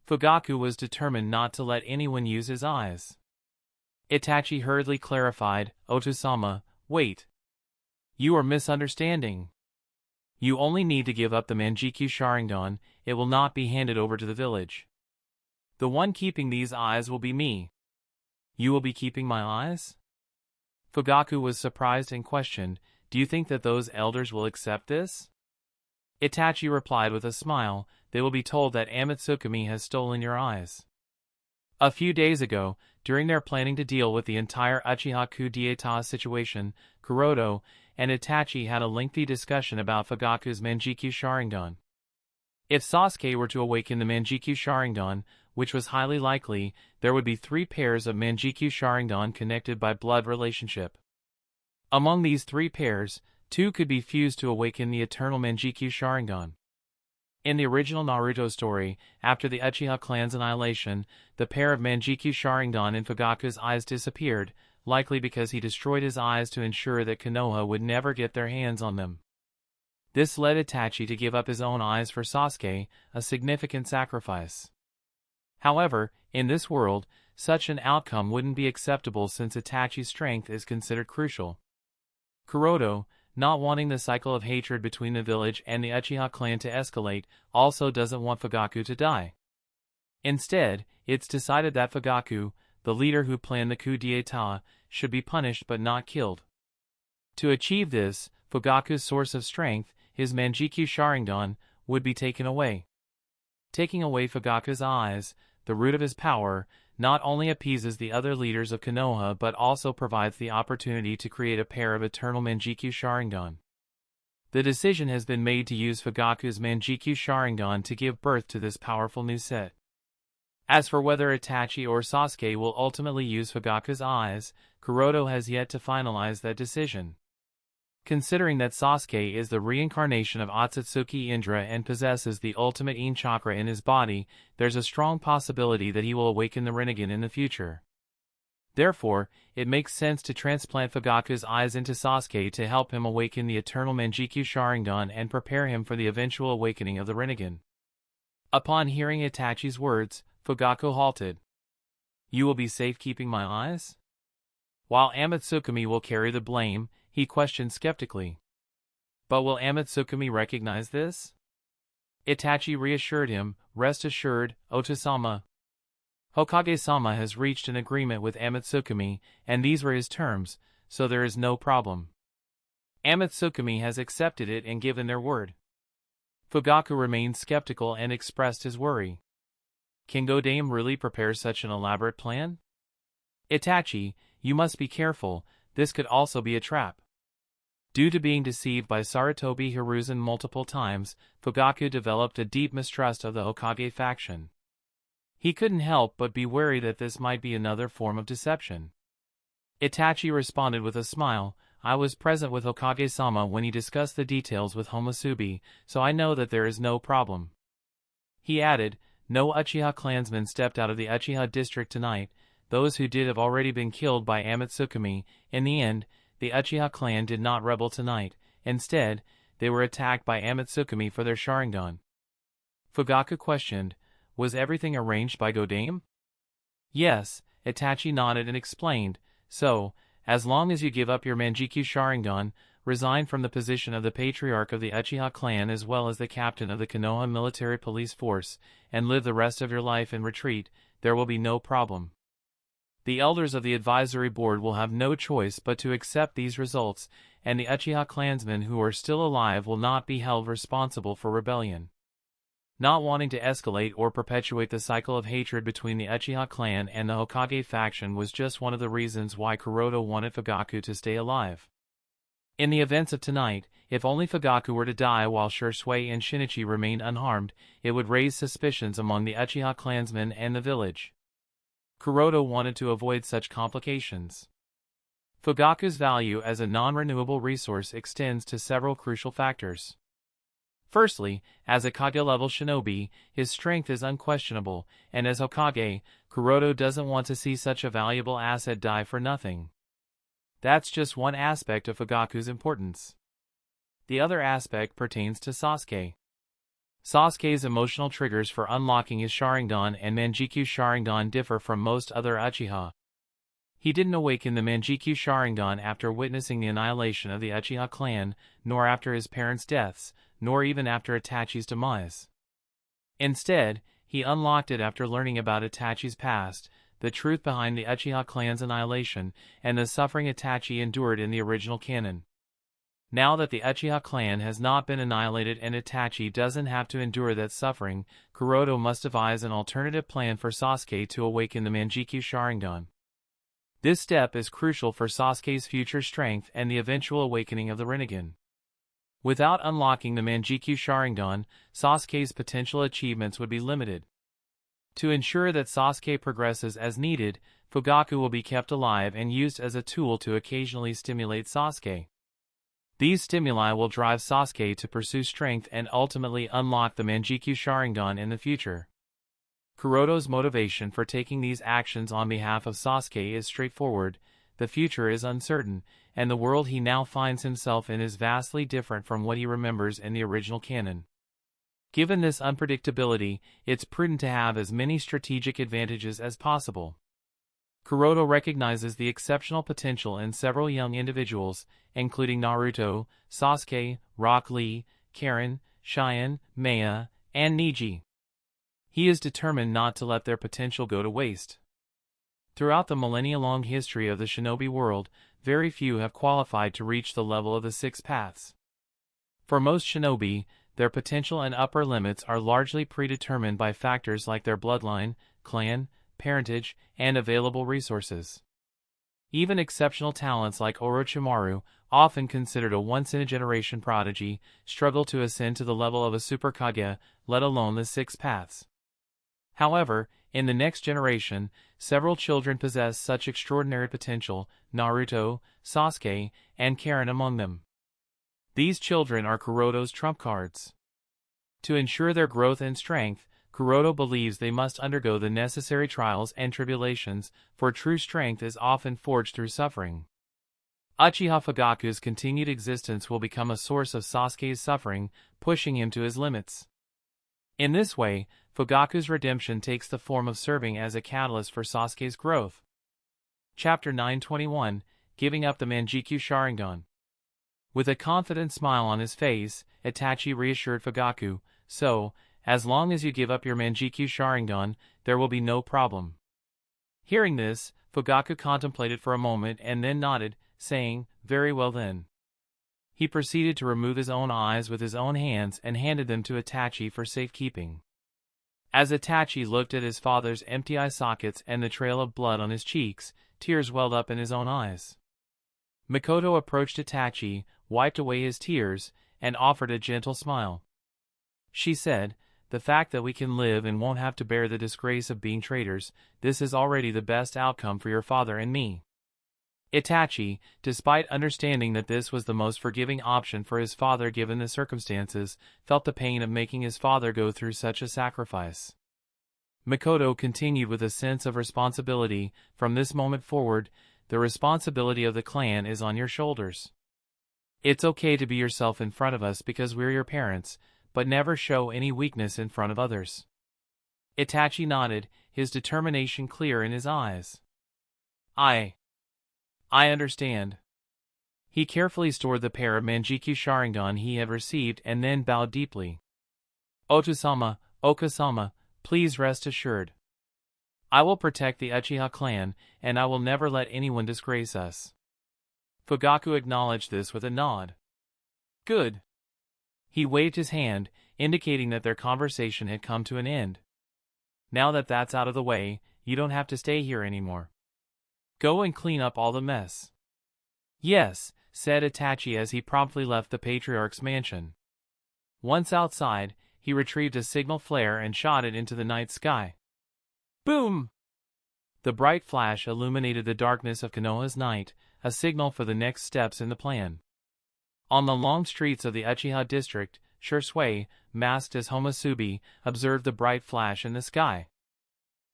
Fugaku was determined not to let anyone use his eyes. Itachi hurriedly clarified, Oto-sama, wait. You are misunderstanding. You only need to give up the Manjikyu Sharingan, it will not be handed over to the village. The one keeping these eyes will be me. You will be keeping my eyes? Fugaku was surprised and questioned, do you think that those elders will accept this? Itachi replied with a smile, they will be told that Amatsukami has stolen your eyes. A few days ago, during their planning to deal with the entire Uchiha coup d'etat situation, Curoto and Itachi had a lengthy discussion about Fugaku's Manjikyu Sharingan. If Sasuke were to awaken the Manjikyu Sharingan, which was highly likely, there would be 3 pairs of Manjikyu Sharingan connected by blood relationship. Among these 3 pairs, 2 could be fused to awaken the eternal Manjikyu Sharingan. In the original Naruto story, after the Uchiha clan's annihilation, the pair of Manjikyu Sharingan in Fugaku's eyes disappeared, likely because he destroyed his eyes to ensure that Konoha would never get their hands on them. This led Itachi to give up his own eyes for Sasuke, a significant sacrifice. However, in this world, such an outcome wouldn't be acceptable since Itachi's strength is considered crucial. Curoto, not wanting the cycle of hatred between the village and the Uchiha clan to escalate, also doesn't want Fugaku to die. Instead, it's decided that Fugaku, the leader who planned the coup d'etat, should be punished but not killed. To achieve this, Fugaku's source of strength, his Manjikyu Sharingan, would be taken away. Taking away Fugaku's eyes, the root of his power, not only appeases the other leaders of Konoha but also provides the opportunity to create a pair of eternal Manjikyu Sharingan. The decision has been made to use Fugaku's Manjikyu Sharingan to give birth to this powerful new set. As for whether Itachi or Sasuke will ultimately use Fugaku's eyes, Curoto has yet to finalize that decision. Considering that Sasuke is the reincarnation of Akatsuki Indra and possesses the ultimate In chakra in his body, there's a strong possibility that he will awaken the Rinnegan in the future. Therefore, it makes sense to transplant Fugaku's eyes into Sasuke to help him awaken the eternal Manjikyu Sharingan and prepare him for the eventual awakening of the Rinnegan. Upon hearing Itachi's words, Fugaku halted. You will be safe keeping my eyes? While Amatsukami will carry the blame, he questioned skeptically. But will Amatsukami recognize this? Itachi reassured him, rest assured, Oto-sama. Hokage-sama has reached an agreement with Amatsukami, and these were his terms, so there is no problem. Amatsukami has accepted it and given their word. Fugaku remained skeptical and expressed his worry. Can Godame really prepare such an elaborate plan? Itachi, you must be careful, this could also be a trap. Due to being deceived by Sarutobi Hiruzen multiple times, Fugaku developed a deep mistrust of the Hokage faction. He couldn't help but be wary that this might be another form of deception. Itachi responded with a smile, I was present with Hokage-sama when he discussed the details with Homusubi, so I know that there is no problem. He added, no Uchiha clansmen stepped out of the Uchiha district tonight, those who did have already been killed by Amatsukami. In the end, the Uchiha clan did not rebel tonight, instead, they were attacked by Amatsukami for their Sharingan. Fugaku questioned, was everything arranged by Godame? Yes, Itachi nodded and explained, so, as long as you give up your Manjikyu Sharingan, resign from the position of the patriarch of the Uchiha clan as well as the captain of the Konoha military police force, and live the rest of your life in retreat, there will be no problem. The elders of the advisory board will have no choice but to accept these results, and the Uchiha clansmen who are still alive will not be held responsible for rebellion. Not wanting to escalate or perpetuate the cycle of hatred between the Uchiha clan and the Hokage faction was just one of the reasons why Curoto wanted Fugaku to stay alive. In the events of tonight, if only Fugaku were to die while Shisui and Shinichi remained unharmed, it would raise suspicions among the Uchiha clansmen and the village. Curoto wanted to avoid such complications. Fugaku's value as a non-renewable resource extends to several crucial factors. Firstly, as a Kage-level shinobi, his strength is unquestionable, and as Hokage, Curoto doesn't want to see such a valuable asset die for nothing. That's just one aspect of Fugaku's importance. The other aspect pertains to Sasuke. Sasuke's emotional triggers for unlocking his Sharingan and Manjikyu Sharingan differ from most other Uchiha. He didn't awaken the Manjikyu Sharingan after witnessing the annihilation of the Uchiha clan, nor after his parents' deaths, nor even after Itachi's demise. Instead, he unlocked it after learning about Itachi's past, the truth behind the Uchiha clan's annihilation, and the suffering Itachi endured in the original canon. Now that the Uchiha clan has not been annihilated and Itachi doesn't have to endure that suffering, Curoto must devise an alternative plan for Sasuke to awaken the Manjikyu Sharingan. This step is crucial for Sasuke's future strength and the eventual awakening of the Rinnegan. Without unlocking the Manjikyu Sharingan, Sasuke's potential achievements would be limited. To ensure that Sasuke progresses as needed, Fugaku will be kept alive and used as a tool to occasionally stimulate Sasuke. These stimuli will drive Sasuke to pursue strength and ultimately unlock the Manjikyu Sharingan in the future. Kuroto's motivation for taking these actions on behalf of Sasuke is straightforward. The future is uncertain, and the world he now finds himself in is vastly different from what he remembers in the original canon. Given this unpredictability, it's prudent to have as many strategic advantages as possible. Curoto recognizes the exceptional potential in several young individuals, including Naruto, Sasuke, Rock Lee, Karin, Cheyenne, Maya, and Neji. He is determined not to let their potential go to waste. Throughout the millennia-long history of the shinobi world, very few have qualified to reach the level of the Six Paths. For most shinobi, their potential and upper limits are largely predetermined by factors like their bloodline, clan, parentage, and available resources. Even exceptional talents like Orochimaru, often considered a once-in-a-generation prodigy, struggle to ascend to the level of a Super Kage, let alone the Six Paths. However, in the next generation, several children possess such extraordinary potential, Naruto, Sasuke, and Karin among them. These children are Kuroto's trump cards. To ensure their growth and strength, Curoto believes they must undergo the necessary trials and tribulations, for true strength is often forged through suffering. Uchiha Fugaku's continued existence will become a source of Sasuke's suffering, pushing him to his limits. In this way, Fugaku's redemption takes the form of serving as a catalyst for Sasuke's growth. Chapter 921, Giving Up the Manjikyu Sharingan. With a confident smile on his face, Itachi reassured Fugaku, "So, as long as you give up your Manjikyu Sharingan, there will be no problem." Hearing this, Fugaku contemplated for a moment and then nodded, saying, "Very well then." He proceeded to remove his own eyes with his own hands and handed them to Itachi for safekeeping. As Itachi looked at his father's empty eye sockets and the trail of blood on his cheeks, tears welled up in his own eyes. Mikoto approached Itachi, wiped away his tears, and offered a gentle smile. She said, "The fact that we can live and won't have to bear the disgrace of being traitors, this is already the best outcome for your father and me." Itachi, despite understanding that this was the most forgiving option for his father given the circumstances, felt the pain of making his father go through such a sacrifice. Mikoto continued with a sense of responsibility, "From this moment forward, the responsibility of the clan is on your shoulders. It's okay to be yourself in front of us because we're your parents, but never show any weakness in front of others." Itachi nodded, his determination clear in his eyes. I understand." He carefully stored the pair of Manjikyu Sharingan he had received and then bowed deeply. "Oto-sama, Oka-sama, please rest assured. I will protect the Uchiha clan, and I will never let anyone disgrace us." Fugaku acknowledged this with a nod. "Good." He waved his hand, indicating that their conversation had come to an end. "Now that that's out of the way, you don't have to stay here anymore. Go and clean up all the mess." "Yes," said Itachi as he promptly left the patriarch's mansion. Once outside, he retrieved a signal flare and shot it into the night sky. Boom! The bright flash illuminated the darkness of Konoha's night, a signal for the next steps in the plan. On the long streets of the Uchiha district, Shisui, masked as Homasubi, observed the bright flash in the sky.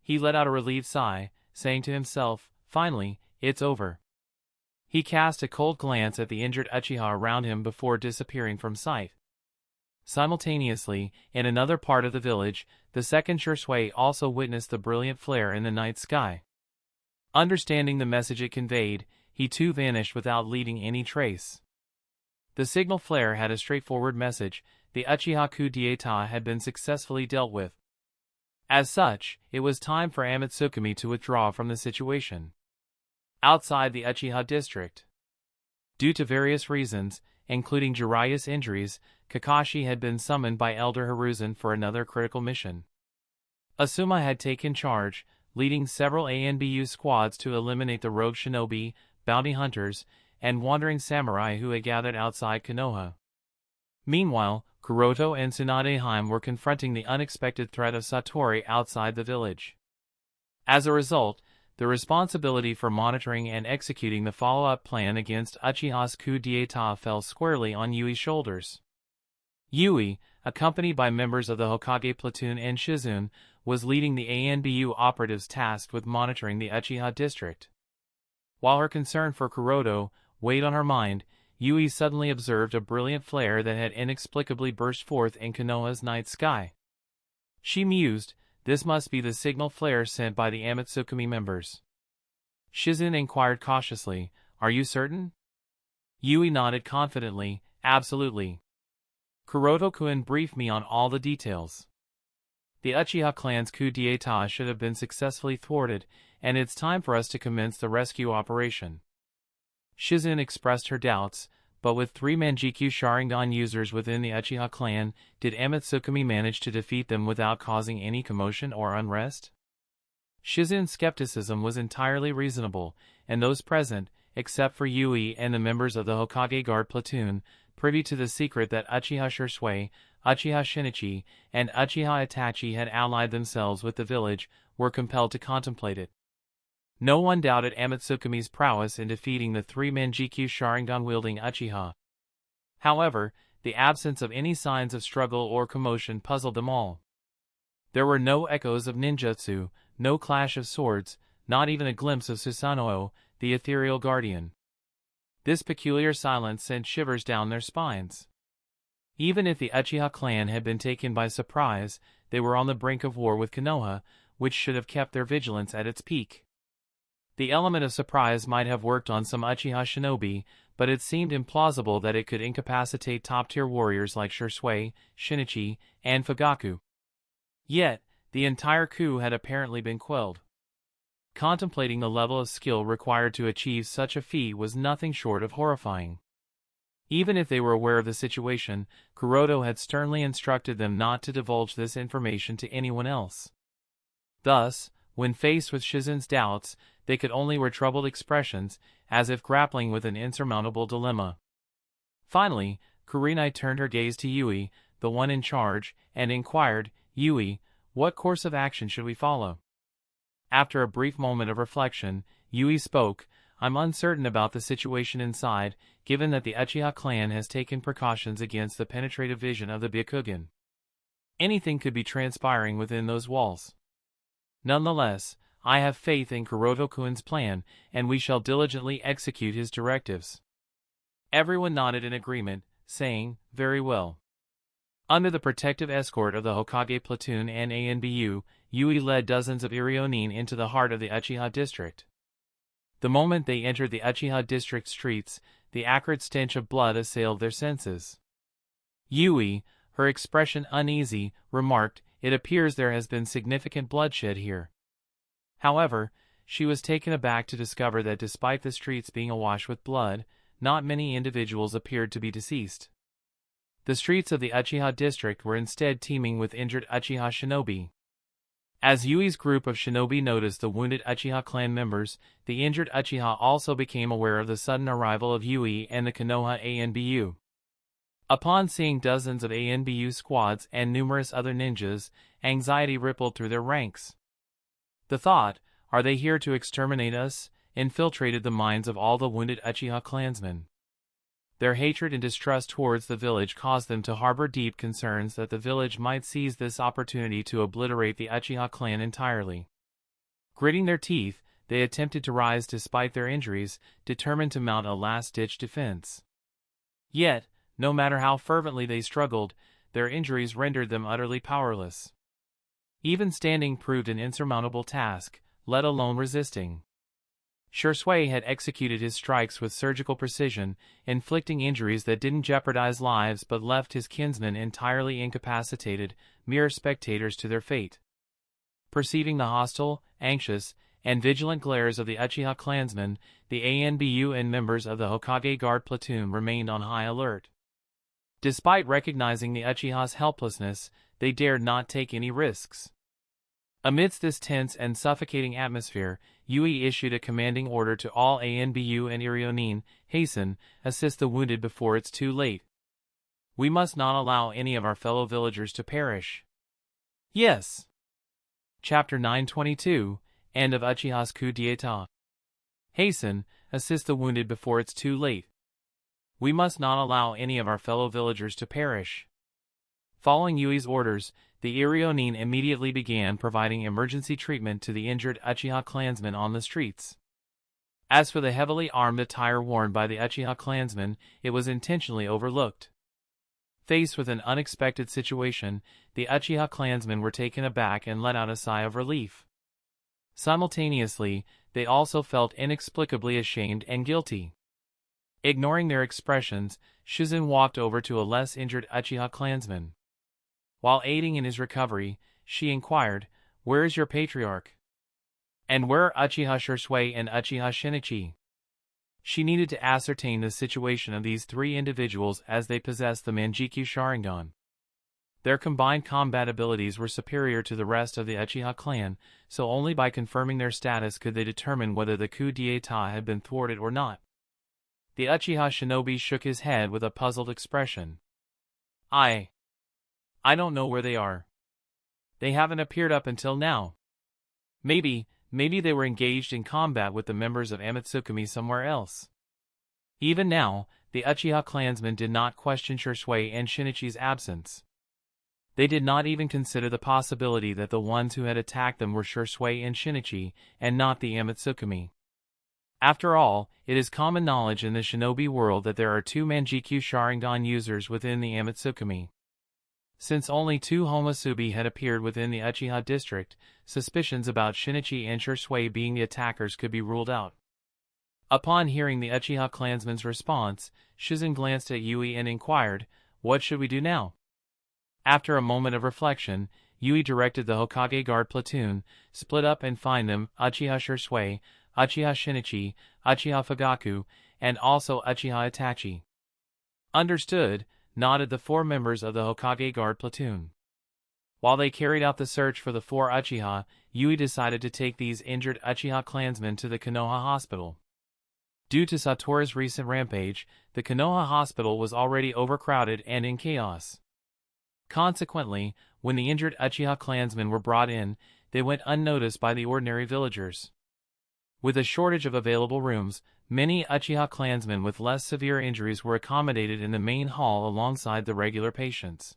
He let out a relieved sigh, saying to himself, "Finally, it's over." He cast a cold glance at the injured Uchiha around him before disappearing from sight. Simultaneously, in another part of the village, the second Shisui also witnessed the brilliant flare in the night sky. Understanding the message it conveyed, he too vanished without leaving any trace. The signal flare had a straightforward message: the Uchiha coup d'état had been successfully dealt with. As such, it was time for Akatsuki to withdraw from the situation. Outside the Uchiha district, due to various reasons, including Jiraiya's injuries, Kakashi had been summoned by Elder Hiruzen for another critical mission. Asuma had taken charge, leading several ANBU squads to eliminate the rogue shinobi, bounty hunters, and wandering samurai who had gathered outside Konoha. Meanwhile, Curoto and Tsunadeheim were confronting the unexpected threat of Sattorii outside the village. As a result, the responsibility for monitoring and executing the follow-up plan against Uchiha's coup d'état fell squarely on Yui's shoulders. Yui, accompanied by members of the Hokage platoon and Shizune, was leading the ANBU operatives tasked with monitoring the Uchiha district. While her concern for Curoto weighed on her mind, Yui suddenly observed a brilliant flare that had inexplicably burst forth in Konoha's night sky. She mused, "This must be the signal flare sent by the Akatsuki members." Shizune inquired cautiously, "Are you certain?" Yui nodded confidently, "Absolutely. Curoto-kun briefed me on all the details. The Uchiha clan's coup d'état should have been successfully thwarted, and it's time for us to commence the rescue operation." Shizune expressed her doubts, but with 3 Manjikyu Sharingan users within the Uchiha clan, did Akatsuki manage to defeat them without causing any commotion or unrest? Shizune's skepticism was entirely reasonable, and those present, except for Yui and the members of the Hokage Guard platoon, privy to the secret that Uchiha Shisui, Uchiha Shinichi, and Uchiha Itachi had allied themselves with the village, were compelled to contemplate it. No one doubted Akatsuki's prowess in defeating the 3 Manjikyu Sharingan-wielding Uchiha. However, the absence of any signs of struggle or commotion puzzled them all. There were no echoes of ninjutsu, no clash of swords, not even a glimpse of Susanoo, the ethereal guardian. This peculiar silence sent shivers down their spines. Even if the Uchiha clan had been taken by surprise, they were on the brink of war with Konoha, which should have kept their vigilance at its peak. The element of surprise might have worked on some Uchiha shinobi, but it seemed implausible that it could incapacitate top-tier warriors like Shisui, Shinichi, and Fugaku. Yet, the entire coup had apparently been quelled. Contemplating the level of skill required to achieve such a feat was nothing short of horrifying. Even if they were aware of the situation, Curoto had sternly instructed them not to divulge this information to anyone else. Thus, when faced with Shizen's doubts, they could only wear troubled expressions, as if grappling with an insurmountable dilemma. Finally, Kurenai turned her gaze to Yui, the one in charge, and inquired, "Yui, what course of action should we follow?" After a brief moment of reflection, Yui spoke, "I'm uncertain about the situation inside, given that the Uchiha clan has taken precautions against the penetrative vision of the Byakugan. Anything could be transpiring within those walls. Nonetheless, I have faith in Kuroto-kun's plan, and we shall diligently execute his directives." Everyone nodded in agreement, saying, "Very well." Under the protective escort of the Hokage platoon and ANBU, Yui led dozens of Irionin into the heart of the Uchiha district. The moment they entered the Uchiha district streets, the acrid stench of blood assailed their senses. Yui, her expression uneasy, remarked, "It appears there has been significant bloodshed here." However, she was taken aback to discover that despite the streets being awash with blood, not many individuals appeared to be deceased. The streets of the Uchiha district were instead teeming with injured Uchiha shinobi. As Yui's group of shinobi noticed the wounded Uchiha clan members, the injured Uchiha also became aware of the sudden arrival of Yui and the Konoha ANBU. Upon seeing dozens of ANBU squads and numerous other ninjas, anxiety rippled through their ranks. The thought, "Are they here to exterminate us?" infiltrated the minds of all the wounded Uchiha clansmen. Their hatred and distrust towards the village caused them to harbor deep concerns that the village might seize this opportunity to obliterate the Uchiha clan entirely. Gritting their teeth, they attempted to rise despite their injuries, determined to mount a last-ditch defense. Yet, no matter how fervently they struggled, their injuries rendered them utterly powerless. Even standing proved an insurmountable task, let alone resisting. Shisui had executed his strikes with surgical precision, inflicting injuries that didn't jeopardize lives but left his kinsmen entirely incapacitated, mere spectators to their fate. Perceiving the hostile, anxious, and vigilant glares of the Uchiha clansmen, the ANBU and members of the Hokage Guard platoon remained on high alert. Despite recognizing the Uchiha's helplessness, they dared not take any risks. Amidst this tense and suffocating atmosphere, Yui issued a commanding order to all ANBU and Irionin, "Hasten, assist the wounded before it's too late. We must not allow any of our fellow villagers to perish." Yes. Chapter 922, End of Uchiha's coup d'état. Hasten, assist the wounded before it's too late. We must not allow any of our fellow villagers to perish. Following Yui's orders, the Irionin immediately began providing emergency treatment to the injured Uchiha clansmen on the streets. As for the heavily armed attire worn by the Uchiha clansmen, it was intentionally overlooked. Faced with an unexpected situation, the Uchiha clansmen were taken aback and let out a sigh of relief. Simultaneously, they also felt inexplicably ashamed and guilty. Ignoring their expressions, Shizen walked over to a less injured Uchiha clansman. While aiding in his recovery, she inquired, "Where is your patriarch? And where are Uchiha Shisui and Uchiha Shinichi?" She needed to ascertain the situation of these three individuals as they possessed the Manjikyu Sharingan. Their combined combat abilities were superior to the rest of the Uchiha clan, so only by confirming their status could they determine whether the coup d'état had been thwarted or not. The Uchiha shinobi shook his head with a puzzled expression. I don't know where they are. They haven't appeared up until now. Maybe they were engaged in combat with the members of Amatsukami somewhere else." Even now, the Uchiha clansmen did not question Shisui and Shinichi's absence. They did not even consider the possibility that the ones who had attacked them were Shisui and Shinichi, and not the Amatsukami. After all, it is common knowledge in the shinobi world that there are two Manjikyu Sharingan users within the Amatsukami. Since only two Homosubi had appeared within the Uchiha district, suspicions about Shinichi and Shisui being the attackers could be ruled out. Upon hearing the Uchiha clansman's response, Shizune glanced at Yui and inquired, "What should we do now?" After a moment of reflection, Yui directed the Hokage guard platoon, split up and find them Uchiha Shursui, Uchiha Shinichi, Uchiha Fugaku, and also Uchiha Itachi. Understood, nodded the 4 members of the Hokage guard platoon. While they carried out the search for the 4 Uchiha, Yui decided to take these injured Uchiha clansmen to the Konoha hospital. Due to Sattori's recent rampage, the Konoha hospital was already overcrowded and in chaos. Consequently, when the injured Uchiha clansmen were brought in, they went unnoticed by the ordinary villagers. With a shortage of available rooms, many Uchiha clansmen with less severe injuries were accommodated in the main hall alongside the regular patients.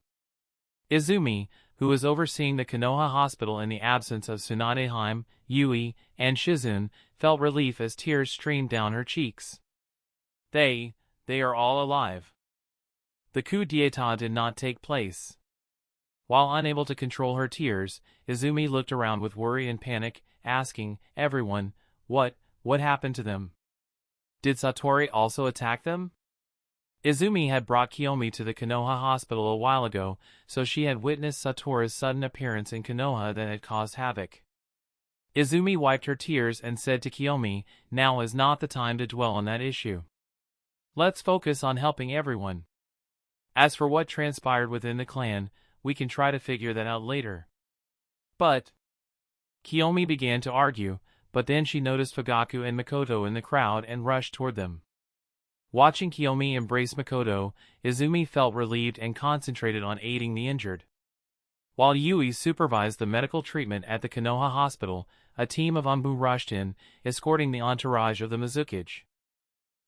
Izumi, who was overseeing the Konoha hospital in the absence of Tsunade Hime, Yui, and Shizune, felt relief as tears streamed down her cheeks. They are all alive. The coup d'état did not take place. While unable to control her tears, Izumi looked around with worry and panic, asking everyone, what happened to them? Did Sattorii also attack them? Izumi had brought Kiyomi to the Konoha hospital a while ago, so she had witnessed Sattori's sudden appearance in Konoha that had caused havoc. Izumi wiped her tears and said to Kiyomi, "Now is not the time to dwell on that issue. Let's focus on helping everyone. As for what transpired within the clan, we can try to figure that out later." But Kiyomi began to argue, but then she noticed Fugaku and Mikoto in the crowd and rushed toward them. Watching Kiyomi embrace Mikoto, Izumi felt relieved and concentrated on aiding the injured. While Yui supervised the medical treatment at the Konoha hospital, a team of Anbu rushed in, escorting the entourage of the Mizukage.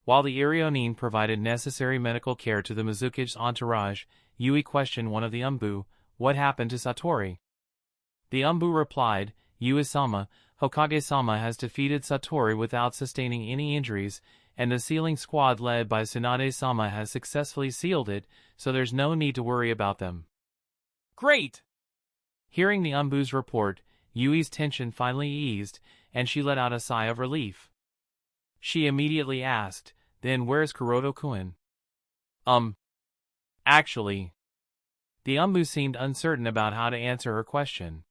While the Irionin provided necessary medical care to the Mizukage's entourage, Yui questioned one of the Anbu, "What happened to Sattorii?" The Anbu replied, "Yui-sama, Hokage-sama has defeated Sattorii without sustaining any injuries, and the sealing squad led by Tsunade-sama has successfully sealed it, so there's no need to worry about them." Great! Hearing the Anbu's report, Yui's tension finally eased, and she let out a sigh of relief. She immediately asked, "Then where's Curoto-kun?" Actually. The Anbu seemed uncertain about how to answer her question.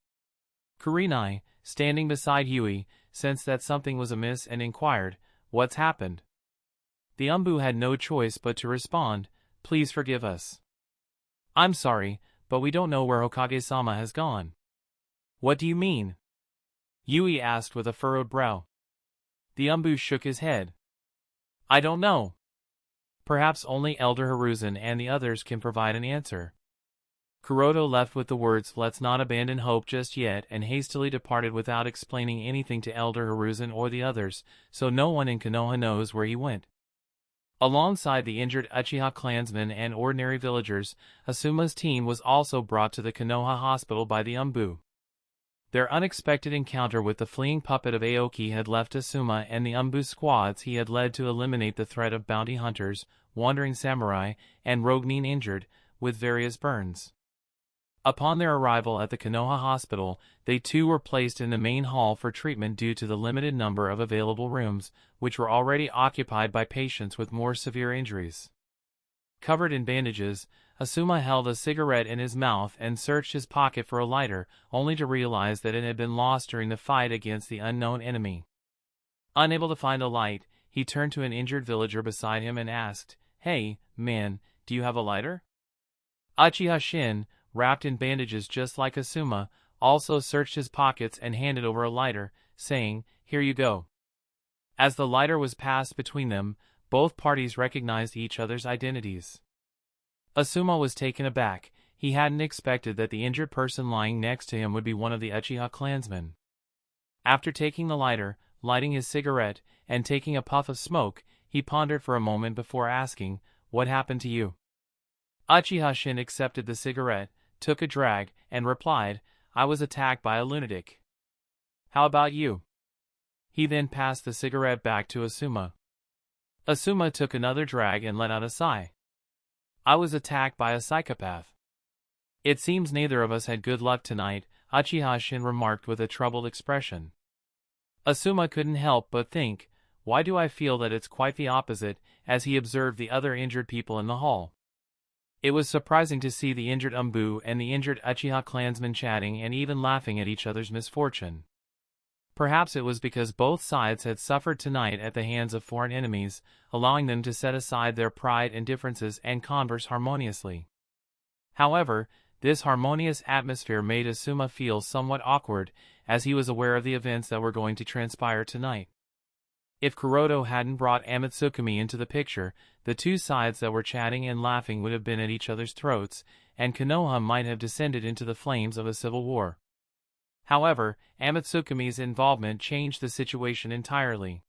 Kurenai, standing beside Yui, sensed that something was amiss and inquired, "What's happened?" The Anbu had no choice but to respond, "Please forgive us. I'm sorry, but we don't know where Hokage-sama has gone." "What do you mean?" Yui asked with a furrowed brow. The Anbu shook his head. "I don't know. Perhaps only Elder Hiruzen and the others can provide an answer." Curoto left with the words, "Let's not abandon hope just yet," and hastily departed without explaining anything to Elder Hiruzen or the others, so no one in Konoha knows where he went. Alongside the injured Uchiha clansmen and ordinary villagers, Asuma's team was also brought to the Konoha hospital by the Anbu. Their unexpected encounter with the fleeing puppet of Aoki had left Asuma and the Anbu squads he had led to eliminate the threat of bounty hunters, wandering samurai, and rogue nin injured, with various burns. Upon their arrival at the Konoha hospital, they too were placed in the main hall for treatment due to the limited number of available rooms, which were already occupied by patients with more severe injuries. Covered in bandages, Asuma held a cigarette in his mouth and searched his pocket for a lighter, only to realize that it had been lost during the fight against the unknown enemy. Unable to find a light, he turned to an injured villager beside him and asked, "Hey, man, do you have a lighter?" Uchiha Shin, wrapped in bandages just like Asuma, also searched his pockets and handed over a lighter, saying, "Here you go." As the lighter was passed between them, both parties recognized each other's identities. Asuma was taken aback. He hadn't expected that the injured person lying next to him would be one of the Uchiha clansmen. After taking the lighter, lighting his cigarette, and taking a puff of smoke, he pondered for a moment before asking, "What happened to you?" Uchiha Shin accepted the cigarette, took a drag, and replied, "I was attacked by a lunatic." "How about you?" He then passed the cigarette back to Asuma. Asuma took another drag and let out a sigh. "I was attacked by a psychopath." "It seems neither of us had good luck tonight," Uchiha Shin remarked with a troubled expression. Asuma couldn't help but think, Why do I feel that it's quite the opposite, as he observed the other injured people in the hall. It was surprising to see the injured Umbu and the injured Uchiha clansmen chatting and even laughing at each other's misfortune. Perhaps it was because both sides had suffered tonight at the hands of foreign enemies, allowing them to set aside their pride and differences and converse harmoniously. However, this harmonious atmosphere made Asuma feel somewhat awkward, as he was aware of the events that were going to transpire tonight. If Curoto hadn't brought Amatsukami into the picture, the two sides that were chatting and laughing would have been at each other's throats, and Konoha might have descended into the flames of a civil war. However, Amatsukami's involvement changed the situation entirely.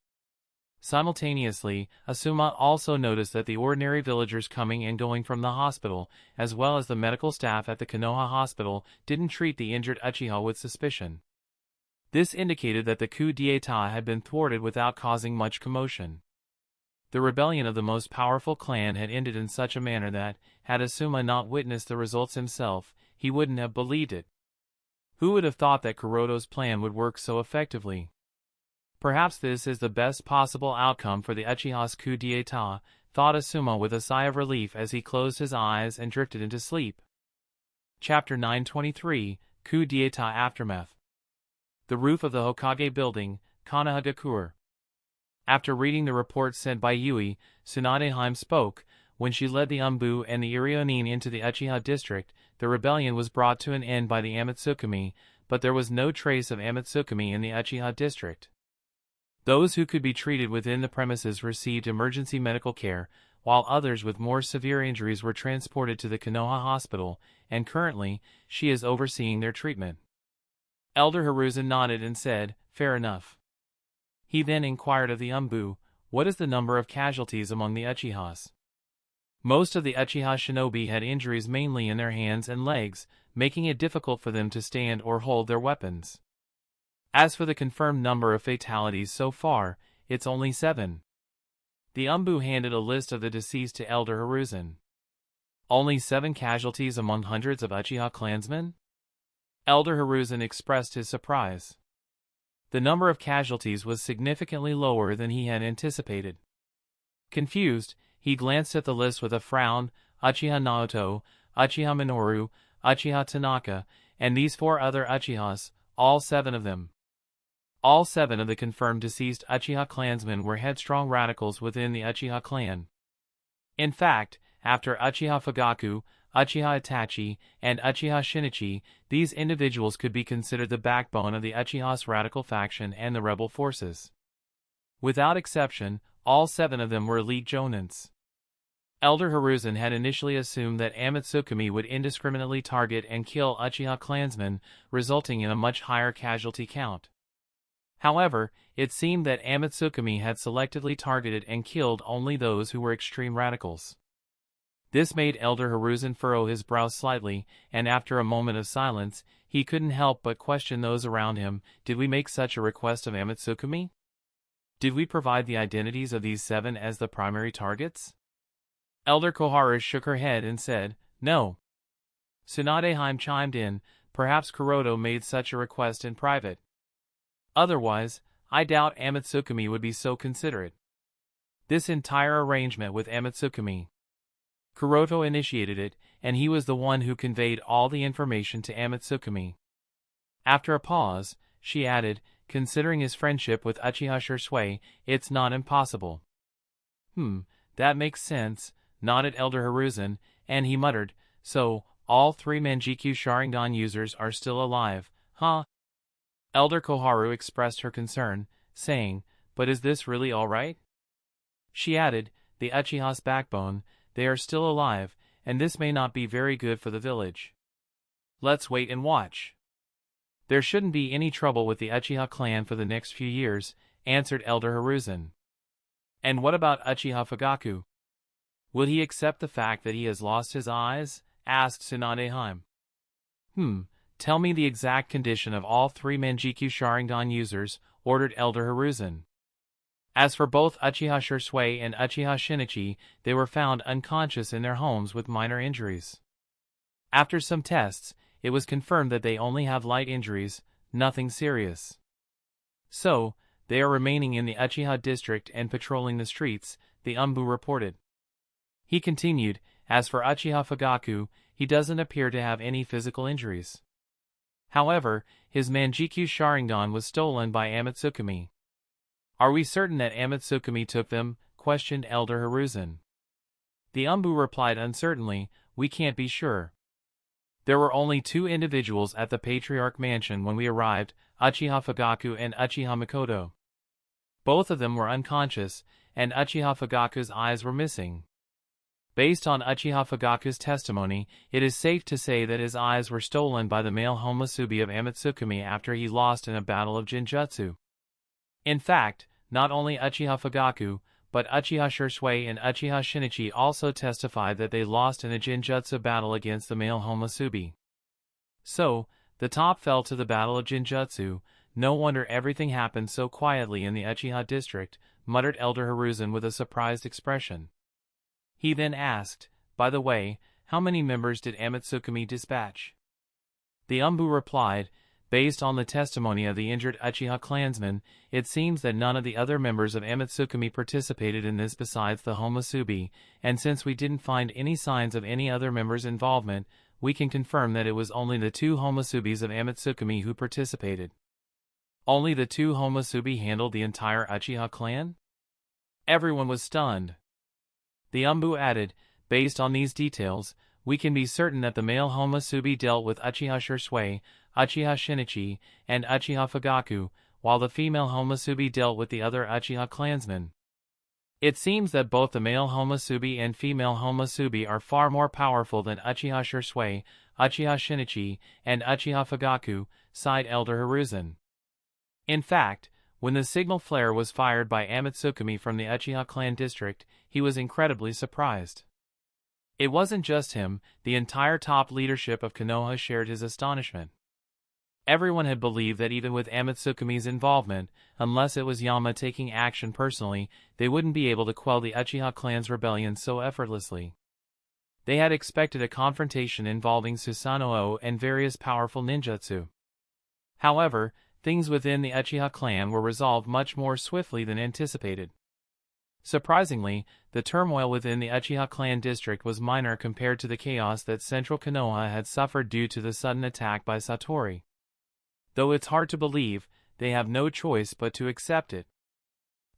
Simultaneously, Asuma also noticed that the ordinary villagers coming and going from the hospital, as well as the medical staff at the Konoha hospital, didn't treat the injured Uchiha with suspicion. This indicated that the coup d'état had been thwarted without causing much commotion. The rebellion of the most powerful clan had ended in such a manner that, had Asuma not witnessed the results himself, he wouldn't have believed it. Who would have thought that Kuroto's plan would work so effectively? Perhaps this is the best possible outcome for the Uchiha's coup d'état, thought Asuma with a sigh of relief as he closed his eyes and drifted into sleep. Chapter 923, Coup d'état Aftermath. The roof of the Hokage building, Konohagakure. After reading the report sent by Yui, Tsunadeheim spoke. When she led the Umbu and the Irionin into the Uchiha district, the rebellion was brought to an end by the Amatsukami, but there was no trace of Amatsukami in the Uchiha district. Those who could be treated within the premises received emergency medical care, while others with more severe injuries were transported to the Konoha hospital, and currently, she is overseeing their treatment. Elder Hiruzen nodded and said, "Fair enough." He then inquired of the Umbu, "What is the number of casualties among the Uchihas?" Most of the Uchiha shinobi had injuries mainly in their hands and legs, making it difficult for them to stand or hold their weapons. As for the confirmed number of fatalities so far, it's only 7. The Umbu handed a list of the deceased to Elder Hiruzen. Only 7 casualties among hundreds of Uchiha clansmen? Elder Hiruzen expressed his surprise. The number of casualties was significantly lower than he had anticipated. Confused, he glanced at the list with a frown. Uchiha Naoto, Uchiha Minoru, Uchiha Tanaka, and these 4 other Uchihas, all 7 of them. All 7 of the confirmed deceased Uchiha clansmen were headstrong radicals within the Uchiha clan. In fact, after Uchiha Fugaku, Uchiha Itachi, and Uchiha Shinichi, these individuals could be considered the backbone of the Uchiha's radical faction and the rebel forces. Without exception, all 7 of them were elite jonins. Elder Hiruzen had initially assumed that Amatsukami would indiscriminately target and kill Uchiha clansmen, resulting in a much higher casualty count. However, it seemed that Amatsukami had selectively targeted and killed only those who were extreme radicals. This made Elder Hiruzen furrow his brow slightly, and after a moment of silence, he couldn't help but question those around him. Did we make such a request of Amatsukami? Did we provide the identities of these 7 as the primary targets? Elder Koharu shook her head and said, "No." Tsunadeheim chimed in, "Perhaps Curoto made such a request in private. Otherwise, I doubt Amatsukami would be so considerate. This entire arrangement with Amatsukami. Curoto initiated it, and he was the one who conveyed all the information to Amatsukami." After a pause, she added, "Considering his friendship with Uchiha Shisui, it's not impossible." That makes sense," nodded Elder Hiruzen, and he muttered, "So, all 3 Manjikyu Sharingan users are still alive, huh?" Elder Koharu expressed her concern, saying, "But is this really all right?" She added, "The Uchiha's backbone, they are still alive, and this may not be very good for the village. Let's wait and watch." "There shouldn't be any trouble with the Uchiha clan for the next few years," answered Elder Hiruzen. "And what about Uchiha Fugaku? Will he accept the fact that he has lost his eyes?" asked Tsunadeheim. Tell me the exact condition of all 3 Manjikyu Sharingan users," ordered Elder Hiruzen. As for both Uchiha Shisui and Uchiha Shinichi, they were found unconscious in their homes with minor injuries. After some tests, it was confirmed that they only have light injuries, nothing serious. So, They are remaining in the Uchiha district and patrolling the streets, the Umbu reported. He continued, as for Uchiha Fugaku, he doesn't appear to have any physical injuries. However, his Manjikyu Sharingan was stolen by Amatsukami. Are we certain that Amatsukami took them? Questioned Elder Hiruzen. The Umbu replied uncertainly, we can't be sure. There were only 2 individuals at the Patriarch Mansion when we arrived, Uchiha Fugaku and Uchiha Mikoto. Both of them were unconscious, and Uchiha Fugaku's eyes were missing. Based on Uchiha Fugaku's testimony, it is safe to say that his eyes were stolen by the male Homusubi of Amatsukami after he lost in a battle of Jinjutsu. In fact, not only Uchiha Fugaku, but Uchiha Shisui and Uchiha Shinichi also testified that they lost in a Jinjutsu battle against the male Homusubi. So, the top fell to the battle of Jinjutsu. No wonder everything happened so quietly in the Uchiha district, muttered Elder Hiruzen with a surprised expression. He then asked, by the way, how many members did Amatsukami dispatch? The Umbu replied, based on the testimony of the injured Uchiha clansmen, it seems that none of the other members of Amatsukami participated in this besides the Homusubi, and since we didn't find any signs of any other members' involvement, we can confirm that it was only the 2 Homusubis of Amatsukami who participated. Only the 2 Homusubi handled the entire Uchiha clan? Everyone was stunned. The Umbu added, based on these details, we can be certain that the male Homusubi dealt with Uchiha Shisui, Uchiha Shinichi, and Uchiha Fugaku, while the female Homusubi dealt with the other Uchiha clansmen. It seems that both the male Homusubi and female Homusubi are far more powerful than Uchiha Shisui, Uchiha Shinichi, and Uchiha Fugaku, sighed Elder Hiruzen. In fact, when the signal flare was fired by Amatsukami from the Uchiha clan district, he was incredibly surprised. It wasn't just him, the entire top leadership of Konoha shared his astonishment. Everyone had believed that even with Amatsukami's involvement, unless it was Yama taking action personally, they wouldn't be able to quell the Uchiha clan's rebellion so effortlessly. They had expected a confrontation involving Susanoo and various powerful ninjutsu. However, things within the Uchiha clan were resolved much more swiftly than anticipated. Surprisingly, the turmoil within the Uchiha clan district was minor compared to the chaos that central Konoha had suffered due to the sudden attack by Sattorii. Though it's hard to believe, they have no choice but to accept it.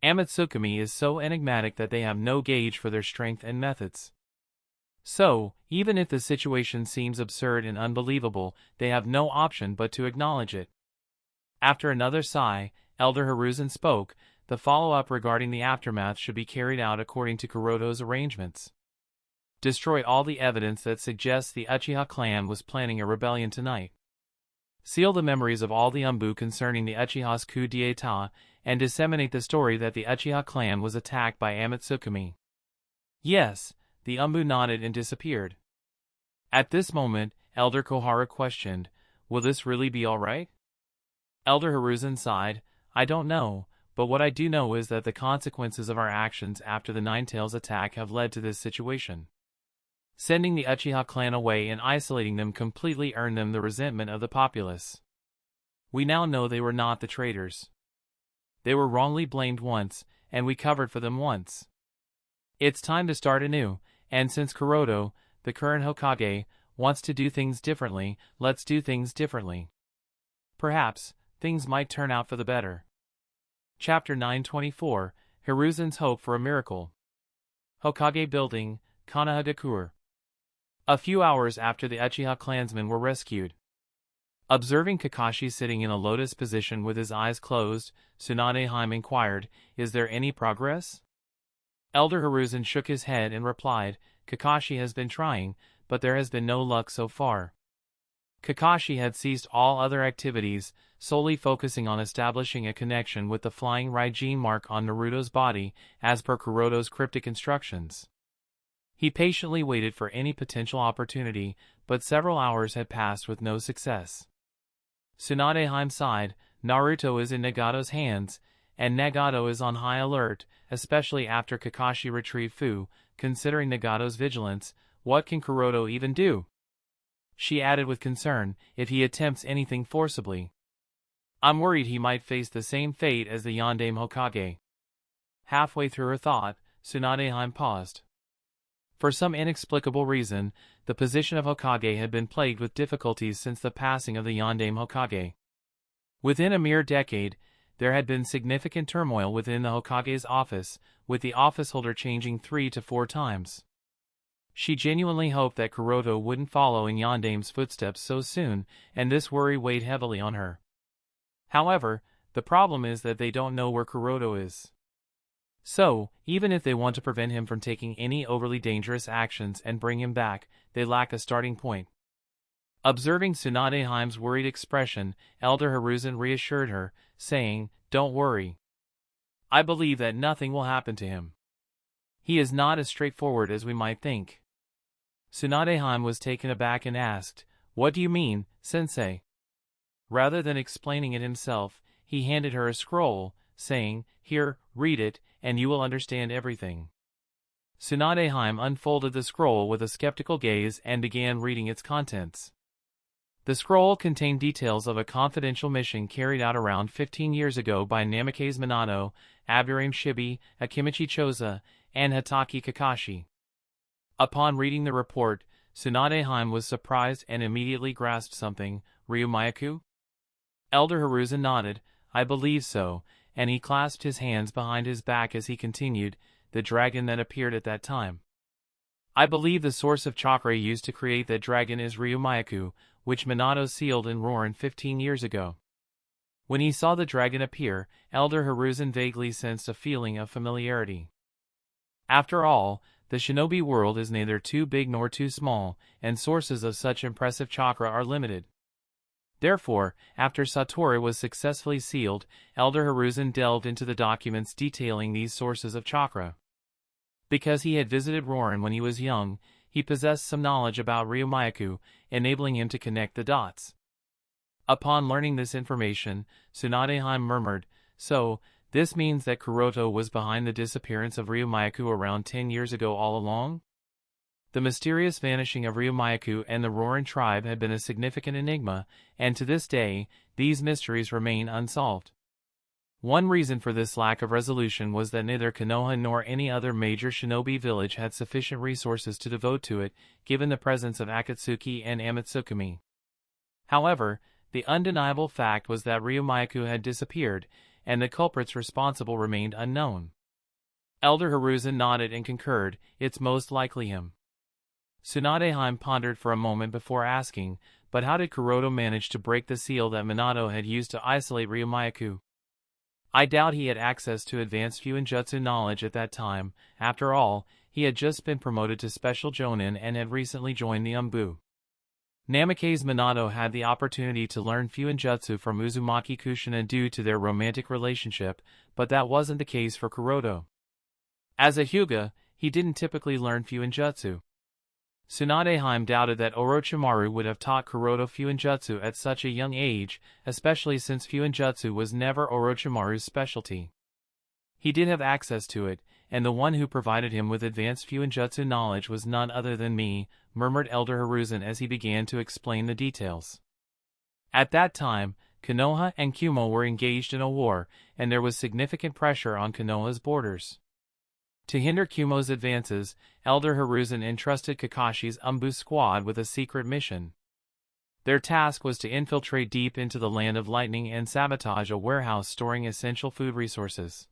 Amatsukami is so enigmatic that they have no gauge for their strength and methods. So, even if the situation seems absurd and unbelievable, they have no option but to acknowledge it. After another sigh, Elder Hiruzen spoke, the follow-up regarding the aftermath should be carried out according to Curoto's arrangements. Destroy all the evidence that suggests the Uchiha clan was planning a rebellion tonight. Seal the memories of all the Umbu concerning the Uchiha's coup d'état, and disseminate the story that the Uchiha clan was attacked by Amatsukami. Yes, the Umbu nodded and disappeared. At this moment, Elder Kohara questioned, will this really be alright? Elder Hiruzen sighed, I don't know, but what I do know is that the consequences of our actions after the Ninetales attack have led to this situation. Sending the Uchiha clan away and isolating them completely earned them the resentment of the populace. We now know they were not the traitors. They were wrongly blamed once, and we covered for them once. It's time to start anew, and since Curoto, the current Hokage, wants to do things differently, let's do things differently. Perhaps, things might turn out for the better. Chapter 924, Hiruzen's Hope for a Miracle. Hokage Building, Konohagakure. A few hours after the Uchiha clansmen were rescued. Observing Kakashi sitting in a lotus position with his eyes closed, Tsunade inquired, is there any progress? Elder Hiruzen shook his head and replied, Kakashi has been trying, but there has been no luck so far. Kakashi had ceased all other activities, solely focusing on establishing a connection with the flying Raijin mark on Naruto's body, as per Kuroto's cryptic instructions. He patiently waited for any potential opportunity, but several hours had passed with no success. Tsunade sighed, Naruto is in Nagato's hands, and Nagato is on high alert, especially after Kakashi retrieved Fu. Considering Nagato's vigilance, what can Curoto even do? She added with concern, if he attempts anything forcibly. I'm worried he might face the same fate as the Yondaime Hokage. Halfway through her thought, Tsunadeheim paused. For some inexplicable reason, the position of Hokage had been plagued with difficulties since the passing of the Yondaime Hokage. Within a mere decade, there had been significant turmoil within the Hokage's office, with the officeholder changing 3 to 4 times. She genuinely hoped that Curoto wouldn't follow in Yondaime's footsteps so soon, and this worry weighed heavily on her. However, the problem is that they don't know where Curoto is. So, even if they want to prevent him from taking any overly dangerous actions and bring him back, they lack a starting point. Observing Tsunadeheim's worried expression, Elder Hiruzen reassured her, saying, "Don't worry. I believe that nothing will happen to him. He is not as straightforward as we might think." Tsunadeheim was taken aback and asked, "What do you mean, sensei?" Rather than explaining it himself, he handed her a scroll, saying, "Here, read it, and you will understand everything." Tsunadeheim unfolded the scroll with a skeptical gaze and began reading its contents. The scroll contained details of a confidential mission carried out around 15 years ago by Namikaze Minato, Abdurrahim Shibi, Akimichi Choza, and Hatake Kakashi. Upon reading the report, Tsunadeheim was surprised and immediately grasped something. "Ryumaku?" Elder Hiruzen nodded, "I believe so," and he clasped his hands behind his back as he continued, "The dragon that appeared at that time. I believe the source of chakra used to create that dragon is Ryumaku, which Minato sealed in Rorin 15 years ago." When he saw the dragon appear, Elder Hiruzen vaguely sensed a feeling of familiarity. After all, the shinobi world is neither too big nor too small, and sources of such impressive chakra are limited. Therefore, after Sattorii was successfully sealed, Elder Hiruzen delved into the documents detailing these sources of chakra. Because he had visited Rorin when he was young, he possessed some knowledge about Ryumaku, enabling him to connect the dots. Upon learning this information, Tsunadeheim murmured, "So, this means that Curoto was behind the disappearance of Ryumaku around 10 years ago all along?" The mysterious vanishing of Ryumaku and the Rorin tribe had been a significant enigma, and to this day, these mysteries remain unsolved. One reason for this lack of resolution was that neither Konoha nor any other major shinobi village had sufficient resources to devote to it, given the presence of Akatsuki and Amatsukami. However, the undeniable fact was that Ryumaku had disappeared, and the culprits responsible remained unknown. Elder Hiruzen nodded and concurred, "It's most likely him." Tsunadeheim pondered for a moment before asking, "But how did Curoto manage to break the seal that Minato had used to isolate Ryumaku?" I doubt he had access to advanced Fuinjutsu knowledge at that time. After all, he had just been promoted to Special Jonin and had recently joined the Umbu. Namikaze Minato had the opportunity to learn Fuinjutsu from Uzumaki Kushina due to their romantic relationship, but that wasn't the case for Curoto. As a Hyuga, he didn't typically learn Fuinjutsu. Tsunadeheim doubted that Orochimaru would have taught Curoto Fuinjutsu at such a young age, especially since Fuinjutsu was never Orochimaru's specialty. He did have access to it, and the one who provided him with advanced Fuinjutsu knowledge was none other than me, murmured Elder Hiruzen as he began to explain the details. At that time, Konoha and Kumo were engaged in a war, and there was significant pressure on Konoha's borders. To hinder Kumo's advances, Elder Hiruzen entrusted Kakashi's Umbu squad with a secret mission. Their task was to infiltrate deep into the Land of Lightning and sabotage a warehouse storing essential food resources.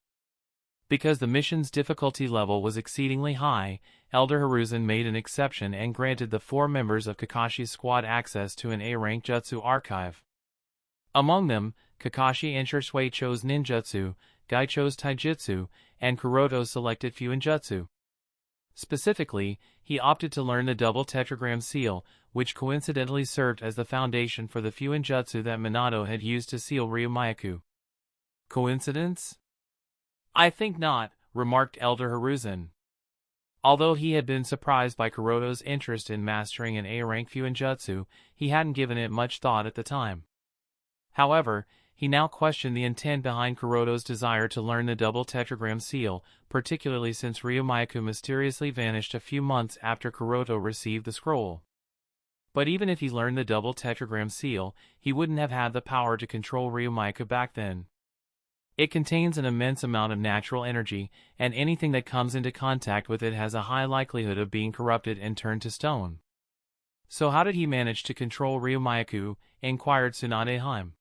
Because the mission's difficulty level was exceedingly high, Elder Hiruzen made an exception and granted the 4 members of Kakashi's squad access to an A-rank jutsu archive. Among them, Kakashi and Shisui chose ninjutsu, Guy chose taijutsu, and Curoto selected Fuinjutsu. Specifically, he opted to learn the double tetragram seal, which coincidentally served as the foundation for the Fuinjutsu that Minato had used to seal Ryumaku. Coincidence? I think not, remarked Elder Hiruzen. Although he had been surprised by Curoto's interest in mastering an A-rank Fuinjutsu, he hadn't given it much thought at the time. However, he now questioned the intent behind Curoto's desire to learn the double tetragram seal, particularly since Ryumaku mysteriously vanished a few months after Curoto received the scroll. But even if he learned the double tetragram seal, he wouldn't have had the power to control Ryumaku back then. It contains an immense amount of natural energy, and anything that comes into contact with it has a high likelihood of being corrupted and turned to stone. So how did he manage to control Ryumaku? Inquired Tsunade.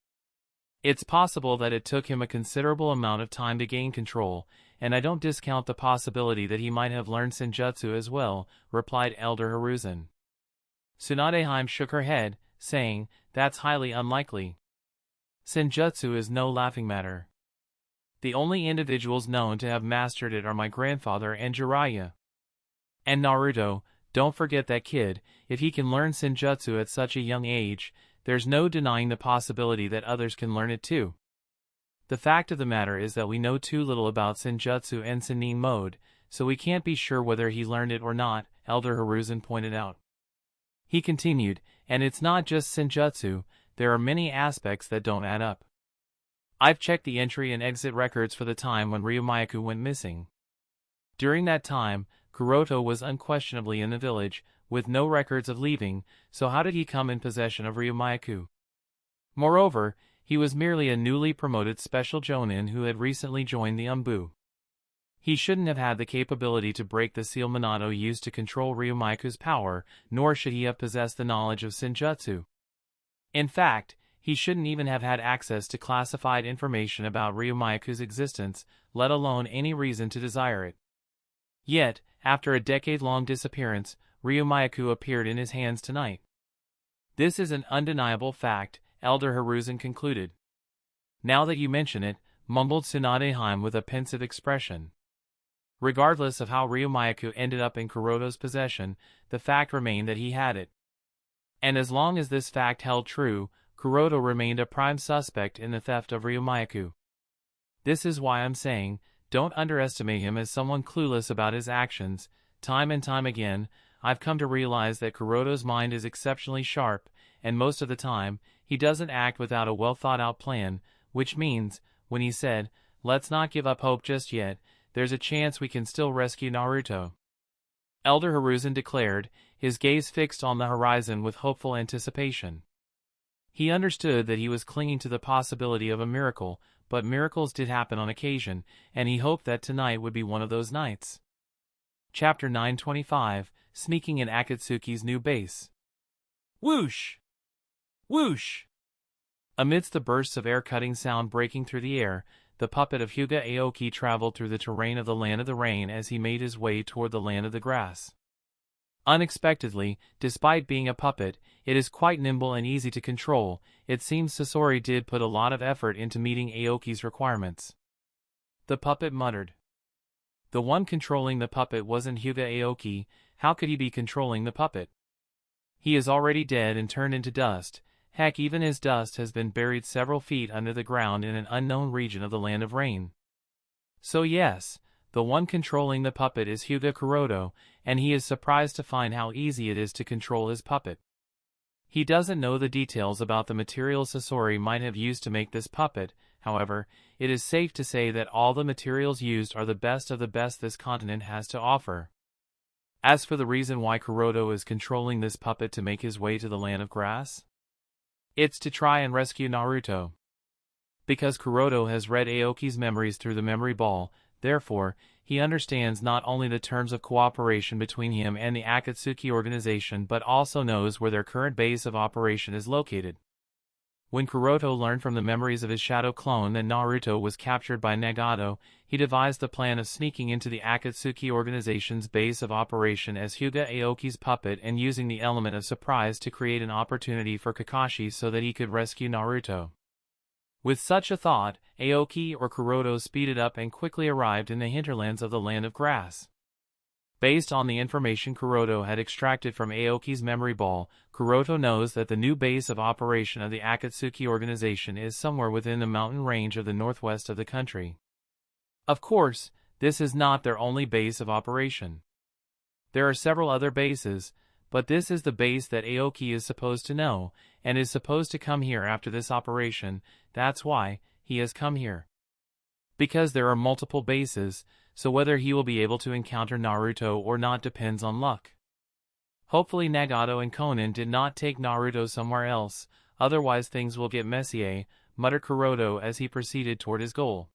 It's possible that it took him a considerable amount of time to gain control, and I don't discount the possibility that he might have learned Senjutsu as well, replied Elder Hiruzen. Tsunade shook her head, saying, that's highly unlikely. Senjutsu is no laughing matter. The only individuals known to have mastered it are my grandfather and Jiraiya. And Naruto, don't forget that kid. If he can learn Senjutsu at such a young age, there's no denying the possibility that others can learn it too. The fact of the matter is that we know too little about Senjutsu and Sennin mode, so we can't be sure whether he learned it or not, Elder Hiruzen pointed out. He continued, and it's not just Senjutsu, there are many aspects that don't add up. I've checked the entry and exit records for the time when Ryumaku went missing. During that time, Curoto was unquestionably in the village, with no records of leaving, so how did he come in possession of Ryumaku? Moreover, he was merely a newly promoted special jonin who had recently joined the Umbu. He shouldn't have had the capability to break the seal Minato used to control Ryumaku's power, nor should he have possessed the knowledge of Senjutsu. In fact, he shouldn't even have had access to classified information about Ryumaku's existence, let alone any reason to desire it. Yet, after a decade-long disappearance, Ryumaku appeared in his hands tonight. This is an undeniable fact, Elder Hiruzen concluded. Now that you mention it, mumbled Tsunade with a pensive expression. Regardless of how Ryumaku ended up in Kuroto's possession, the fact remained that he had it. And as long as this fact held true, Curoto remained a prime suspect in the theft of Ryumaku. This is why I'm saying, don't underestimate him as someone clueless about his actions. Time and time again, I've come to realize that Kuroto's mind is exceptionally sharp, and most of the time, he doesn't act without a well-thought-out plan, which means, when he said, let's not give up hope just yet, there's a chance we can still rescue Naruto. Elder Hiruzen declared, his gaze fixed on the horizon with hopeful anticipation. He understood that he was clinging to the possibility of a miracle, but miracles did happen on occasion, and he hoped that tonight would be one of those nights. Chapter 925, Sneaking in Akatsuki's New Base. Whoosh! Whoosh! Amidst the bursts of air-cutting sound breaking through the air, the puppet of Hyuga Aoki traveled through the terrain of the Land of the Rain as he made his way toward the Land of the Grass. Unexpectedly, despite being a puppet, it is quite nimble and easy to control. It seems Sasori did put a lot of effort into meeting Aoki's requirements. The puppet muttered. The one controlling the puppet wasn't Hyuga Aoki. How could he be controlling the puppet? He is already dead and turned into dust. Heck, even his dust has been buried several feet under the ground in an unknown region of the Land of Rain. So yes, the one controlling the puppet is Hyuga Curoto, and he is surprised to find how easy it is to control his puppet. He doesn't know the details about the materials Sasori might have used to make this puppet. However, it is safe to say that all the materials used are the best of the best this continent has to offer. As for the reason why Curoto is controlling this puppet to make his way to the Land of Grass, it's to try and rescue Naruto. Because Curoto has read Aoki's memories through the memory ball, therefore, he understands not only the terms of cooperation between him and the Akatsuki organization but also knows where their current base of operation is located. When Curoto learned from the memories of his shadow clone that Naruto was captured by Nagato, he devised the plan of sneaking into the Akatsuki organization's base of operation as Hyuga Aoki's puppet and using the element of surprise to create an opportunity for Kakashi so that he could rescue Naruto. With such a thought, Aoki or Curoto speeded up and quickly arrived in the hinterlands of the Land of Grass. Based on the information Curoto had extracted from Aoki's memory ball, Curoto knows that the new base of operation of the Akatsuki organization is somewhere within the mountain range of the northwest of the country. Of course, this is not their only base of operation. There are several other bases, but this is the base that Aoki is supposed to know, and is supposed to come here after this operation. That's why he has come here. Because there are multiple bases, so whether he will be able to encounter Naruto or not depends on luck. Hopefully Nagato and Conan did not take Naruto somewhere else, otherwise things will get messy, muttered Curoto as he proceeded toward his goal.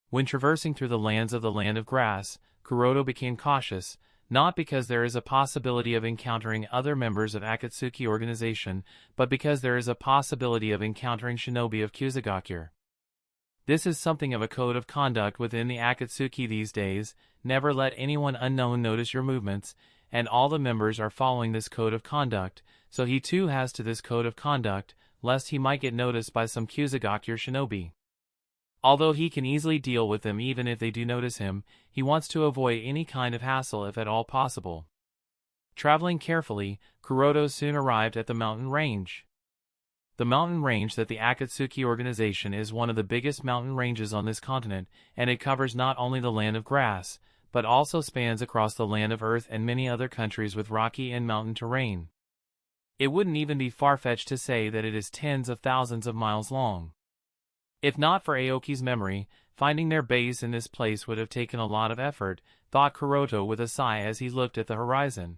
When traversing through the lands of the Land of Grass, Curoto became cautious, not because there is a possibility of encountering other members of Akatsuki organization, but because there is a possibility of encountering shinobi of Kusagakure. This is something of a code of conduct within the Akatsuki these days: never let anyone unknown notice your movements, and all the members are following this code of conduct, so he too has to this code of conduct, lest he might get noticed by some Kusagakure shinobi. Although he can easily deal with them even if they do notice him, he wants to avoid any kind of hassle if at all possible. Traveling carefully, Curoto soon arrived at the mountain range. The mountain range that the Akatsuki organization is one of the biggest mountain ranges on this continent, and it covers not only the Land of Grass, but also spans across the Land of Earth and many other countries with rocky and mountain terrain. It wouldn't even be far-fetched to say that it is tens of thousands of miles long. If not for Aoki's memory, finding their base in this place would have taken a lot of effort, thought Curoto with a sigh as he looked at the horizon.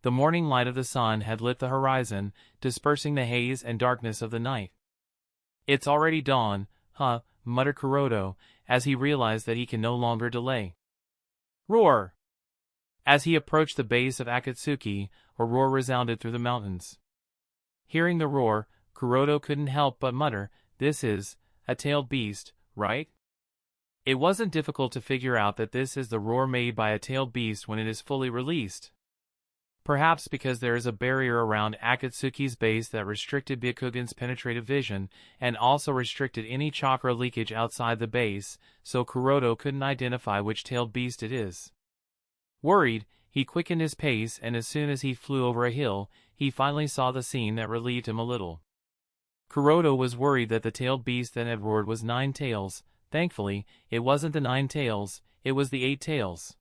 The morning light of the sun had lit the horizon, dispersing the haze and darkness of the night. "It's already dawn, huh," muttered Curoto, as he realized that he can no longer delay. Roar! As he approached the base of Akatsuki, a roar resounded through the mountains. Hearing the roar, Curoto couldn't help but mutter, "This is a tailed beast, right?" It wasn't difficult to figure out that this is the roar made by a tailed beast when it is fully released. Perhaps because there is a barrier around Akatsuki's base that restricted Byakugan's penetrative vision, and also restricted any chakra leakage outside the base, so Curoto couldn't identify which tailed beast it is. Worried, he quickened his pace, and as soon as he flew over a hill, he finally saw the scene that relieved him a little. Curoto was worried that the tailed beast that had roared was 9 tails. Thankfully, it wasn't the 9 tails, it was the 8 tails.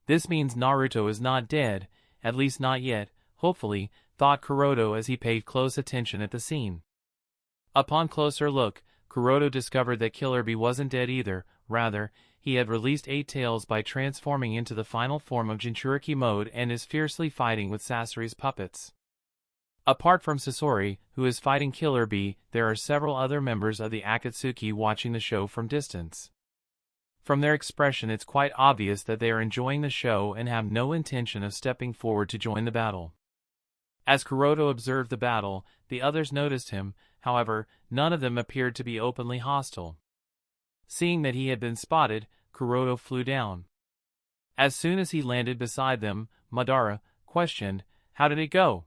This means Naruto is not dead, at least not yet, hopefully, thought Curoto as he paid close attention at the scene. Upon closer look, Curoto discovered that Killer Bee wasn't dead either, rather, he had released 8 tails by transforming into the final form of Jinchuriki mode and is fiercely fighting with Sasori's puppets. Apart from Sasori, who is fighting Killer Bee, there are several other members of the Akatsuki watching the show from distance. From their expression it's quite obvious that they are enjoying the show and have no intention of stepping forward to join the battle. As Curoto observed the battle, the others noticed him, however, none of them appeared to be openly hostile. Seeing that he had been spotted, Curoto flew down. As soon as he landed beside them, Madara questioned, "How did it go?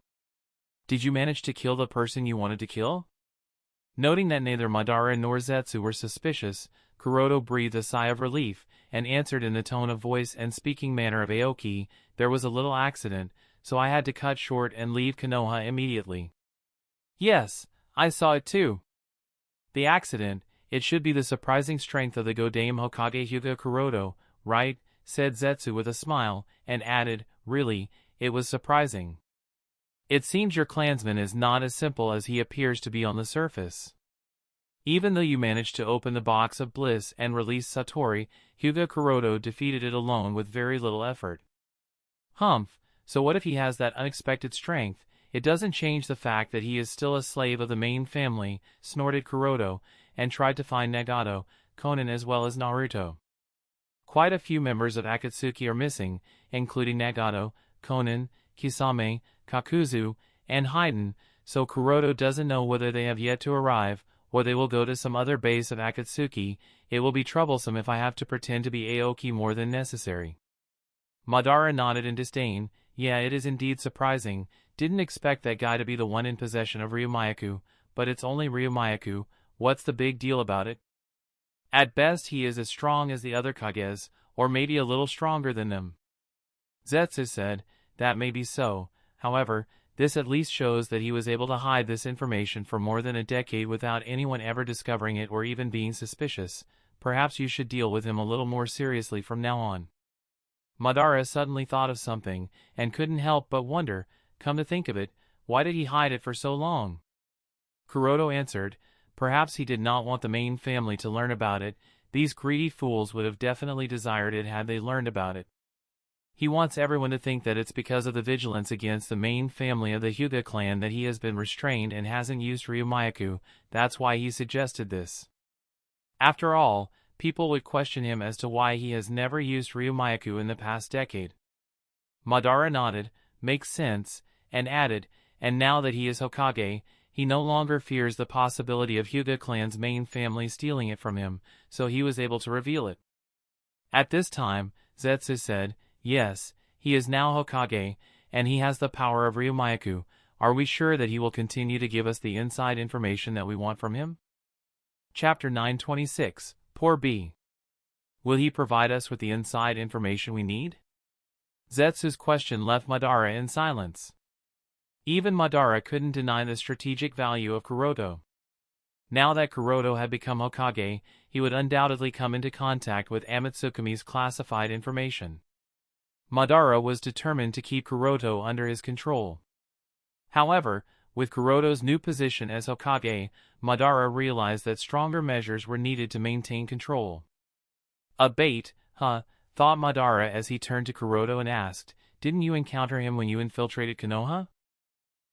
Did you manage to kill the person you wanted to kill?" Noting that neither Madara nor Zetsu were suspicious, Curoto breathed a sigh of relief, and answered in the tone of voice and speaking manner of Aoki, "There was a little accident, so I had to cut short and leave Konoha immediately." "Yes, I saw it too." "The accident, it should be the surprising strength of the Godame Hokage Hyuga Curoto, right?" said Zetsu with a smile, and added, "Really, it was surprising. It seems your clansman is not as simple as he appears to be on the surface. Even though you managed to open the box of bliss and release Sattorii, Hyuga Curoto defeated it alone with very little effort." "Humph, so what if he has that unexpected strength? It doesn't change the fact that he is still a slave of the main family," snorted Curoto, and tried to find Nagato, Conan as well as Naruto. Quite a few members of Akatsuki are missing, including Nagato, Conan, Kisame, Kakuzu, and Haiden, so Curoto doesn't know whether they have yet to arrive, or they will go to some other base of Akatsuki. It will be troublesome if I have to pretend to be Aoki more than necessary. Madara nodded in disdain. "Yeah, it is indeed surprising. Didn't expect that guy to be the one in possession of Ryumaku, but it's only Ryumaku. What's the big deal about it? At best he is as strong as the other Kages, or maybe a little stronger than them." Zetsu said, "That may be so. However, this at least shows that he was able to hide this information for more than a decade without anyone ever discovering it or even being suspicious. Perhaps you should deal with him a little more seriously from now on." Madara suddenly thought of something, and couldn't help but wonder, come to think of it, why did he hide it for so long? Curoto answered, "Perhaps he did not want the main family to learn about it. These greedy fools would have definitely desired it had they learned about it." He wants everyone to think that it's because of the vigilance against the main family of the Hyuga clan that he has been restrained and hasn't used Ryumaku. That's why he suggested this. After all, people would question him as to why he has never used Ryumaku in the past decade. Madara nodded, makes sense, and added, and now that he is Hokage, he no longer fears the possibility of Hyuga clan's main family stealing it from him, so he was able to reveal it. At this time, Zetsu said, yes, he is now Hokage, and he has the power of Ryumaku. Are we sure that he will continue to give us the inside information that we want from him? Chapter 926, Poor B. Will he provide us with the inside information we need? Zetsu's question left Madara in silence. Even Madara couldn't deny the strategic value of Curoto. Now that Curoto had become Hokage, he would undoubtedly come into contact with Amatsukumi's classified information. Madara was determined to keep Curoto under his control. However, with Kuroto's new position as Hokage, Madara realized that stronger measures were needed to maintain control. A bait, huh? Thought Madara as he turned to Curoto and asked, didn't you encounter him when you infiltrated Konoha?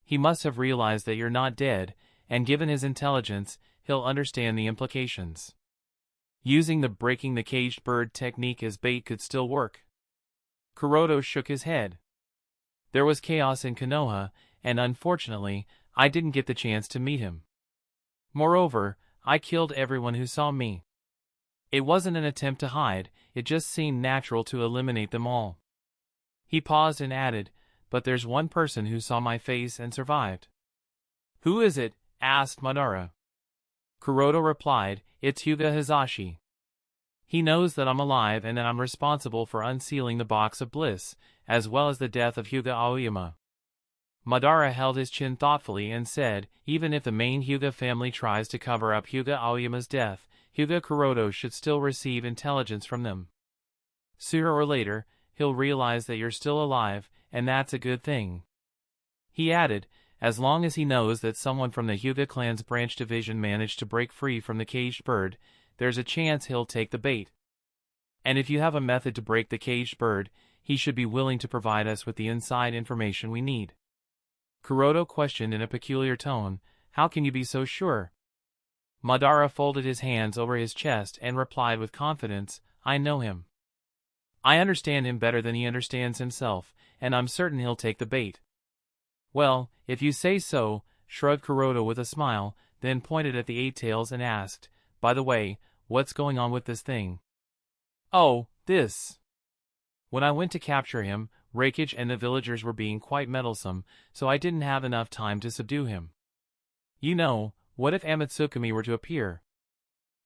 He must have realized that you're not dead, and given his intelligence, he'll understand the implications. Using the breaking the caged bird technique as bait could still work. Curoto shook his head. There was chaos in Konoha, and unfortunately, I didn't get the chance to meet him. Moreover, I killed everyone who saw me. It wasn't an attempt to hide, it just seemed natural to eliminate them all. He paused and added, but there's one person who saw my face and survived. Who is it? Asked Madara. Curoto replied, it's Hyuga Hisashi. He knows that I'm alive and that I'm responsible for unsealing the box of bliss, as well as the death of Hyuga Aoyama. Madara held his chin thoughtfully and said, even if the main Hyuga family tries to cover up Hyuga Aoyama's death, Hyuga Curoto should still receive intelligence from them. Sooner or later, he'll realize that you're still alive, and that's a good thing. He added, as long as he knows that someone from the Hyuga clan's branch division managed to break free from the caged bird, there's a chance he'll take the bait. And if you have a method to break the caged bird, he should be willing to provide us with the inside information we need. Curoto questioned in a peculiar tone, how can you be so sure? Madara folded his hands over his chest and replied with confidence, I know him. I understand him better than he understands himself, and I'm certain he'll take the bait. Well, if you say so, shrugged Curoto with a smile, then pointed at the Eight Tails and asked, by the way, what's going on with this thing? Oh, this. When I went to capture him, Raikage and the villagers were being quite meddlesome, so I didn't have enough time to subdue him. You know, what if Amatsukumi were to appear?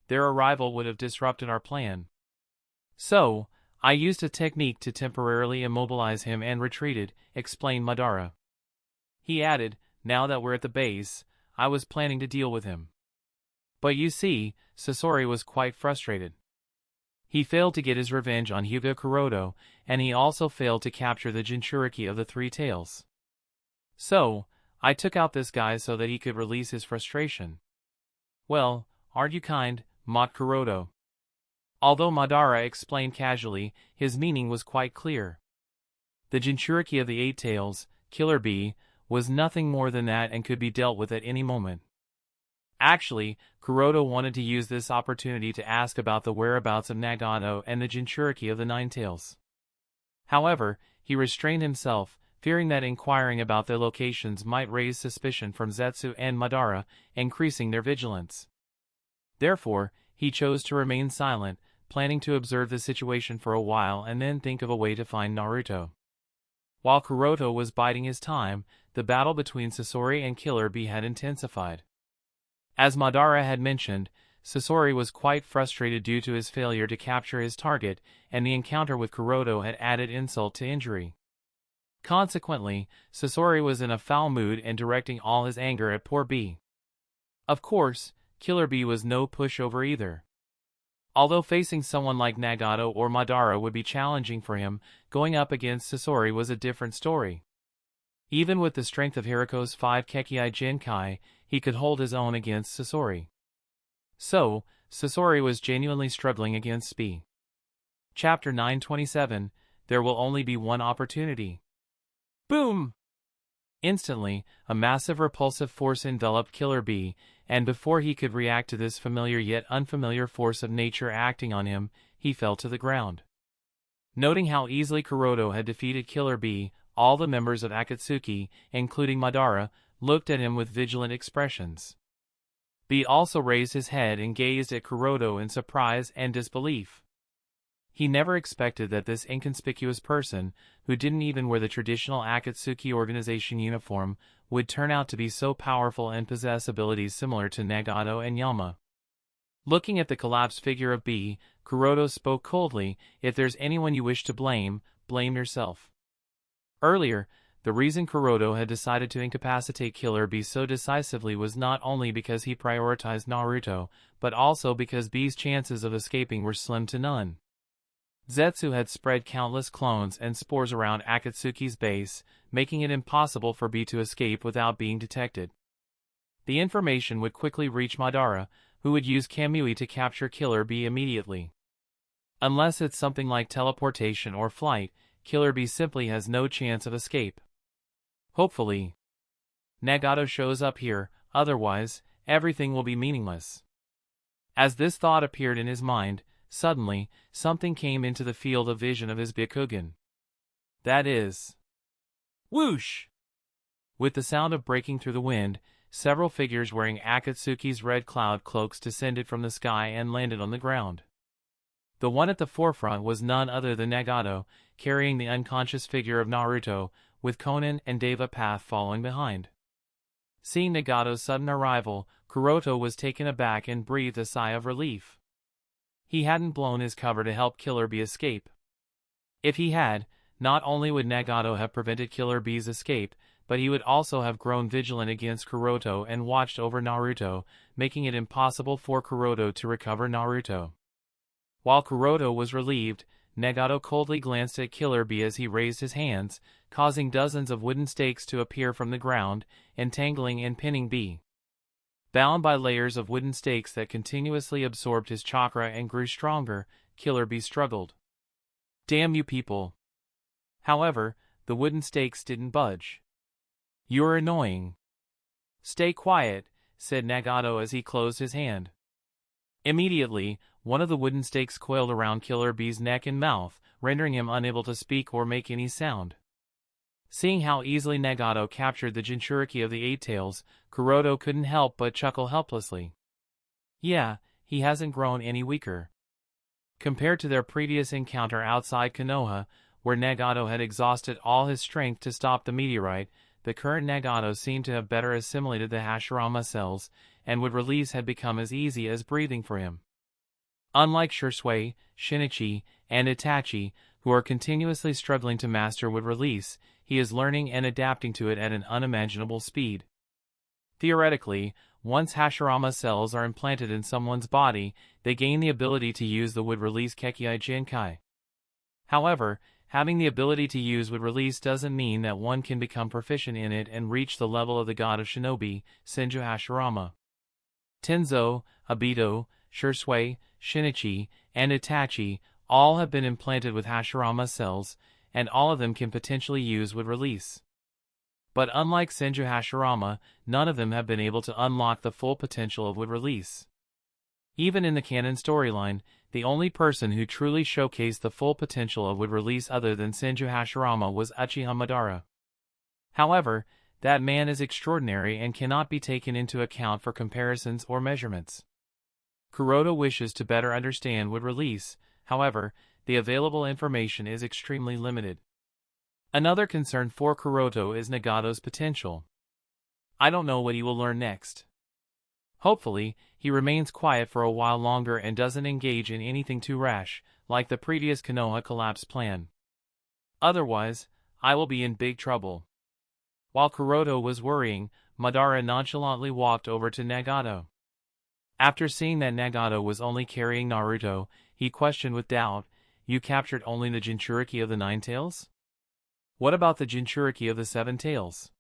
Their arrival would have disrupted our plan. So, I used a technique to temporarily immobilize him and retreated, explained Madara. He added, now that we're at the base, I was planning to deal with him. But you see, Sasori was quite frustrated. He failed to get his revenge on Hyuga Curoto, and he also failed to capture the Jinchuriki of the Three Tails. So, I took out this guy so that he could release his frustration. Well, aren't you kind, mocked Curoto. Although Madara explained casually, his meaning was quite clear. The Jinchuriki of the Eight Tails, Killer Bee, was nothing more than that and could be dealt with at any moment. Actually, Curoto wanted to use this opportunity to ask about the whereabouts of Nagato and the Jinchuriki of the Nine Tails. However, he restrained himself, fearing that inquiring about their locations might raise suspicion from Zetsu and Madara, increasing their vigilance. Therefore, he chose to remain silent, planning to observe the situation for a while and then think of a way to find Naruto. While Curoto was biding his time, the battle between Sasori and Killer Bee had intensified. As Madara had mentioned, Sasori was quite frustrated due to his failure to capture his target, and the encounter with Curoto had added insult to injury. Consequently, Sasori was in a foul mood and directing all his anger at poor Bee. Of course, Killer Bee was no pushover either. Although facing someone like Nagato or Madara would be challenging for him, going up against Sasori was a different story. Even with the strength of Hiriko's 5 Kekkai Genkai, he could hold his own against Sasori. So, Sasori was genuinely struggling against Bee. Chapter 927, there will only be one opportunity. Boom! Instantly, a massive repulsive force enveloped Killer Bee, and before he could react to this familiar yet unfamiliar force of nature acting on him, he fell to the ground. Noting how easily Curoto had defeated Killer Bee, all the members of Akatsuki, including Madara, looked at him with vigilant expressions. Bee also raised his head and gazed at Curoto in surprise and disbelief. He never expected that this inconspicuous person, who didn't even wear the traditional Akatsuki organization uniform, would turn out to be so powerful and possess abilities similar to Nagato and Yama. Looking at the collapsed figure of Bee, Curoto spoke coldly, "If there's anyone you wish to blame, blame yourself." Earlier, the reason Curoto had decided to incapacitate Killer Bee so decisively was not only because he prioritized Naruto, but also because Bee's chances of escaping were slim to none. Zetsu had spread countless clones and spores around Akatsuki's base, making it impossible for Bee to escape without being detected. The information would quickly reach Madara, who would use Kamui to capture Killer Bee immediately. Unless it's something like teleportation or flight, Killer Bee simply has no chance of escape. Hopefully, Nagato shows up here, otherwise, everything will be meaningless. As this thought appeared in his mind, suddenly, something came into the field of vision of his Byakugan. That is... whoosh! With the sound of breaking through the wind, several figures wearing Akatsuki's red cloud cloaks descended from the sky and landed on the ground. The one at the forefront was none other than Nagato, carrying the unconscious figure of Naruto, with Conan and Deva Path following behind. Seeing Nagato's sudden arrival, Curoto was taken aback and breathed a sigh of relief. He hadn't blown his cover to help Killer Bee escape. If he had, not only would Nagato have prevented Killer Bee's escape, but he would also have grown vigilant against Curoto and watched over Naruto, making it impossible for Curoto to recover Naruto. While Curoto was relieved, Nagato coldly glanced at Killer Bee as he raised his hands, causing dozens of wooden stakes to appear from the ground, entangling and pinning Bee. Bound by layers of wooden stakes that continuously absorbed his chakra and grew stronger, Killer Bee struggled. "Damn you people!" However, the wooden stakes didn't budge. "You're annoying." "Stay quiet," said Nagato as he closed his hand. Immediately, one of the wooden stakes coiled around Killer Bee's neck and mouth, rendering him unable to speak or make any sound. Seeing how easily Nagato captured the Jinchuriki of the Eight Tails, Curoto couldn't help but chuckle helplessly. Yeah, he hasn't grown any weaker. Compared to their previous encounter outside Konoha, where Nagato had exhausted all his strength to stop the meteorite, the current Nagato seemed to have better assimilated the Hashirama cells, and would release had become as easy as breathing for him. Unlike Shisui, Shinichi, and Itachi, who are continuously struggling to master wood release, he is learning and adapting to it at an unimaginable speed. Theoretically, once Hashirama cells are implanted in someone's body, they gain the ability to use the wood release Kekkei Jinkai. However, having the ability to use wood release doesn't mean that one can become proficient in it and reach the level of the god of shinobi, Senju Hashirama. Tenzo, Obito, Shisui, Shinichi, and Itachi all have been implanted with Hashirama cells, and all of them can potentially use wood release. But unlike Senju Hashirama, none of them have been able to unlock the full potential of wood release. Even in the canon storyline, the only person who truly showcased the full potential of wood release other than Senju Hashirama was Uchiha Madara. However, that man is extraordinary and cannot be taken into account for comparisons or measurements. Curoto wishes to better understand wood release, however, the available information is extremely limited. Another concern for Curoto is Nagato's potential. I don't know what he will learn next. Hopefully, he remains quiet for a while longer and doesn't engage in anything too rash, like the previous Konoha collapse plan. Otherwise, I will be in big trouble. While Curoto was worrying, Madara nonchalantly walked over to Nagato. After seeing that Nagato was only carrying Naruto, he questioned with doubt, "You captured only the Jinchuriki of the Nine Tails? What about the Jinchuriki of the Seven Tails?"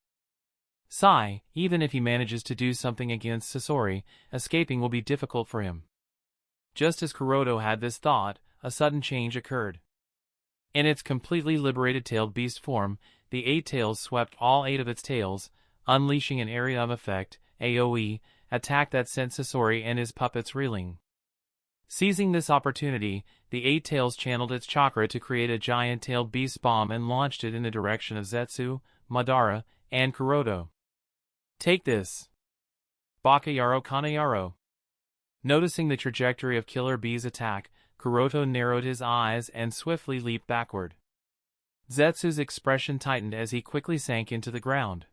Sigh, even if he manages to do something against Sasori, escaping will be difficult for him. Just as Curoto had this thought, a sudden change occurred. In its completely liberated tailed beast form, the 8 tails swept all 8 of its tails, unleashing an area of effect, AoE, attack that sent Sasori and his puppets reeling. Seizing this opportunity, the 8 tails channeled its chakra to create a giant tailed beast bomb and launched it in the direction of Zetsu, Madara, and Curoto. Take this! Bakayaro Kanayaro. Noticing the trajectory of Killer Bee's attack, Curoto narrowed his eyes and swiftly leaped backward. Zetsu's expression tightened as he quickly sank into the ground.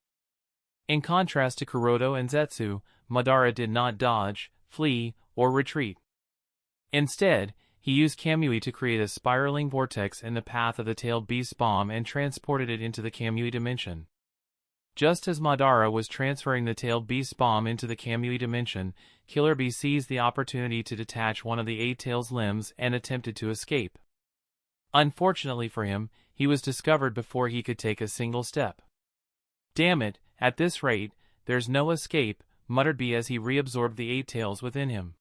In contrast to Curoto and Zetsu, Madara did not dodge, flee, or retreat. Instead, he used Kamui to create a spiraling vortex in the path of the tailed beast bomb and transported it into the Kamui dimension. Just as Madara was transferring the tailed beast bomb into the Kamui dimension, Killer Bee seized the opportunity to detach one of the 8 tails' limbs and attempted to escape. Unfortunately for him, he was discovered before he could take a single step. "Damn it, at this rate, there's no escape," muttered Bee as he reabsorbed the 8 tails within him.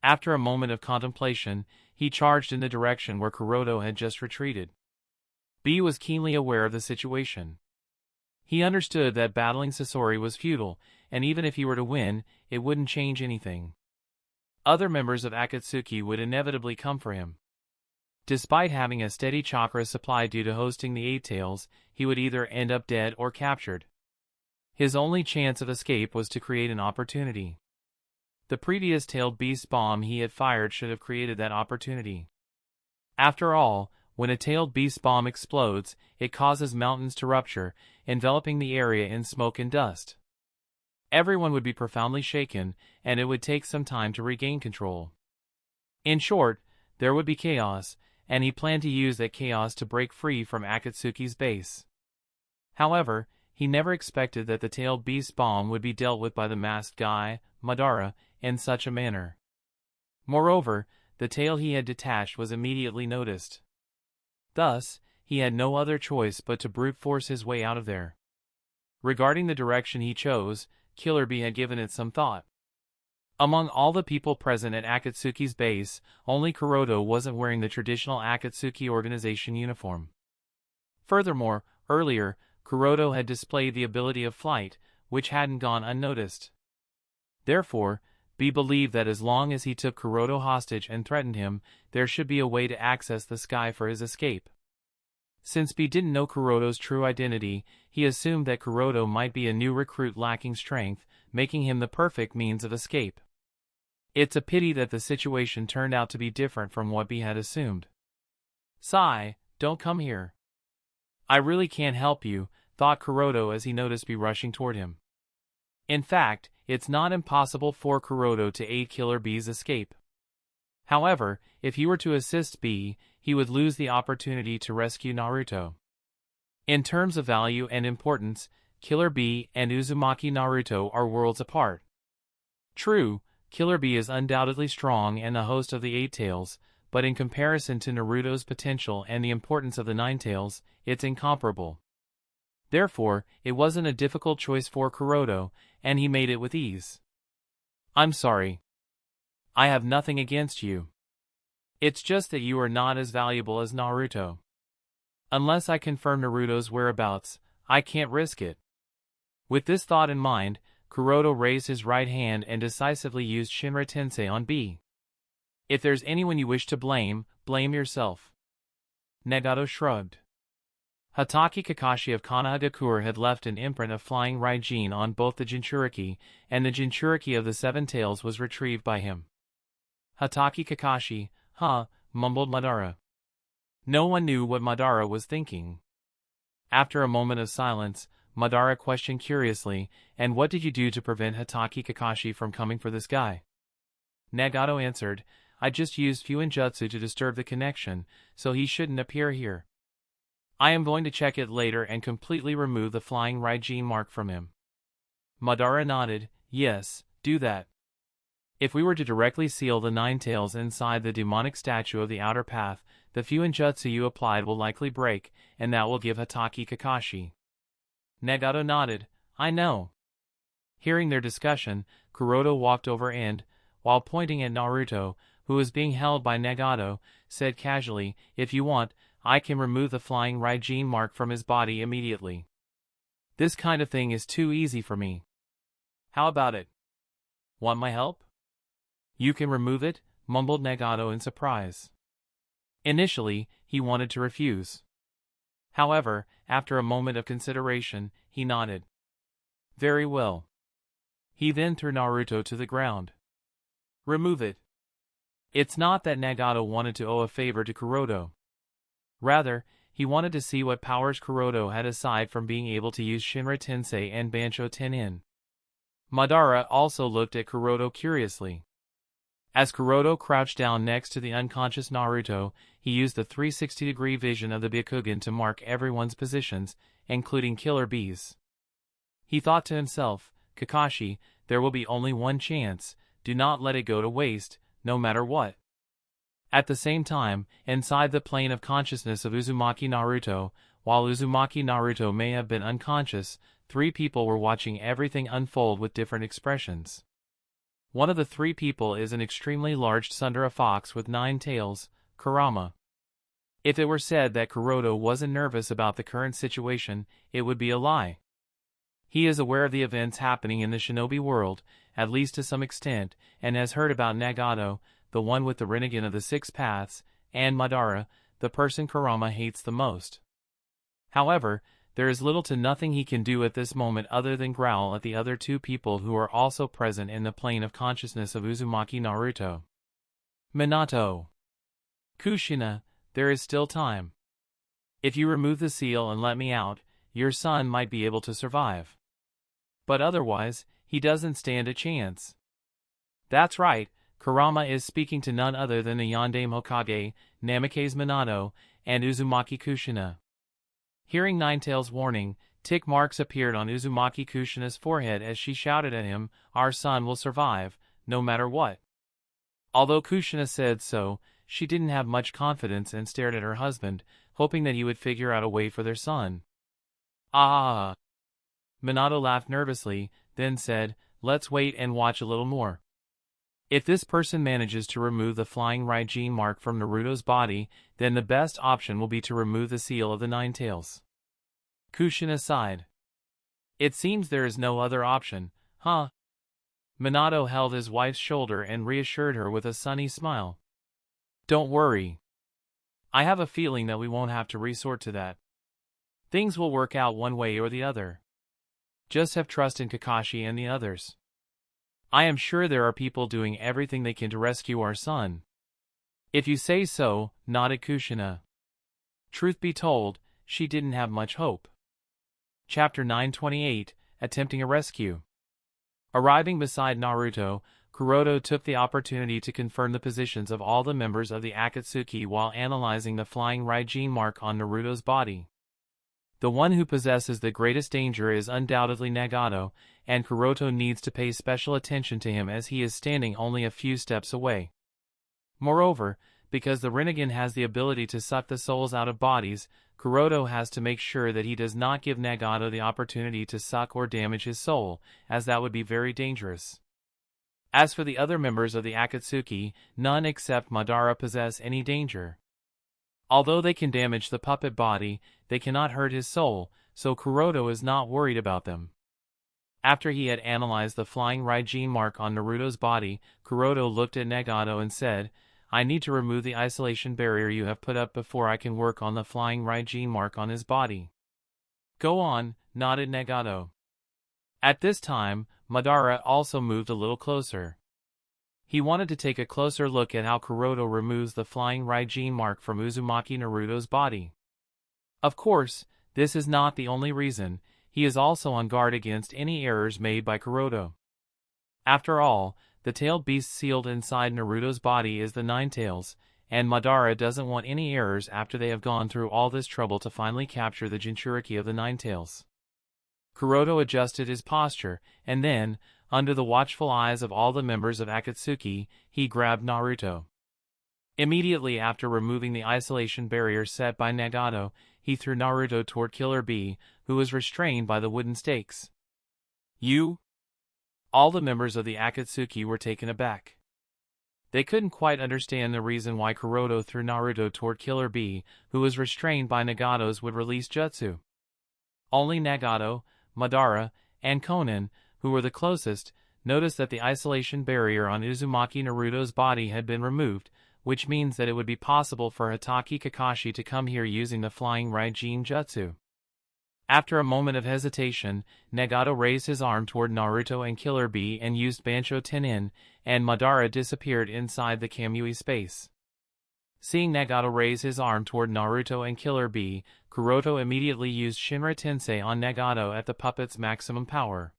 After a moment of contemplation, he charged in the direction where Curoto had just retreated. Bee was keenly aware of the situation. He understood that battling Sasori was futile, and even if he were to win, it wouldn't change anything. Other members of Akatsuki would inevitably come for him. Despite having a steady chakra supply due to hosting the 8 tails, he would either end up dead or captured. His only chance of escape was to create an opportunity. The previous tailed beast bomb he had fired should have created that opportunity. After all, when a tailed beast bomb explodes, it causes mountains to rupture, enveloping the area in smoke and dust. Everyone would be profoundly shaken, and it would take some time to regain control. In short, there would be chaos, and he planned to use that chaos to break free from Akatsuki's base. However, he never expected that the tailed beast bomb would be dealt with by the masked guy, Madara, in such a manner. Moreover, the tail he had detached was immediately noticed. Thus, he had no other choice but to brute force his way out of there. Regarding the direction he chose, Killer Bee had given it some thought. Among all the people present at Akatsuki's base, only Curoto wasn't wearing the traditional Akatsuki organization uniform. Furthermore, earlier, Curoto had displayed the ability of flight, which hadn't gone unnoticed. Therefore, Bee believed that as long as he took Curoto hostage and threatened him, there should be a way to access the sky for his escape. Since Bee didn't know Curoto's true identity, he assumed that Curoto might be a new recruit lacking strength, making him the perfect means of escape. It's a pity that the situation turned out to be different from what Bee had assumed. "Sai, don't come here. I really can't help you," thought Curoto as he noticed Bee rushing toward him. In fact, it's not impossible for Curoto to aid Killer Bee's escape. However, if he were to assist Bee, he would lose the opportunity to rescue Naruto. In terms of value and importance, Killer Bee and Uzumaki Naruto are worlds apart. True, Killer Bee is undoubtedly strong and the host of the 8 tails, but in comparison to Naruto's potential and the importance of the 9 tails, it's incomparable. Therefore, it wasn't a difficult choice for Curoto, and he made it with ease. "I'm sorry. I have nothing against you. It's just that you are not as valuable as Naruto. Unless I confirm Naruto's whereabouts, I can't risk it." With this thought in mind, Curoto raised his right hand and decisively used Shinra Tensei on Bee. "If there's anyone you wish to blame, blame yourself." Nagato shrugged. Hatake Kakashi of Konohagakure had left an imprint of flying Raijin on both the Jinchuriki, and the Jinchuriki of the 7 tails was retrieved by him. "Hatake Kakashi, huh," mumbled Madara. No one knew what Madara was thinking. After a moment of silence, Madara questioned curiously, "And what did you do to prevent Hatake Kakashi from coming for this guy?" Nagato answered, "I just used Fuinjutsu to disturb the connection, so he shouldn't appear here. I am going to check it later and completely remove the flying Raijin mark from him." Madara nodded, "Yes, do that. If we were to directly seal the 9 tails inside the demonic statue of the outer path, the Fuinjutsu you applied will likely break, and that will give Hatake Kakashi." Nagato nodded, "I know." Hearing their discussion, Curoto walked over and, while pointing at Naruto, who was being held by Nagato, said casually, "If you want, I can remove the flying Raijin mark from his body immediately. This kind of thing is too easy for me. How about it? Want my help? You can remove it, mumbled Nagato in surprise. Initially, he wanted to refuse. However, after a moment of consideration, he nodded. Very well. He then threw Naruto to the ground. Remove it. It's not that Nagato wanted to owe a favor to Curoto. Rather, he wanted to see what powers Curoto had aside from being able to use Shinra Tensei and Bansho Tenin. Madara also looked at Curoto curiously. As Curoto crouched down next to the unconscious Naruto, he used the 360-degree vision of the Byakugan to mark everyone's positions, including Killer Bee's. He thought to himself, Kakashi, there will be only one chance, do not let it go to waste, no matter what. At the same time, inside the plane of consciousness of Uzumaki Naruto, while Uzumaki Naruto may have been unconscious, 3 people were watching everything unfold with different expressions. One of the 3 people is an extremely large Sundara fox with 9 tails, Kurama. If it were said that Curoto wasn't nervous about the current situation, it would be a lie. He is aware of the events happening in the shinobi world, at least to some extent, and has heard about Nagato, the one with the Rinnegan of the 6 paths, and Madara, the person Kurama hates the most. However, there is little to nothing he can do at this moment other than growl at the other 2 people who are also present in the plane of consciousness of Uzumaki Naruto. Minato. Kushina, there is still time. If you remove the seal and let me out, your son might be able to survive. But otherwise, he doesn't stand a chance. That's right, Kurama is speaking to none other than the Yondaime Hokage, Namikaze Minato, and Uzumaki Kushina. Hearing Ninetail's warning, tick marks appeared on Uzumaki Kushina's forehead as she shouted at him, our son will survive, no matter what. Although Kushina said so, she didn't have much confidence and stared at her husband, hoping that he would figure out a way for their son. Ah! Minato laughed nervously, then said, let's wait and watch a little more. If this person manages to remove the flying Raijin mark from Naruto's body, then the best option will be to remove the seal of the 9 tails. Kushina sighed. It seems there is no other option, huh? Minato held his wife's shoulder and reassured her with a sunny smile. Don't worry. I have a feeling that we won't have to resort to that. Things will work out one way or the other. Just have trust in Kakashi and the others. I am sure there are people doing everything they can to rescue our son. If you say so, nodded Kushina. Truth be told, she didn't have much hope. Chapter 928, Attempting a Rescue. Arriving beside Naruto, Curoto took the opportunity to confirm the positions of all the members of the Akatsuki while analyzing the flying Raijin mark on Naruto's body. The one who possesses the greatest danger is undoubtedly Nagato, and Curoto needs to pay special attention to him as he is standing only a few steps away. Moreover, because the Rinnegan has the ability to suck the souls out of bodies, Curoto has to make sure that he does not give Nagato the opportunity to suck or damage his soul, as that would be very dangerous. As for the other members of the Akatsuki, none except Madara possess any danger. Although they can damage the puppet body, they cannot hurt his soul, so Curoto is not worried about them. After he had analyzed the flying Raijin mark on Naruto's body, Curoto looked at Nagato and said, I need to remove the isolation barrier you have put up before I can work on the flying Raijin mark on his body. Go on, nodded Nagato. At this time, Madara also moved a little closer. He wanted to take a closer look at how Curoto removes the flying Raijin mark from Uzumaki Naruto's body. Of course, this is not the only reason, he is also on guard against any errors made by Curoto. After all, the tailed beast sealed inside Naruto's body is the 9 tails, and Madara doesn't want any errors after they have gone through all this trouble to finally capture the Jinchuriki of the 9 tails. Curoto adjusted his posture, and then, under the watchful eyes of all the members of Akatsuki, he grabbed Naruto. Immediately after removing the isolation barrier set by Nagato, he threw Naruto toward Killer Bee, who was restrained by the wooden stakes. You? All the members of the Akatsuki were taken aback. They couldn't quite understand the reason why Curoto threw Naruto toward Killer Bee, who was restrained by Nagato's would-release jutsu. Only Nagato, Madara, and Conan, who were the closest, noticed that the isolation barrier on Uzumaki Naruto's body had been removed, which means that it would be possible for Hatake Kakashi to come here using the flying Raijin jutsu. After a moment of hesitation, Nagato raised his arm toward Naruto and Killer Bee and used Bancho Tenin, and Madara disappeared inside the Kamui space. Seeing Nagato raise his arm toward Naruto and Killer Bee, Curoto immediately used Shinra Tensei on Nagato at the puppet's maximum power.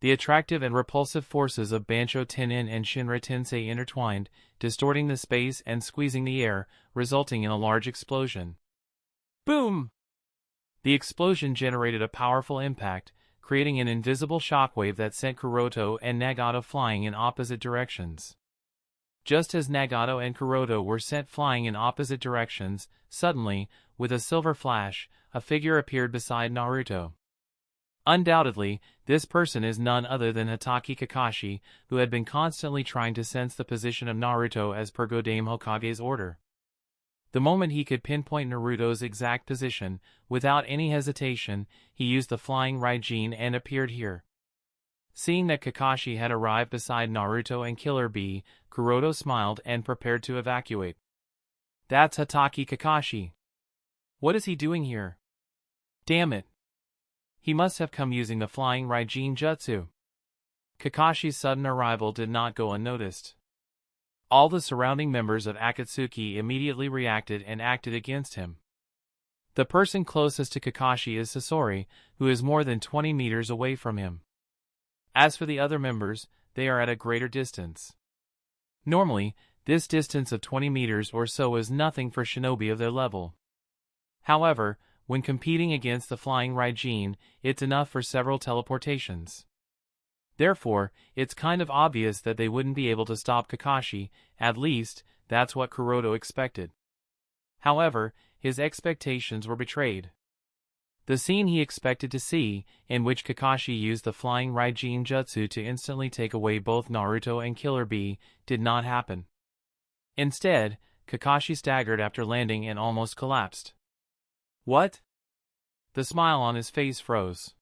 The attractive and repulsive forces of Bancho Tenin and Shinra Tensei intertwined, distorting the space and squeezing the air, resulting in a large explosion. Boom! The explosion generated a powerful impact, creating an invisible shockwave that sent Curoto and Nagato flying in opposite directions. Just as Nagato and Curoto were sent flying in opposite directions, suddenly, with a silver flash, a figure appeared beside Naruto. Undoubtedly, this person is none other than Hatake Kakashi, who had been constantly trying to sense the position of Naruto as per Godame Hokage's order. The moment he could pinpoint Naruto's exact position, without any hesitation, he used the flying Raijin and appeared here. Seeing that Kakashi had arrived beside Naruto and Killer Bee, Curoto smiled and prepared to evacuate. That's Hatake Kakashi. What is he doing here? Damn it. He must have come using the flying Raijin jutsu. Kakashi's sudden arrival did not go unnoticed. All the surrounding members of Akatsuki immediately reacted and acted against him. The person closest to Kakashi is Sasori, who is more than 20 meters away from him. As for the other members, they are at a greater distance. Normally, this distance of 20 meters or so is nothing for shinobi of their level. However, when competing against the flying Raijin, it's enough for several teleportations. Therefore, it's kind of obvious that they wouldn't be able to stop Kakashi, at least, that's what Curoto expected. However, his expectations were betrayed. The scene he expected to see, in which Kakashi used the flying Raijin jutsu to instantly take away both Naruto and Killer Bee, did not happen. Instead, Kakashi staggered after landing and almost collapsed. What? The smile on his face froze.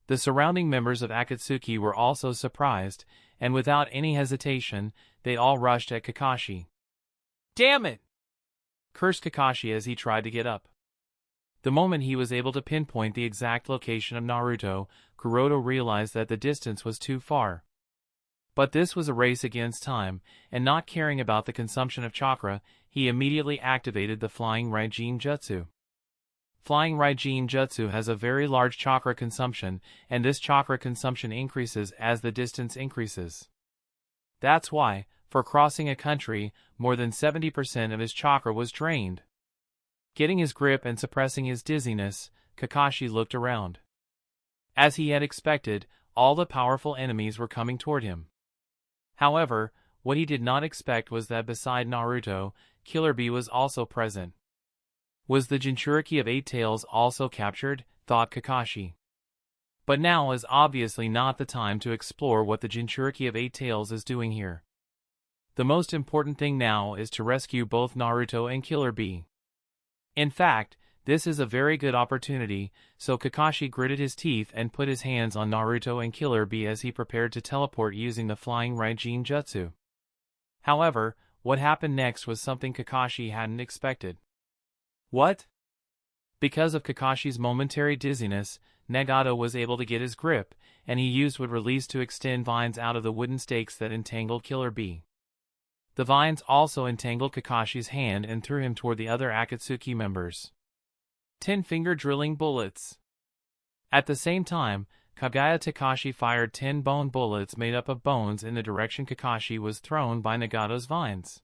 The surrounding members of Akatsuki were also surprised, and without any hesitation, they all rushed at Kakashi. Damn it! Cursed Kakashi as he tried to get up. The moment he was able to pinpoint the exact location of Naruto, Curoto realized that the distance was too far. But this was a race against time, and not caring about the consumption of chakra, he immediately activated the flying Raijin jutsu. Flying Raijin jutsu has a very large chakra consumption, and this chakra consumption increases as the distance increases. That's why, for crossing a country, more than 70% of his chakra was drained. Getting his grip and suppressing his dizziness, Kakashi looked around. As he had expected, all the powerful enemies were coming toward him. However, what he did not expect was that beside Naruto, Killer Bee was also present. Was the Jinchuriki of Eight Tails also captured? Thought Kakashi. But now is obviously not the time to explore what the Jinchuriki of Eight Tails is doing here. The most important thing now is to rescue both Naruto and Killer Bee. In fact, this is a very good opportunity, so Kakashi gritted his teeth and put his hands on Naruto and Killer Bee as he prepared to teleport using the flying Raijin jutsu. However, what happened next was something Kakashi hadn't expected. What? Because of Kakashi's momentary dizziness, Nagato was able to get his grip, and he used would release to extend vines out of the wooden stakes that entangled Killer Bee. The vines also entangled Kakashi's hand and threw him toward the other Akatsuki members. 10-finger drilling bullets. At the same time, Kagaya Takashi fired 10 bone bullets made up of bones in the direction Kakashi was thrown by Nagato's vines.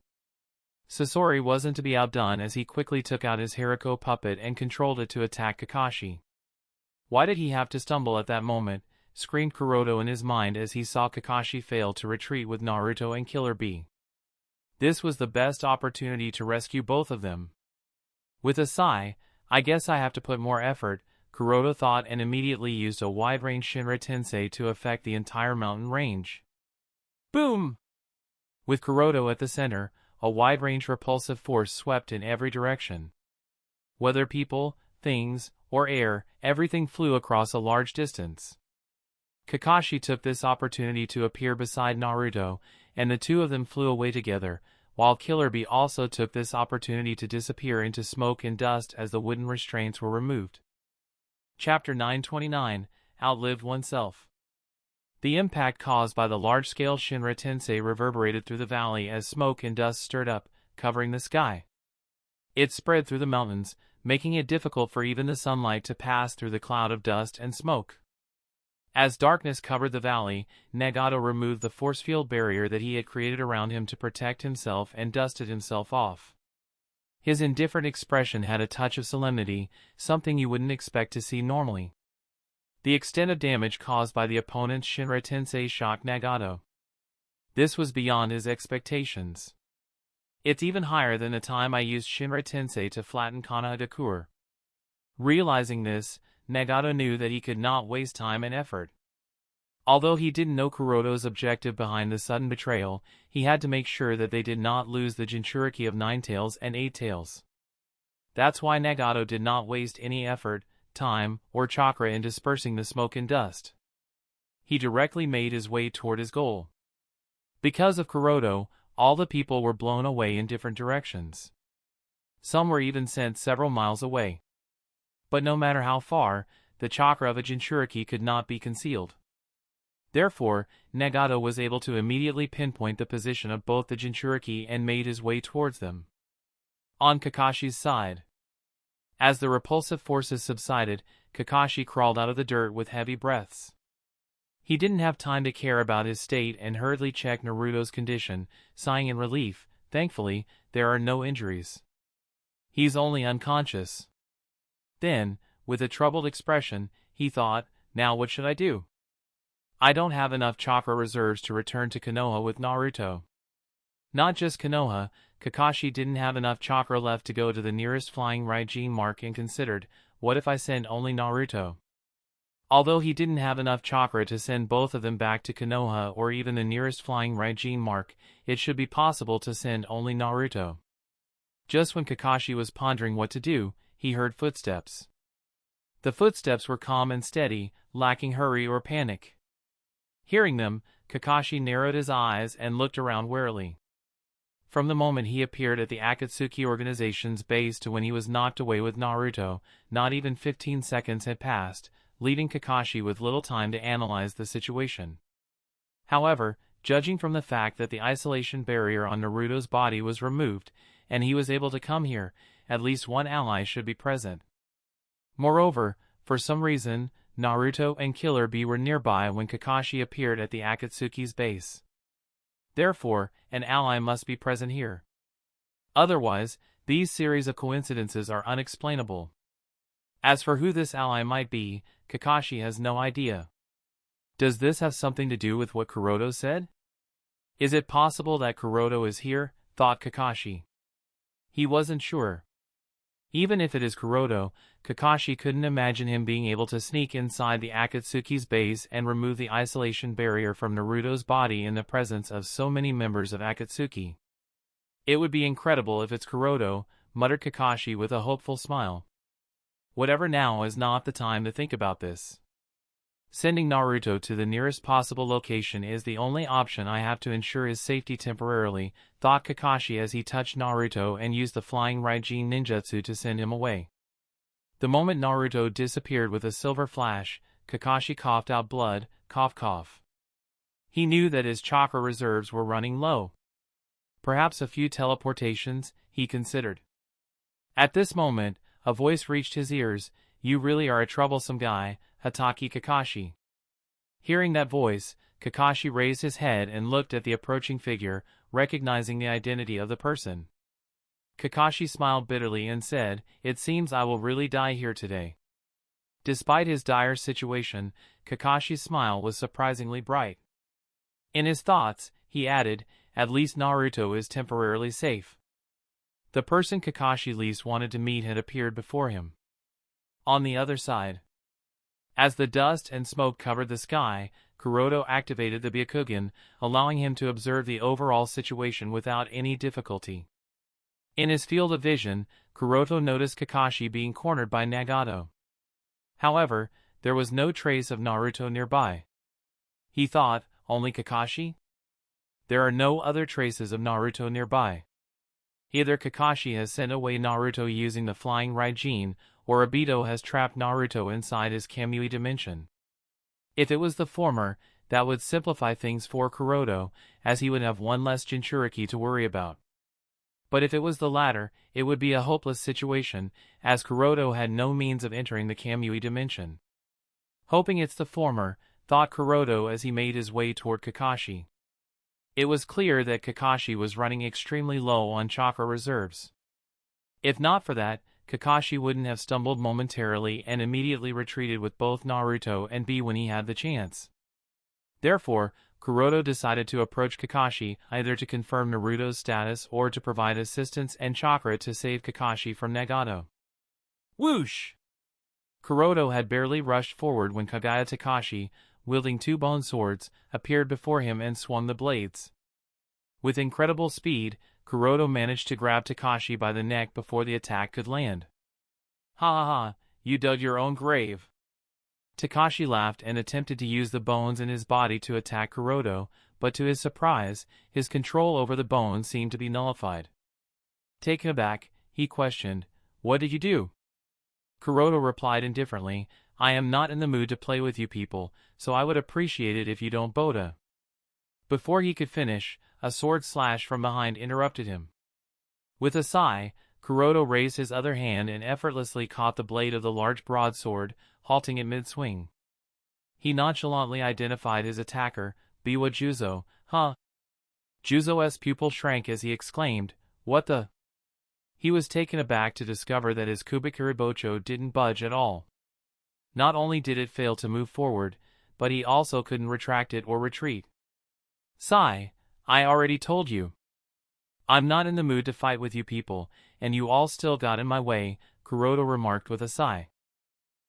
Sasori wasn't to be outdone as he quickly took out his Hiriko puppet and controlled it to attack Kakashi. Why did he have to stumble at that moment? Screamed Curoto in his mind as he saw Kakashi fail to retreat with Naruto and Killer Bee. This was the best opportunity to rescue both of them. With a sigh, I guess I have to put more effort, Curoto thought and immediately used a wide-range Shinra Tensei to affect the entire mountain range. Boom! With Curoto at the center, a wide-range repulsive force swept in every direction. Whether people, things, or air, everything flew across a large distance. Kakashi took this opportunity to appear beside Naruto, and the two of them flew away together, while Killer Bee also took this opportunity to disappear into smoke and dust as the wooden restraints were removed. Chapter 929, Outlived Oneself. The impact caused by the large-scale Shinra Tensei reverberated through the valley as smoke and dust stirred up, covering the sky. It spread through the mountains, making it difficult for even the sunlight to pass through the cloud of dust and smoke. As darkness covered the valley, Nagato removed the force field barrier that he had created around him to protect himself and dusted himself off. His indifferent expression had a touch of solemnity, something you wouldn't expect to see normally. The extent of damage caused by the opponent's Shinra Tensei shocked Nagato. This was beyond his expectations. It's even higher than the time I used Shinra Tensei to flatten Konohadakure. Realizing this, Nagato knew that he could not waste time and effort. Although he didn't know Curoto's objective behind the sudden betrayal, he had to make sure that they did not lose the Jinchuriki of Nine Tails and Eight Tails. That's why Nagato did not waste any effort, time, or chakra in dispersing the smoke and dust. He directly made his way toward his goal. Because of Curoto, all the people were blown away in different directions. Some were even sent several miles away. But no matter how far, the chakra of a Jinchuriki could not be concealed. Therefore, Nagato was able to immediately pinpoint the position of both the Jinchuriki and made his way towards them. On Kakashi's side. As the repulsive forces subsided, Kakashi crawled out of the dirt with heavy breaths. He didn't have time to care about his state and hurriedly checked Naruto's condition, sighing in relief. Thankfully, there are no injuries. He's only unconscious. Then, with a troubled expression, he thought, now what should I do? I don't have enough chakra reserves to return to Konoha with Naruto. Not just Konoha, Kakashi didn't have enough chakra left to go to the nearest flying Raijin mark and considered, what if I send only Naruto? Although he didn't have enough chakra to send both of them back to Konoha or even the nearest flying Raijin mark, it should be possible to send only Naruto. Just when Kakashi was pondering what to do, he heard footsteps. The footsteps were calm and steady, lacking hurry or panic. Hearing them, Kakashi narrowed his eyes and looked around warily. From the moment he appeared at the Akatsuki organization's base to when he was knocked away with Naruto, not even 15 seconds had passed, leaving Kakashi with little time to analyze the situation. However, judging from the fact that the isolation barrier on Naruto's body was removed, and he was able to come here, at least one ally should be present. Moreover, for some reason, Naruto and Killer Bee were nearby when Kakashi appeared at the Akatsuki's base. Therefore, an ally must be present here. Otherwise, these series of coincidences are unexplainable. As for who this ally might be, Kakashi has no idea. Does this have something to do with what Curoto said? Is it possible that Curoto is here, thought Kakashi. He wasn't sure. Even if it is Curoto, Kakashi couldn't imagine him being able to sneak inside the Akatsuki's base and remove the isolation barrier from Naruto's body in the presence of so many members of Akatsuki. It would be incredible if it's Curoto, muttered Kakashi with a hopeful smile. Whatever, now is not the time to think about this. Sending Naruto to the nearest possible location is the only option I have to ensure his safety temporarily, thought Kakashi as he touched Naruto and used the flying Raijin ninjutsu to send him away. The moment Naruto disappeared with a silver flash, Kakashi coughed out blood, cough cough. He knew that his chakra reserves were running low. Perhaps a few teleportations, he considered. At this moment, a voice reached his ears. You really are a troublesome guy, Hatake Kakashi. Hearing that voice, Kakashi raised his head and looked at the approaching figure, recognizing the identity of the person. Kakashi smiled bitterly and said, it seems I will really die here today. Despite his dire situation, Kakashi's smile was surprisingly bright. In his thoughts, he added, at least Naruto is temporarily safe. The person Kakashi least wanted to meet had appeared before him. On the other side. As the dust and smoke covered the sky, Curoto activated the Byakugan, allowing him to observe the overall situation without any difficulty. In his field of vision, Curoto noticed Kakashi being cornered by Nagato. However, there was no trace of Naruto nearby. He thought, only Kakashi? There are no other traces of Naruto nearby. Either Kakashi has sent away Naruto using the flying Raijin, or Obito has trapped Naruto inside his Kamui dimension. If it was the former, that would simplify things for Curoto, as he would have one less Jinchuriki to worry about. But if it was the latter, it would be a hopeless situation, as Curoto had no means of entering the Kamui dimension. Hoping it's the former, thought Curoto as he made his way toward Kakashi. It was clear that Kakashi was running extremely low on chakra reserves. If not for that, Kakashi wouldn't have stumbled momentarily and immediately retreated with both Naruto and B when he had the chance. Therefore, Curoto decided to approach Kakashi either to confirm Naruto's status or to provide assistance and chakra to save Kakashi from Nagato. Whoosh! Curoto had barely rushed forward when Kagaya Takashi, wielding two bone swords, appeared before him and swung the blades. With incredible speed, Curoto managed to grab Takashi by the neck before the attack could land. Ha ha ha, you dug your own grave. Takashi laughed and attempted to use the bones in his body to attack Curoto, but to his surprise, his control over the bones seemed to be nullified. Taken aback, he questioned, "What did you do?" Curoto replied indifferently, "I am not in the mood to play with you people, so I would appreciate it if you don't boda." Before he could finish, a sword slash from behind interrupted him. With a sigh, Curoto raised his other hand and effortlessly caught the blade of the large broadsword, halting it mid-swing. He nonchalantly identified his attacker, Biwa Juzo. Huh? Juzo's pupil shrank as he exclaimed, "What the?" He was taken aback to discover that his Kubikuribocho didn't budge at all. Not only did it fail to move forward, but he also couldn't retract it or retreat. Sigh, I already told you. I'm not in the mood to fight with you people, and you all still got in my way, Curoto remarked with a sigh.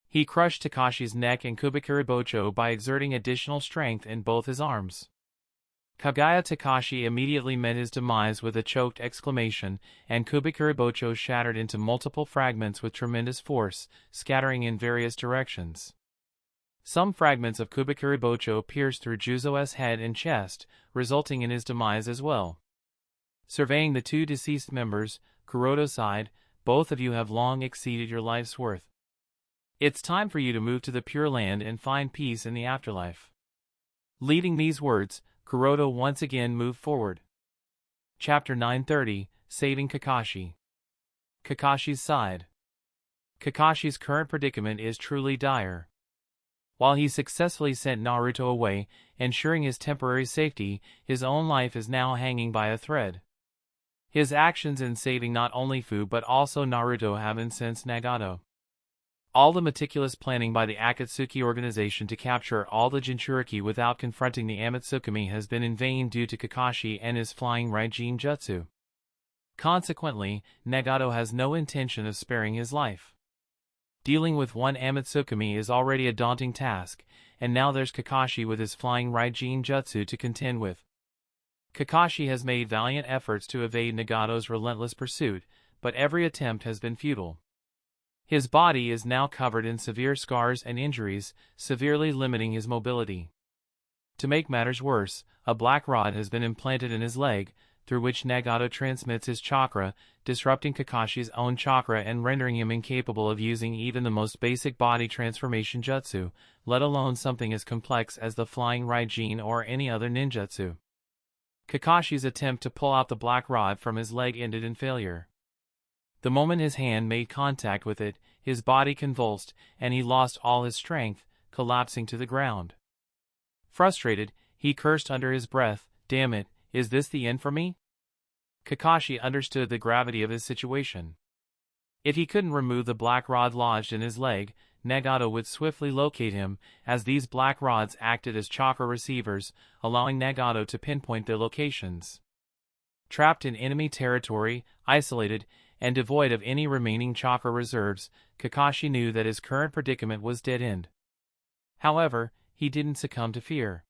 He crushed Takashi's neck and Kubikuribocho by exerting additional strength in both his arms. Kagaya Takashi immediately met his demise with a choked exclamation, and Kubikuribocho shattered into multiple fragments with tremendous force, scattering in various directions. Some fragments of Kubikuribocho pierced through Juzo's head and chest, resulting in his demise as well. Surveying the two deceased members, Curoto sighed, "Both of you have long exceeded your life's worth. It's time for you to move to the Pure Land and find peace in the afterlife." Leading these words, Curoto once again moved forward. Chapter 930, Saving Kakashi. Kakashi's side. Kakashi's current predicament is truly dire. While he successfully sent Naruto away, ensuring his temporary safety, his own life is now hanging by a thread. His actions in saving not only Fu but also Naruto have incensed Nagato. All the meticulous planning by the Akatsuki organization to capture all the Jinchuriki without confronting the Amatsukami has been in vain due to Kakashi and his flying Raijin Jutsu. Consequently, Nagato has no intention of sparing his life. Dealing with one Amatsukami is already a daunting task, and now there's Kakashi with his flying Raijin Jutsu to contend with. Kakashi has made valiant efforts to evade Nagato's relentless pursuit, but every attempt has been futile. His body is now covered in severe scars and injuries, severely limiting his mobility. To make matters worse, a black rod has been implanted in his leg, through which Nagato transmits his chakra, disrupting Kakashi's own chakra and rendering him incapable of using even the most basic body transformation jutsu, let alone something as complex as the flying Raijin or any other ninjutsu. Kakashi's attempt to pull out the black rod from his leg ended in failure. The moment his hand made contact with it, his body convulsed, and he lost all his strength, collapsing to the ground. Frustrated, he cursed under his breath, "Damn it, is this the end for me?" Kakashi understood the gravity of his situation. If he couldn't remove the black rod lodged in his leg, Nagato would swiftly locate him, as these black rods acted as chakra receivers, allowing Nagato to pinpoint their locations. Trapped in enemy territory, isolated, and devoid of any remaining chakra reserves, Kakashi knew that his current predicament was dead-end. However, he didn't succumb to fear.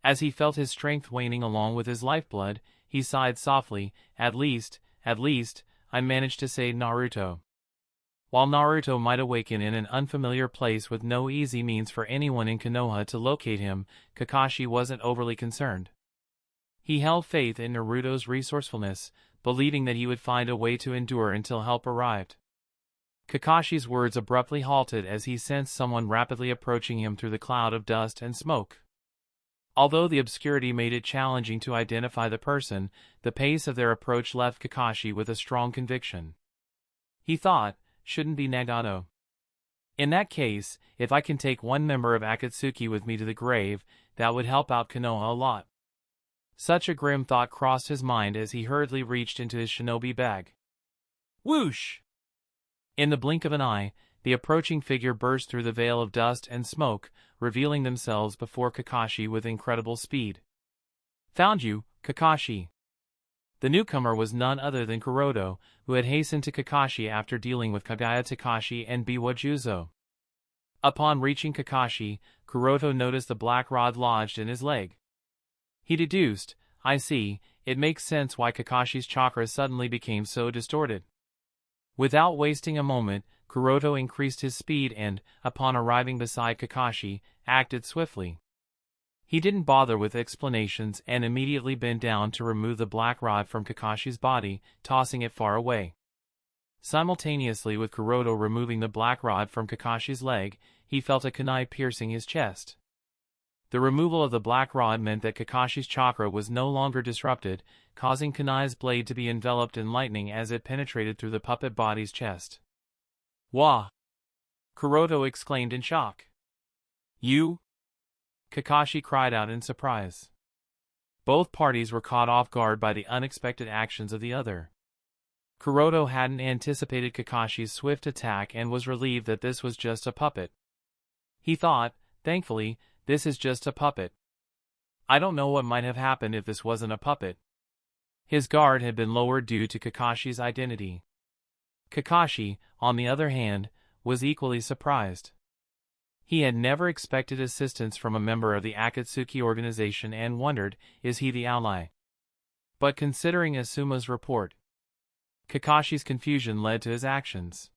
As he felt his strength waning along with his lifeblood, he sighed softly, at least, I managed to save Naruto. While Naruto might awaken in an unfamiliar place with no easy means for anyone in Konoha to locate him, Kakashi wasn't overly concerned. He held faith in Naruto's resourcefulness, believing that he would find a way to endure until help arrived. Kakashi's words abruptly halted as he sensed someone rapidly approaching him through the cloud of dust and smoke. Although the obscurity made it challenging to identify the person, the pace of their approach left Kakashi with a strong conviction. He thought, shouldn't be Nagato. In that case, if I can take one member of Akatsuki with me to the grave, that would help out Konoha a lot. Such a grim thought crossed his mind as he hurriedly reached into his shinobi bag. Whoosh! In the blink of an eye, the approaching figure burst through the veil of dust and smoke, revealing themselves before Kakashi with incredible speed. Found you, Kakashi. The newcomer was none other than Curoto, who had hastened to Kakashi after dealing with Kagaya Takashi and Biwa Juzo. Upon reaching Kakashi, Curoto noticed the black rod lodged in his leg. He deduced, I see, it makes sense why Kakashi's chakra suddenly became so distorted. Without wasting a moment, Curoto increased his speed and, upon arriving beside Kakashi, acted swiftly. He didn't bother with explanations and immediately bent down to remove the black rod from Kakashi's body, tossing it far away. Simultaneously with Curoto removing the black rod from Kakashi's leg, he felt a kunai piercing his chest. The removal of the black rod meant that Kakashi's chakra was no longer disrupted, causing kunai's blade to be enveloped in lightning as it penetrated through the puppet body's chest. Wah! Curoto exclaimed in shock. You? Kakashi cried out in surprise. Both parties were caught off guard by the unexpected actions of the other. Curoto hadn't anticipated Kakashi's swift attack and was relieved that this was just a puppet. He thought, thankfully, this is just a puppet. I don't know what might have happened if this wasn't a puppet. His guard had been lowered due to Kakashi's identity. Kakashi, on the other hand, was equally surprised. He had never expected assistance from a member of the Akatsuki organization and wondered, is he the ally? But considering Asuma's report, Kakashi's confusion led to his actions.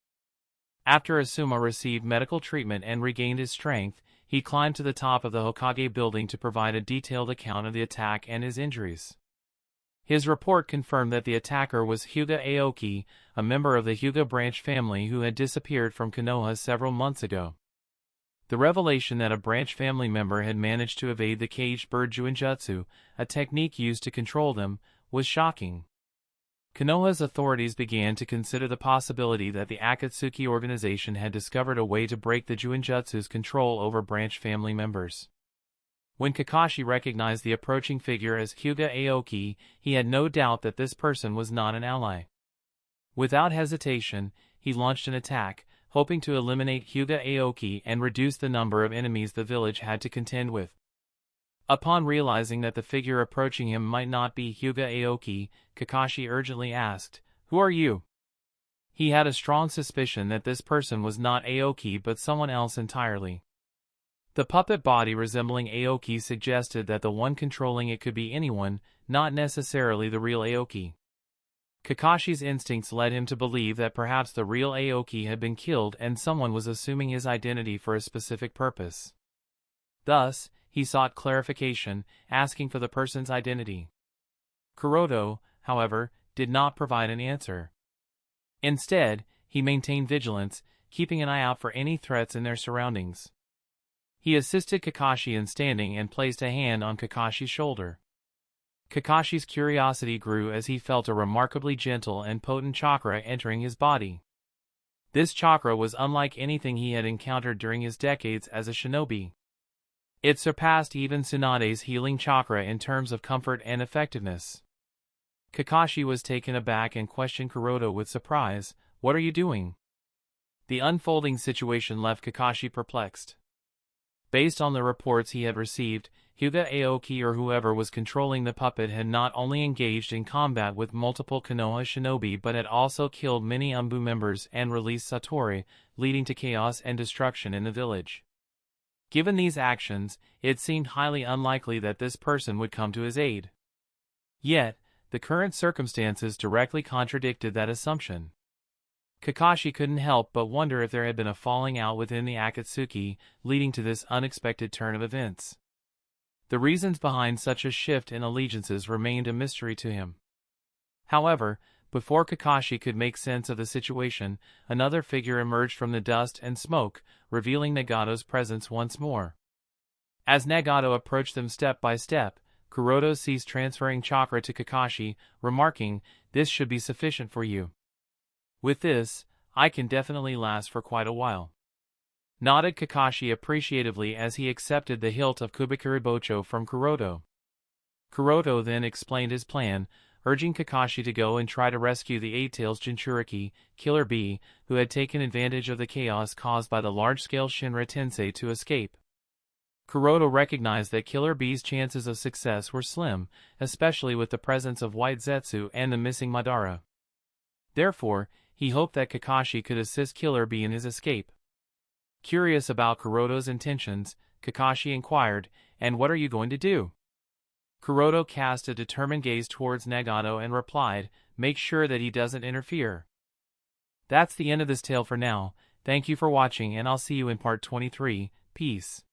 After Asuma received medical treatment and regained his strength, he climbed to the top of the Hokage building to provide a detailed account of the attack and his injuries. His report confirmed that the attacker was Hyuga Aoki, a member of the Hyuga branch family who had disappeared from Konoha several months ago. The revelation that a branch family member had managed to evade the caged bird Juinjutsu, a technique used to control them, was shocking. Konoha's authorities began to consider the possibility that the Akatsuki organization had discovered a way to break the Juinjutsu's control over branch family members. When Kakashi recognized the approaching figure as Hyuga Aoki, he had no doubt that this person was not an ally. Without hesitation, he launched an attack, hoping to eliminate Hyuga Aoki and reduce the number of enemies the village had to contend with. Upon realizing that the figure approaching him might not be Hyuga Aoki, Kakashi urgently asked, "Who are you?" He had a strong suspicion that this person was not Aoki but someone else entirely. The puppet body resembling Aoki suggested that the one controlling it could be anyone, not necessarily the real Aoki. Kakashi's instincts led him to believe that perhaps the real Aoki had been killed and someone was assuming his identity for a specific purpose. Thus, he sought clarification, asking for the person's identity. Curoto, however, did not provide an answer. Instead, he maintained vigilance, keeping an eye out for any threats in their surroundings. He assisted Kakashi in standing and placed a hand on Kakashi's shoulder. Kakashi's curiosity grew as he felt a remarkably gentle and potent chakra entering his body. This chakra was unlike anything he had encountered during his decades as a shinobi. It surpassed even Tsunade's healing chakra in terms of comfort and effectiveness. Kakashi was taken aback and questioned Curoto with surprise, "What are you doing?" The unfolding situation left Kakashi perplexed. Based on the reports he had received, Hyuga Aoki or whoever was controlling the puppet had not only engaged in combat with multiple Konoha shinobi but had also killed many Umbu members and released Sattorii, leading to chaos and destruction in the village. Given these actions, it seemed highly unlikely that this person would come to his aid. Yet, the current circumstances directly contradicted that assumption. Kakashi couldn't help but wonder if there had been a falling out within the Akatsuki, leading to this unexpected turn of events. The reasons behind such a shift in allegiances remained a mystery to him. However, before Kakashi could make sense of the situation, another figure emerged from the dust and smoke, revealing Nagato's presence once more. As Nagato approached them step by step, Curoto ceased transferring chakra to Kakashi, remarking, "This should be sufficient for you. With this, I can definitely last for quite a while." Nodded Kakashi appreciatively as he accepted the hilt of Kubikuribocho from Curoto. Curoto then explained his plan, urging Kakashi to go and try to rescue the Eight-Tails Jinchuriki, Killer Bee, who had taken advantage of the chaos caused by the large-scale Shinra Tensei to escape. Curoto recognized that Killer Bee's chances of success were slim, especially with the presence of White Zetsu and the missing Madara. Therefore, he hoped that Kakashi could assist Killer Bee in his escape. Curious about Kuroto's intentions, Kakashi inquired, "And what are you going to do?" Curoto cast a determined gaze towards Nagato and replied, "Make sure that he doesn't interfere." That's the end of this tale for now. Thank you for watching, and I'll see you in part 23. Peace.